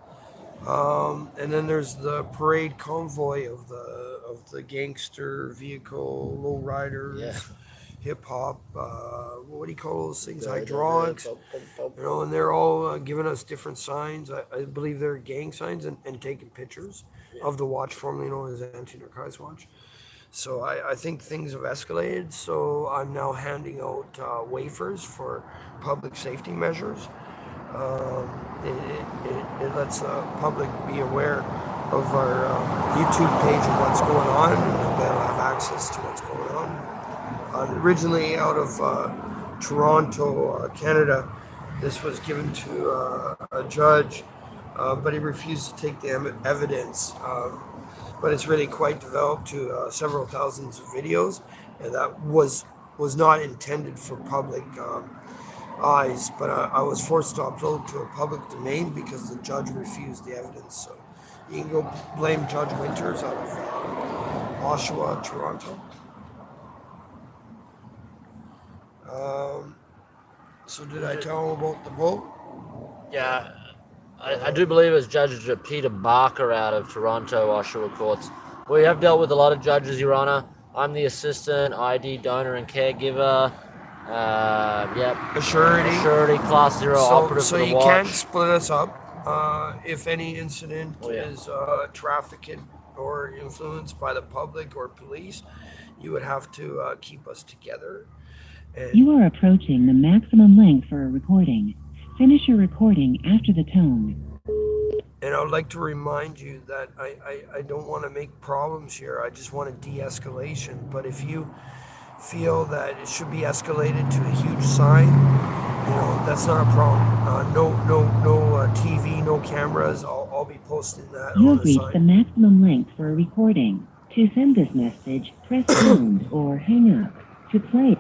Speaker 2: And then there's the parade convoy of the gangster vehicle, lowriders, hip hop. What do you call those things? Hydraulics. And they're all giving us different signs. I believe they're gang signs and taking pictures of the watch formerly known as Anti-Narcotics Watch. So I think things have escalated. So I'm now handing out waivers for public safety measures. It lets the public be aware of our YouTube page and what's going on, and they'll have access to what's going on. Originally out of Toronto, Canada, this was given to a judge, but he refused to take the evidence. But it's really quite developed to several thousands of videos, and that was not intended for public eyes, but I was forced to upload to a public domain because the judge refused the evidence. So you can go blame Judge Winters out of Oshawa, Toronto. So did I tell him about the vote?
Speaker 1: Yeah, I do believe it was Judge Peter Barker out of Toronto, Oshawa Courts. We have dealt with a lot of judges, Your Honour. I'm the assistant, ID donor and caregiver. A surety class 0 operative
Speaker 2: so
Speaker 1: for the
Speaker 2: you
Speaker 1: watch.
Speaker 2: can't split us up. If any incident is trafficked or influenced by the public or police, you would have to keep us together. And
Speaker 6: You are approaching the maximum length for a recording. Finish your recording after the tone.
Speaker 2: And I would like to remind you that I don't want to make problems here. I just want a de-escalation. But if you feel that it should be escalated to a huge sign, that's not a problem. No TV, no cameras. I'll be posting that
Speaker 6: You
Speaker 2: on
Speaker 6: have
Speaker 2: the
Speaker 6: reached the
Speaker 2: sign.
Speaker 6: maximum length for a recording. To send this message, press pound or hang up. To play.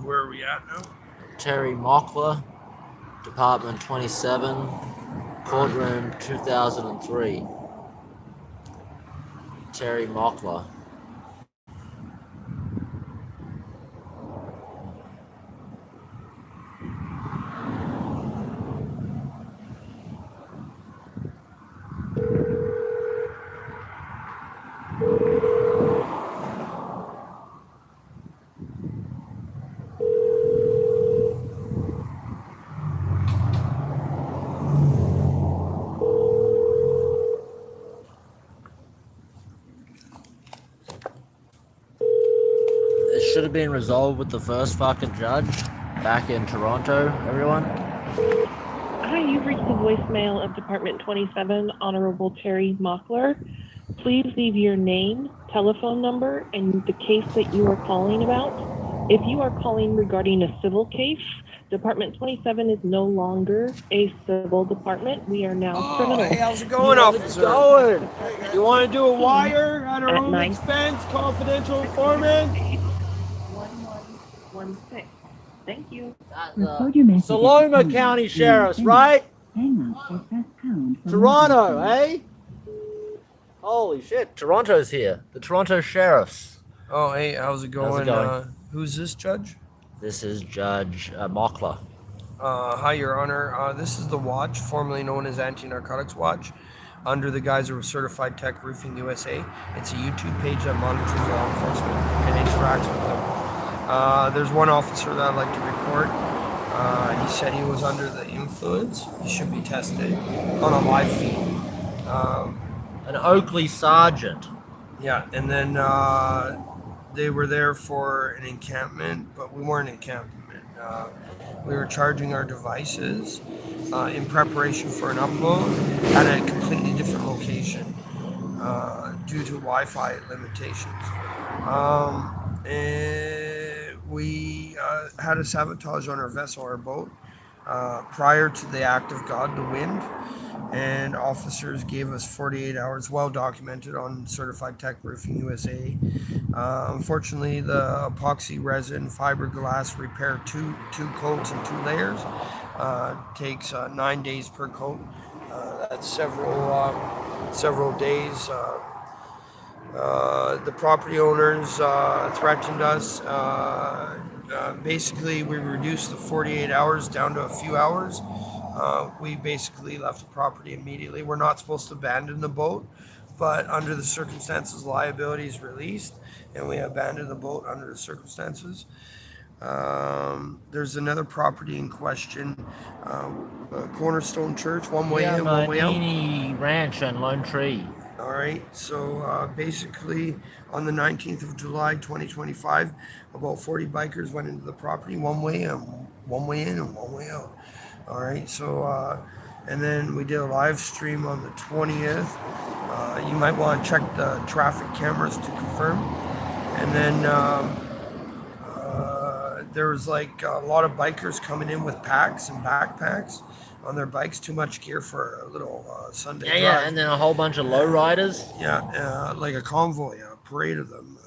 Speaker 2: Where are we at now?
Speaker 1: Terry Mockler, Department 27, Courtroom 2003. Terry Mockler. It should have been resolved with the first fucking judge back in Toronto, everyone.
Speaker 5: Hi, you've reached the voicemail of Department 27, Honorable Terry Mockler. Please leave your name, telephone number, and the case that you are calling about. If you are calling regarding a civil case, Department 27 is no longer a civil department. We are now criminal.
Speaker 2: Hey, how's it going, officer?
Speaker 11: Going. You want to do a wire at our
Speaker 5: At
Speaker 11: own
Speaker 5: 9
Speaker 11: expense, confidential informant?
Speaker 5: 1116. Thank you.
Speaker 6: Record your message.
Speaker 11: Sonoma County Sheriff's, right?
Speaker 6: Hang up or press pound for
Speaker 11: Toronto,
Speaker 6: more
Speaker 11: eh?
Speaker 1: Holy shit, Toronto's here. The Toronto Sheriffs.
Speaker 2: Oh, hey, how's it going?
Speaker 1: How's it going?
Speaker 2: Who's this, Judge?
Speaker 1: This is Judge Mockler.
Speaker 2: Hi, Your Honor. This is the Watch, formerly known as Anti-Narcotics Watch, under the guise of Certified Tech Roofing USA. It's a YouTube page that monitors law enforcement and interacts with them. There's one officer that I'd like to report. He said he was under the influence. He should be tested on a live feed.
Speaker 1: An Oakley sergeant.
Speaker 2: Yeah, and then they were there for an encampment, but we weren't encampment. We were charging our devices in preparation for an upload at a completely different location due to Wi-Fi limitations. And we had a sabotage on our vessel, our boat, prior to the act of God, the wind. And officers gave us 48 hours, well documented on Certified Tech Roofing USA. Unfortunately, the epoxy resin fiberglass repair two coats and 2 layers takes 9 days per coat. That's several days. The property owners threatened us. Basically, we reduced the 48 hours down to a few hours. We basically left the property immediately. We're not supposed to abandon the boat, but under the circumstances, liability is released, and we abandoned the boat under the circumstances. There's another property in question, Cornerstone Church, one way in, one way out.
Speaker 1: Manini Ranch and Lone Tree.
Speaker 2: All right, so basically on the 19th of July, 2025, about 40 bikers went into the property, one way in and one way out. All right, so, and then we did a live stream on the 20th. You might want to check the traffic cameras to confirm. And then there was like a lot of bikers coming in with packs and backpacks on their bikes, too much gear for a little Sunday drive.
Speaker 1: Yeah, and then a whole bunch of lowriders.
Speaker 2: Yeah, like a convoy, a parade of them,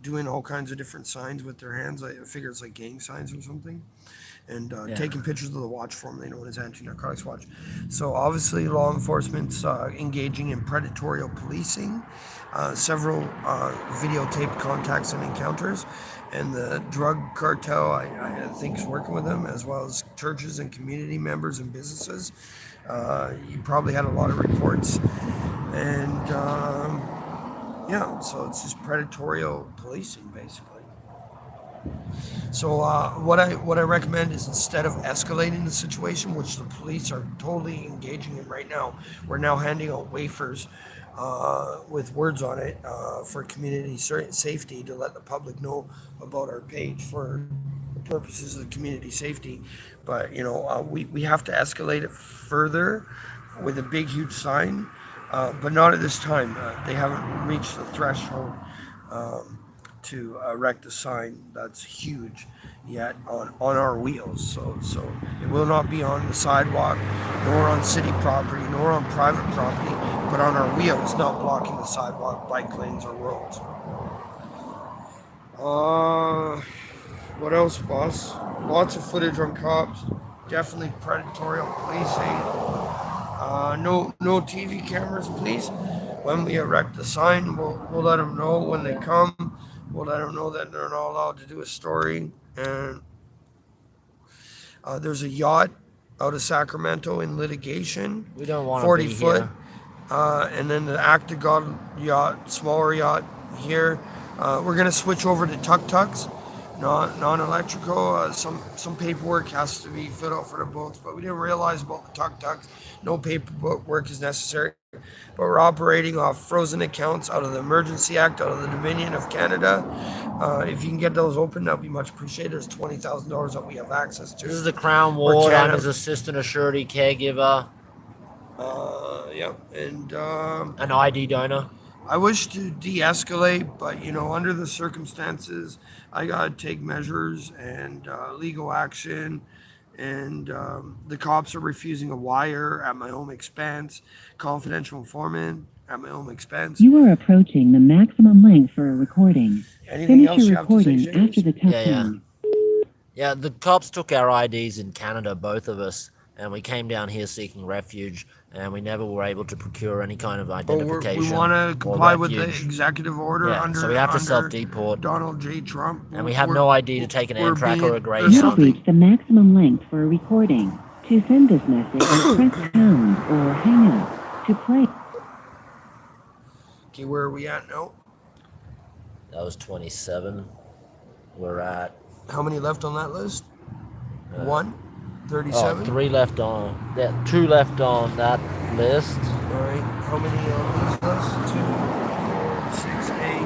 Speaker 2: doing all kinds of different signs with their hands. I figure it's like gang signs or something. And taking pictures of the watch, formerly known as Anti-Narcotics Watch. So obviously law enforcement's engaging in predatory policing, several videotaped contacts and encounters, and the drug cartel, I think, is working with them, as well as churches and community members and businesses. You probably had a lot of reports. And yeah, so it's just predatory policing, basically. So what I recommend is, instead of escalating the situation, which the police are totally engaging in right now, we're now handing out wafers with words on it for community safety, to let the public know about our page for the purposes of community safety. But we have to escalate it further with a big, huge sign, but not at this time. They haven't reached the threshold to erect a sign that's huge yet on our wheels. So it will not be on the sidewalk, nor on city property, nor on private property, but on our wheels, not blocking the sidewalk, bike lanes, or roads. What else, boss? Lots of footage on cops. Definitely predatory policing. No TV cameras, please. when we erect the sign, we'll let them know when they come. We'll let them know that they're not allowed to do a story. And there's a yacht out of Sacramento in litigation.
Speaker 1: We don't want to
Speaker 2: 40
Speaker 1: be
Speaker 2: foot.
Speaker 1: here.
Speaker 2: And then the Act of God yacht, smaller yacht here. We're going to switch over to tuk-tuks, non-electrical. Some paperwork has to be filled out for the boats, but we didn't realize about the tuk-tuks. No paperwork is necessary. But we're operating off frozen accounts out of the Emergency Act, out of the Dominion of Canada. If you can get those open, that'd be much appreciated. There's $20,000 that we have access to.
Speaker 1: This is the Crown Ward. I'm his assistant assurity caregiver.
Speaker 2: Yep, and
Speaker 1: an ID donor.
Speaker 2: I wish to de-escalate, but under the circumstances, I gotta take measures and legal action. And the cops are refusing a wire at my home expense. Confidential informant at my home expense.
Speaker 6: You are approaching the maximum length for a recording.
Speaker 2: Anything else
Speaker 6: Finish
Speaker 2: you
Speaker 6: your
Speaker 2: have to say,
Speaker 6: recording
Speaker 2: James?
Speaker 6: after the tone.
Speaker 1: Yeah, the cops took our IDs in Canada, both of us, and we came down here seeking refuge, and we never were able to procure any kind of identification.
Speaker 2: We want to comply with the executive order
Speaker 1: so we have to self-deport.
Speaker 2: Donald J. Trump.
Speaker 1: And we have no ID to take an Amtrak or a Greyhound.
Speaker 6: You have reached the maximum length for a recording. To send this message, press pound or hang up. To play.
Speaker 2: Okay, where are we at now?
Speaker 1: That was 27. We're at...
Speaker 2: How many left on that list? 1? 37?
Speaker 1: Oh, 3 left on... 2 left on that list.
Speaker 2: All right. How many on this list? 2, 4, 6, 8,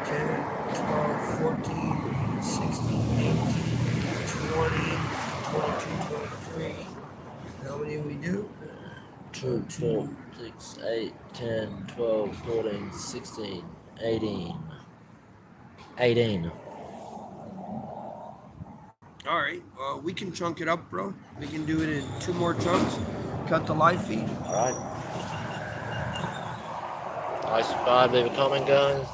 Speaker 2: 10, 12, 14, 16, 18, 20, 22, 23. How many do we do?
Speaker 1: 2, 4, 6, 8, 10, 12, 14, 16, 18. 18.
Speaker 2: All right. We can chunk it up, bro. We can do it in 2 more chunks. Cut the live feed.
Speaker 1: All right. Nice vibe, leave a comment, guys.